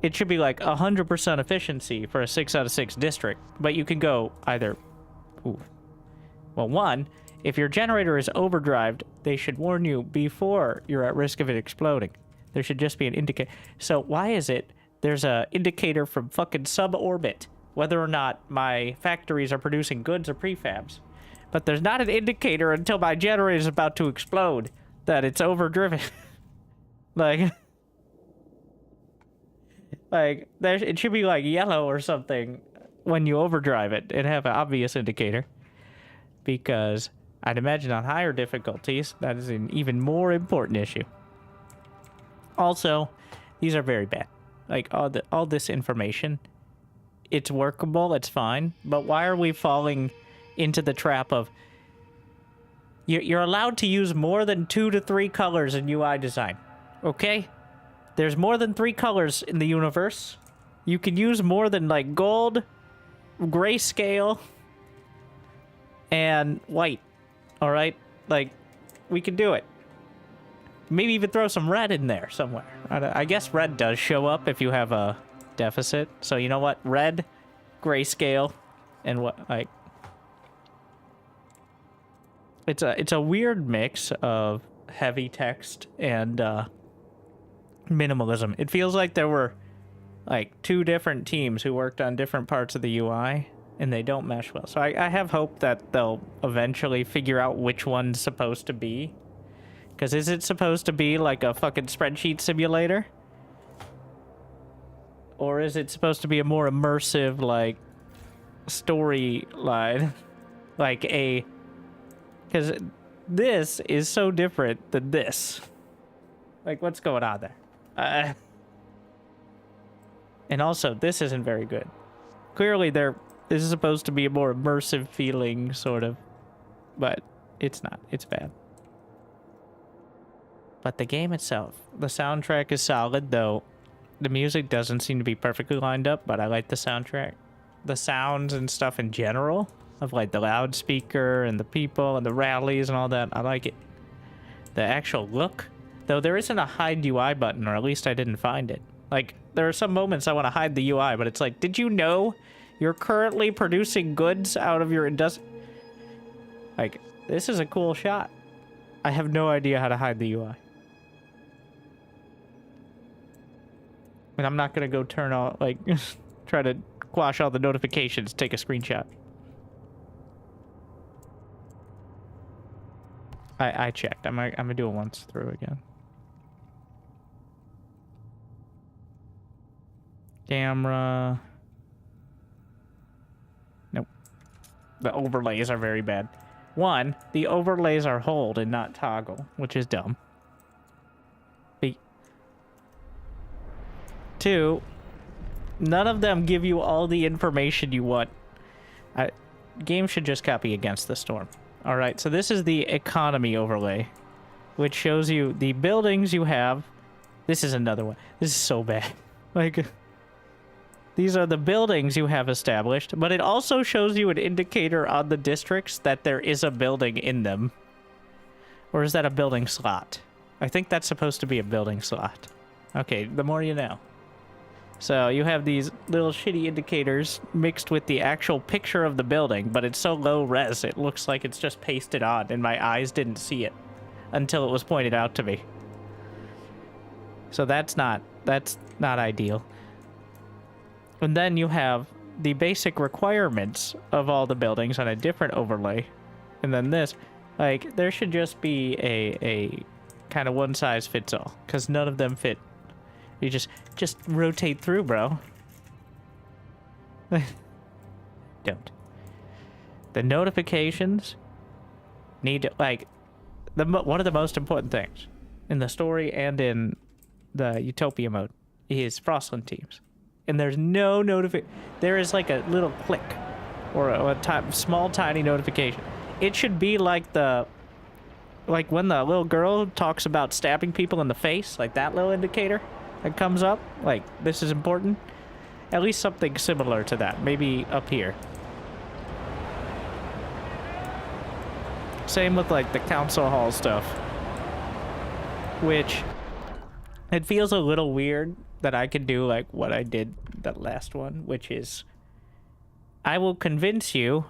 it should be like 100% efficiency for a 6 out of 6 district. But you can go either... Ooh. Well, one, if your generator is overdrived, they should warn you before you're at risk of it exploding. There should just be an indicator. So why is it there's a indicator from fucking suborbit whether or not my factories are producing goods or prefabs? But there's not an indicator until my generator is about to explode that it's overdriven. Like, it should be like yellow or something when you overdrive it and have an obvious indicator. Because I'd imagine on higher difficulties, that is an even more important issue. Also, these are very bad. Like, all this information, it's workable, it's fine, but why are we falling into the trap of you're allowed to use more than 2 to 3 colors in UI design, okay? There's more than 3 colors in the universe. You can use more than, like, gold, grayscale, and white, all right? Like, we can do it. Maybe even throw some red in there somewhere. I guess red does show up if you have a deficit. So you know what? Red, grayscale, and what, like... It's a weird mix of heavy text and minimalism. It feels like there were like 2 different teams who worked on different parts of the UI, and they don't mesh well. So I have hope that they'll eventually figure out which one's supposed to be, Because is it supposed to be like a fucking spreadsheet simulator? Or is it supposed to be a more immersive, like, storyline? Like a... Because this is so different than this. Like, what's going on there? And also, this isn't very good. Clearly, this is supposed to be a more immersive feeling, sort of. But it's not. It's bad. But the game itself, the soundtrack is solid, though the music doesn't seem to be perfectly lined up, but I like the soundtrack. The sounds and stuff in general, of like the loudspeaker and the people and the rallies and all that, I like it. The actual look, though there isn't a hide UI button, or at least I didn't find it. Like, there are some moments I want to hide the UI, but it's like, did you know you're currently producing goods out of your industry? Like, this is a cool shot. I have no idea how to hide the UI. And I'm not gonna go turn on, like, try to quash all the notifications, take a screenshot. I checked. I'm gonna do it once through again. Camera. Nope. The overlays are very bad. One, the overlays are hold and not toggle, which is dumb. Two, none of them give you all the information you want. Game should just copy Against the Storm. All right, so this is the economy overlay, which shows you the buildings you have. This is another one. This is so bad. Like, these are the buildings you have established, but it also shows you an indicator on the districts that there is a building in them. Or is that a building slot? I think that's supposed to be a building slot. Okay, the more you know. So you have these little shitty indicators mixed with the actual picture of the building, but it's so low res, it looks like it's just pasted on, and my eyes didn't see it until it was pointed out to me. So that's not ideal. And then you have the basic requirements of all the buildings on a different overlay. And then this, like, there should just be a kind of one size fits all, because none of them fit. You just rotate through, bro. Don't. The notifications need to, like, one of the most important things in the story and in the Utopia mode is Frostland teams. And there's no there is like a little click or a small tiny notification. It should be like when the little girl talks about stabbing people in the face, like that little indicator that comes up, like, this is important. At least something similar to that, maybe up here. Same with, like, the council hall stuff, which it feels a little weird that I can do, like, what I did that last one, which is I will convince you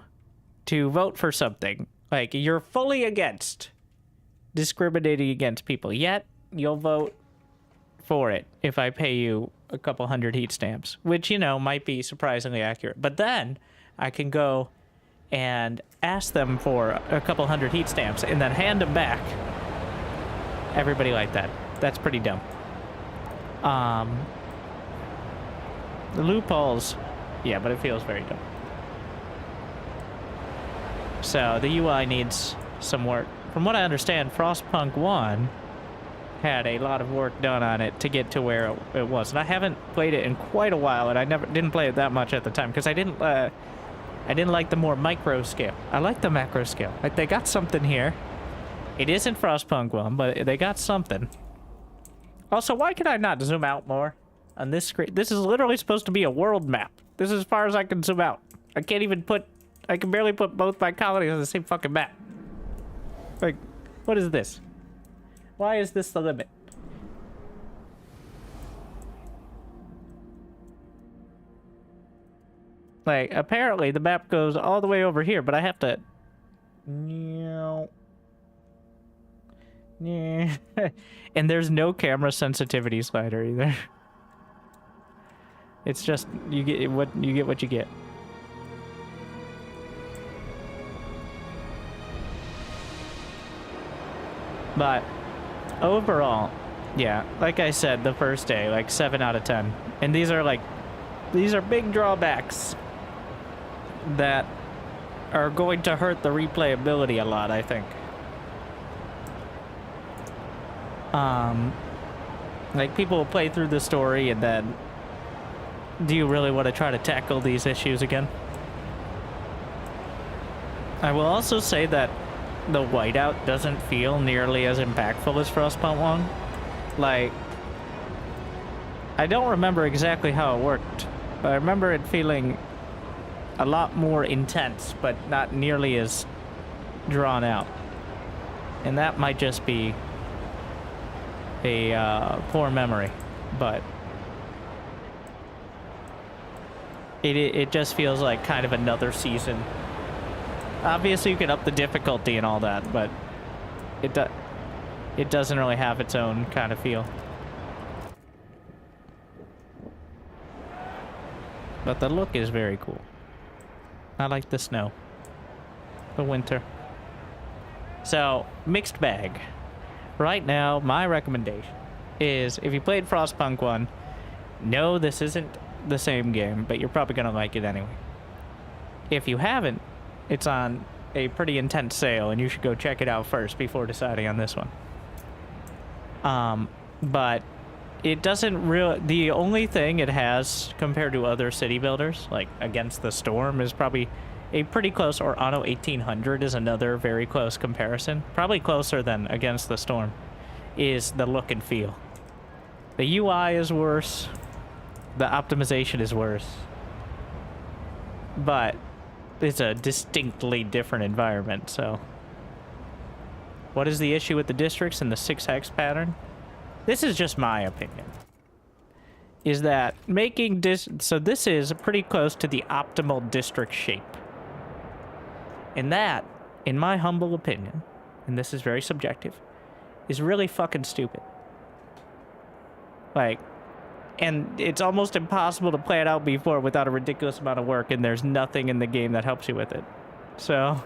to vote for something. Like, you're fully against discriminating against people, yet you'll vote for it if I pay you a couple hundred heat stamps, which, you know, might be surprisingly accurate. But then I can go and ask them for a couple hundred heat stamps and then hand them back. Everybody like that. That's pretty dumb. The loopholes, yeah, but it feels very dumb. So the UI needs some work. From what I understand, Frostpunk 1 had a lot of work done on it to get to where it was, and I haven't played it in quite a while, and I didn't play it that much at the time because I didn't like the more micro scale. I like the macro scale. Like, they got something here. It isn't Frostpunk 1, but they got something. Also, why can I not zoom out more on this screen? This is literally supposed to be a world map. This is as far as I can zoom out. I can barely put both my colonies on the same fucking map. Like, what is this? Why is this the limit? Like, apparently the map goes all the way over here, but I have to... And there's no camera sensitivity slider either. It's just, you get what you get. But overall, yeah, like I said, the first day, like 7 out of 10. And these are big drawbacks that are going to hurt the replayability a lot, I think. Like, people will play through the story and then, do you really want to try to tackle these issues again? I will also say that the whiteout doesn't feel nearly as impactful as Frostpunk 1. Like, I don't remember exactly how it worked, but I remember it feeling a lot more intense, but not nearly as drawn out. And that might just be a poor memory, but it just feels like kind of another season. Obviously, you can up the difficulty and all that, but it doesn't really have its own kind of feel. But the look is very cool. I like the snow. The winter. So, mixed bag. Right now, my recommendation is, if you played Frostpunk 1, no, this isn't the same game, but you're probably going to like it anyway. If you haven't, it's on a pretty intense sale, and you should go check it out first before deciding on this one. But it doesn't really... The only thing it has compared to other city builders, like Against the Storm, is probably a pretty close, or Anno 1800 is another very close comparison. Probably closer than Against the Storm, is the look and feel. The UI is worse. The optimization is worse. But it's a distinctly different environment, so... What is the issue with the districts and the 6 hex pattern? This is just my opinion. Is that making so this is pretty close to the optimal district shape. And that, in my humble opinion, and this is very subjective, is really fucking stupid. Like, and it's almost impossible to play it out before without a ridiculous amount of work, and there's nothing in the game that helps you with it. So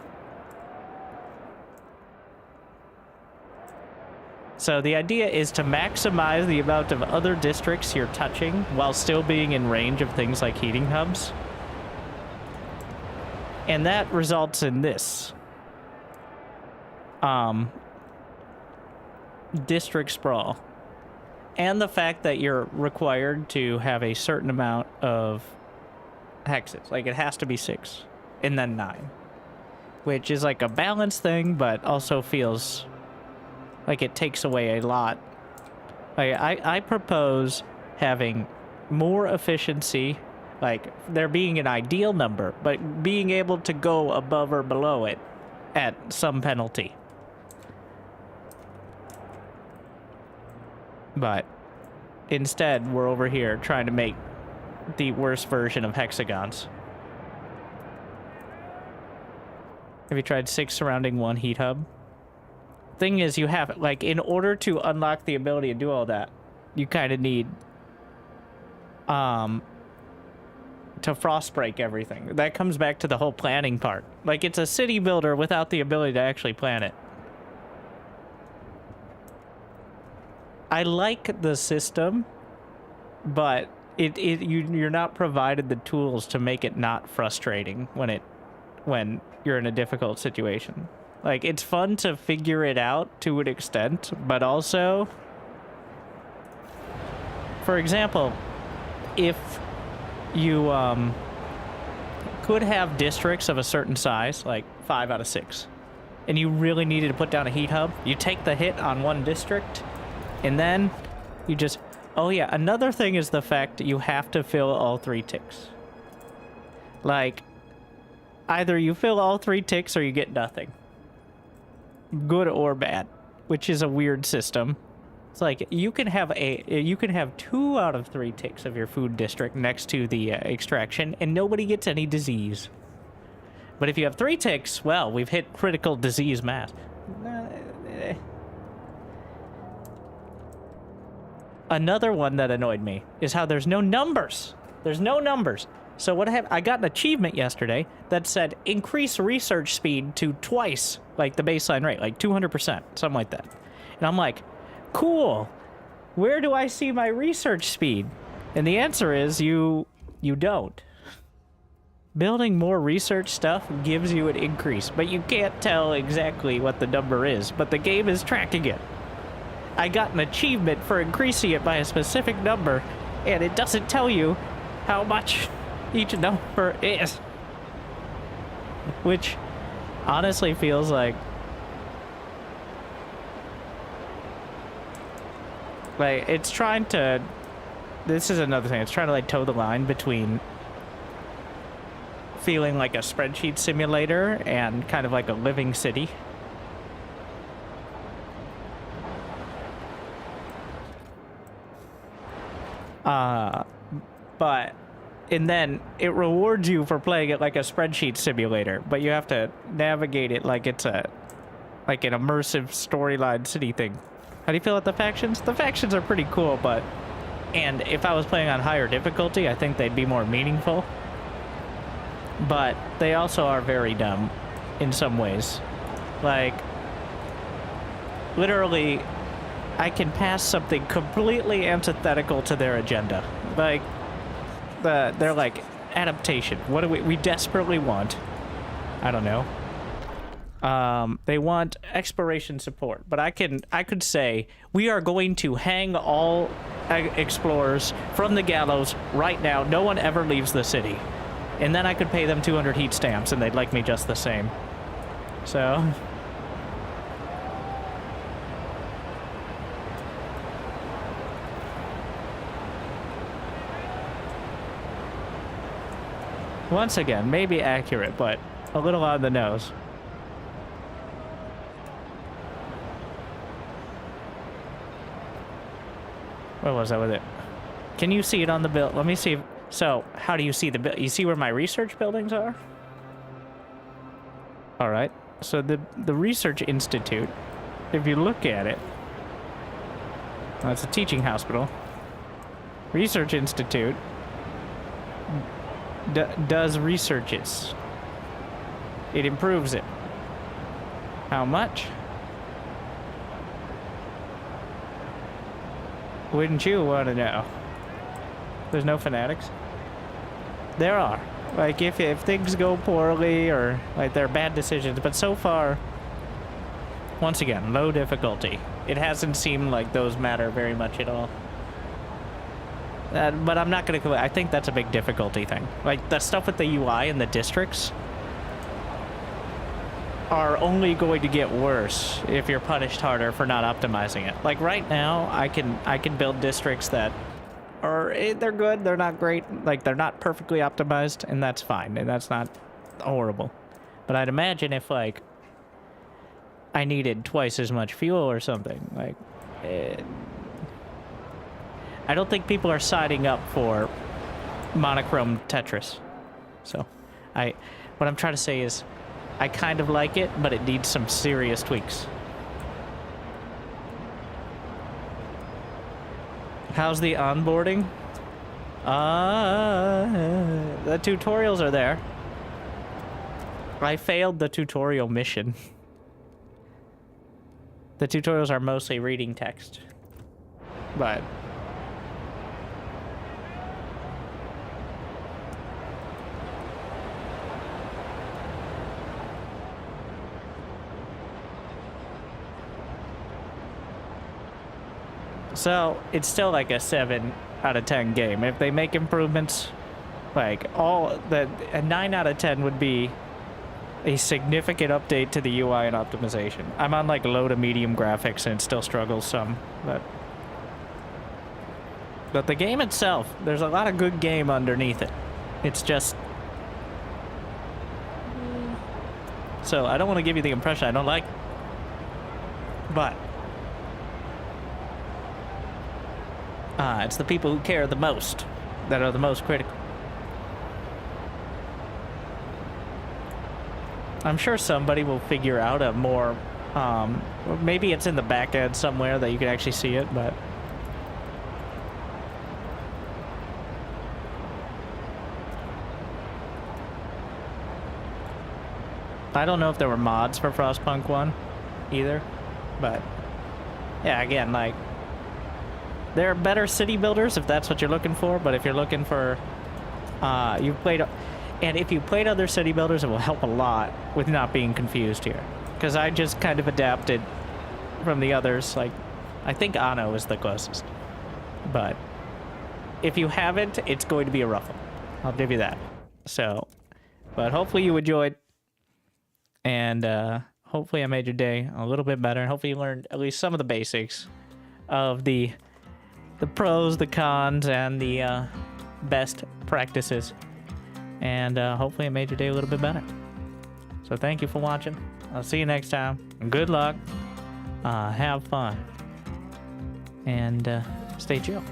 the idea is to maximize the amount of other districts you're touching while still being in range of things like heating hubs. And that results in this. District sprawl. And the fact that you're required to have a certain amount of hexes. Like, it has to be 6, and then 9. Which is like a balance thing, but also feels like it takes away a lot. Like, I propose having more efficiency, like there being an ideal number, but being able to go above or below it at some penalty. But instead, we're over here trying to make the worst version of hexagons. Have you tried 6 surrounding 1 heat hub? Thing is, you have, like, in order to unlock the ability to do all that, you kind of need to frost break everything. That comes back to the whole planning part. Like, it's a city builder without the ability to actually plan it. I like the system, but you're not provided the tools to make it not frustrating when you're in a difficult situation. Like, it's fun to figure it out to an extent, but also, for example, if you could have districts of a certain size, like 5 out of 6, and you really needed to put down a heat hub, you take the hit on one district, and then you just... Oh yeah, another thing is the fact that you have to fill all 3 ticks. Like, either you fill all 3 ticks or you get nothing. Good or bad, which is a weird system. It's like, you can have 2 out of 3 ticks of your food district next to the extraction, and nobody gets any disease. But if you have 3 ticks, well, we've hit critical disease mass. Another one that annoyed me is how there's no numbers. There's no numbers. So what happened? I got an achievement yesterday that said increase research speed to twice, like the baseline rate, like 200%, something like that. And I'm like, Cool. Where do I see my research speed? And the answer is you don't. Building more research stuff gives you an increase, but you can't tell exactly what the number is, but the game is tracking it. I got an achievement for increasing it by a specific number, and it doesn't tell you how much each number is. Which honestly feels like it's trying to, this is another thing, it's trying to like toe the line between feeling like a spreadsheet simulator and kind of like a living city. But, and then it rewards you for playing it like a spreadsheet simulator, but you have to navigate it like it's like an immersive storyline city thing. How do you feel about the factions? The factions are pretty cool, but, and if I was playing on higher difficulty, I think they'd be more meaningful. But they also are very dumb in some ways. Like, literally, I can pass something completely antithetical to their agenda. Like, they're like, adaptation. What do we desperately want? I don't know. They want exploration support, but I could say we are going to hang all explorers from the gallows right now. No one ever leaves the city, and then I could pay them 200 heat stamps, and they'd like me just the same. So. Once again, maybe accurate, but a little on the nose. Where was I with it? Can you see it on the bill? Let me see. So, how do you see the bill? You see where my research buildings are? All right. So the Research Institute, if you look at it, well, it's a teaching hospital. Research Institute does researches. It improves it. How much? Wouldn't you want to know? There's no fanatics? There are. Like, if things go poorly or, like, they're bad decisions. But so far, once again, low difficulty. It hasn't seemed like those matter very much at all. But I'm not going to... I think that's a big difficulty thing. Like, the stuff with the UI and the districts are only going to get worse if you're punished harder for not optimizing it. Like, right now, I can build districts that are... They're good, they're not great. Like, they're not perfectly optimized, and that's fine. And that's not horrible. But I'd imagine if, like, I needed twice as much fuel or something, like... I don't think people are signing up for monochrome Tetris. So, what I'm trying to say is, I kind of like it, but it needs some serious tweaks. How's the onboarding? The tutorials are there. I failed the tutorial mission. The tutorials are mostly reading text. But... So, it's still like a 7 out of 10 game. If they make improvements, like, a 9 out of 10 would be a significant update to the UI and optimization. I'm on, like, low to medium graphics, and it still struggles some, but the game itself, there's a lot of good game underneath it. It's just... So, I don't want to give you the impression I don't like... But... it's the people who care the most that are the most critical. I'm sure somebody will figure out a more, maybe it's in the back end somewhere that you can actually see it, but... I don't know if there were mods for Frostpunk 1 either, but... yeah, again, like, there are better city builders if that's what you're looking for, but if you're looking for, and if you played other city builders, it will help a lot with not being confused here. Because I just kind of adapted from the others, like, I think Anno is the closest. But if you haven't, it's going to be a rough one. I'll give you that. So, but hopefully you enjoyed, and hopefully I made your day a little bit better. Hopefully you learned at least some of the basics of the pros, the cons, and the best practices. And hopefully it made your day a little bit better. So thank you for watching. I'll see you next time. Good luck. Have fun. And stay chill.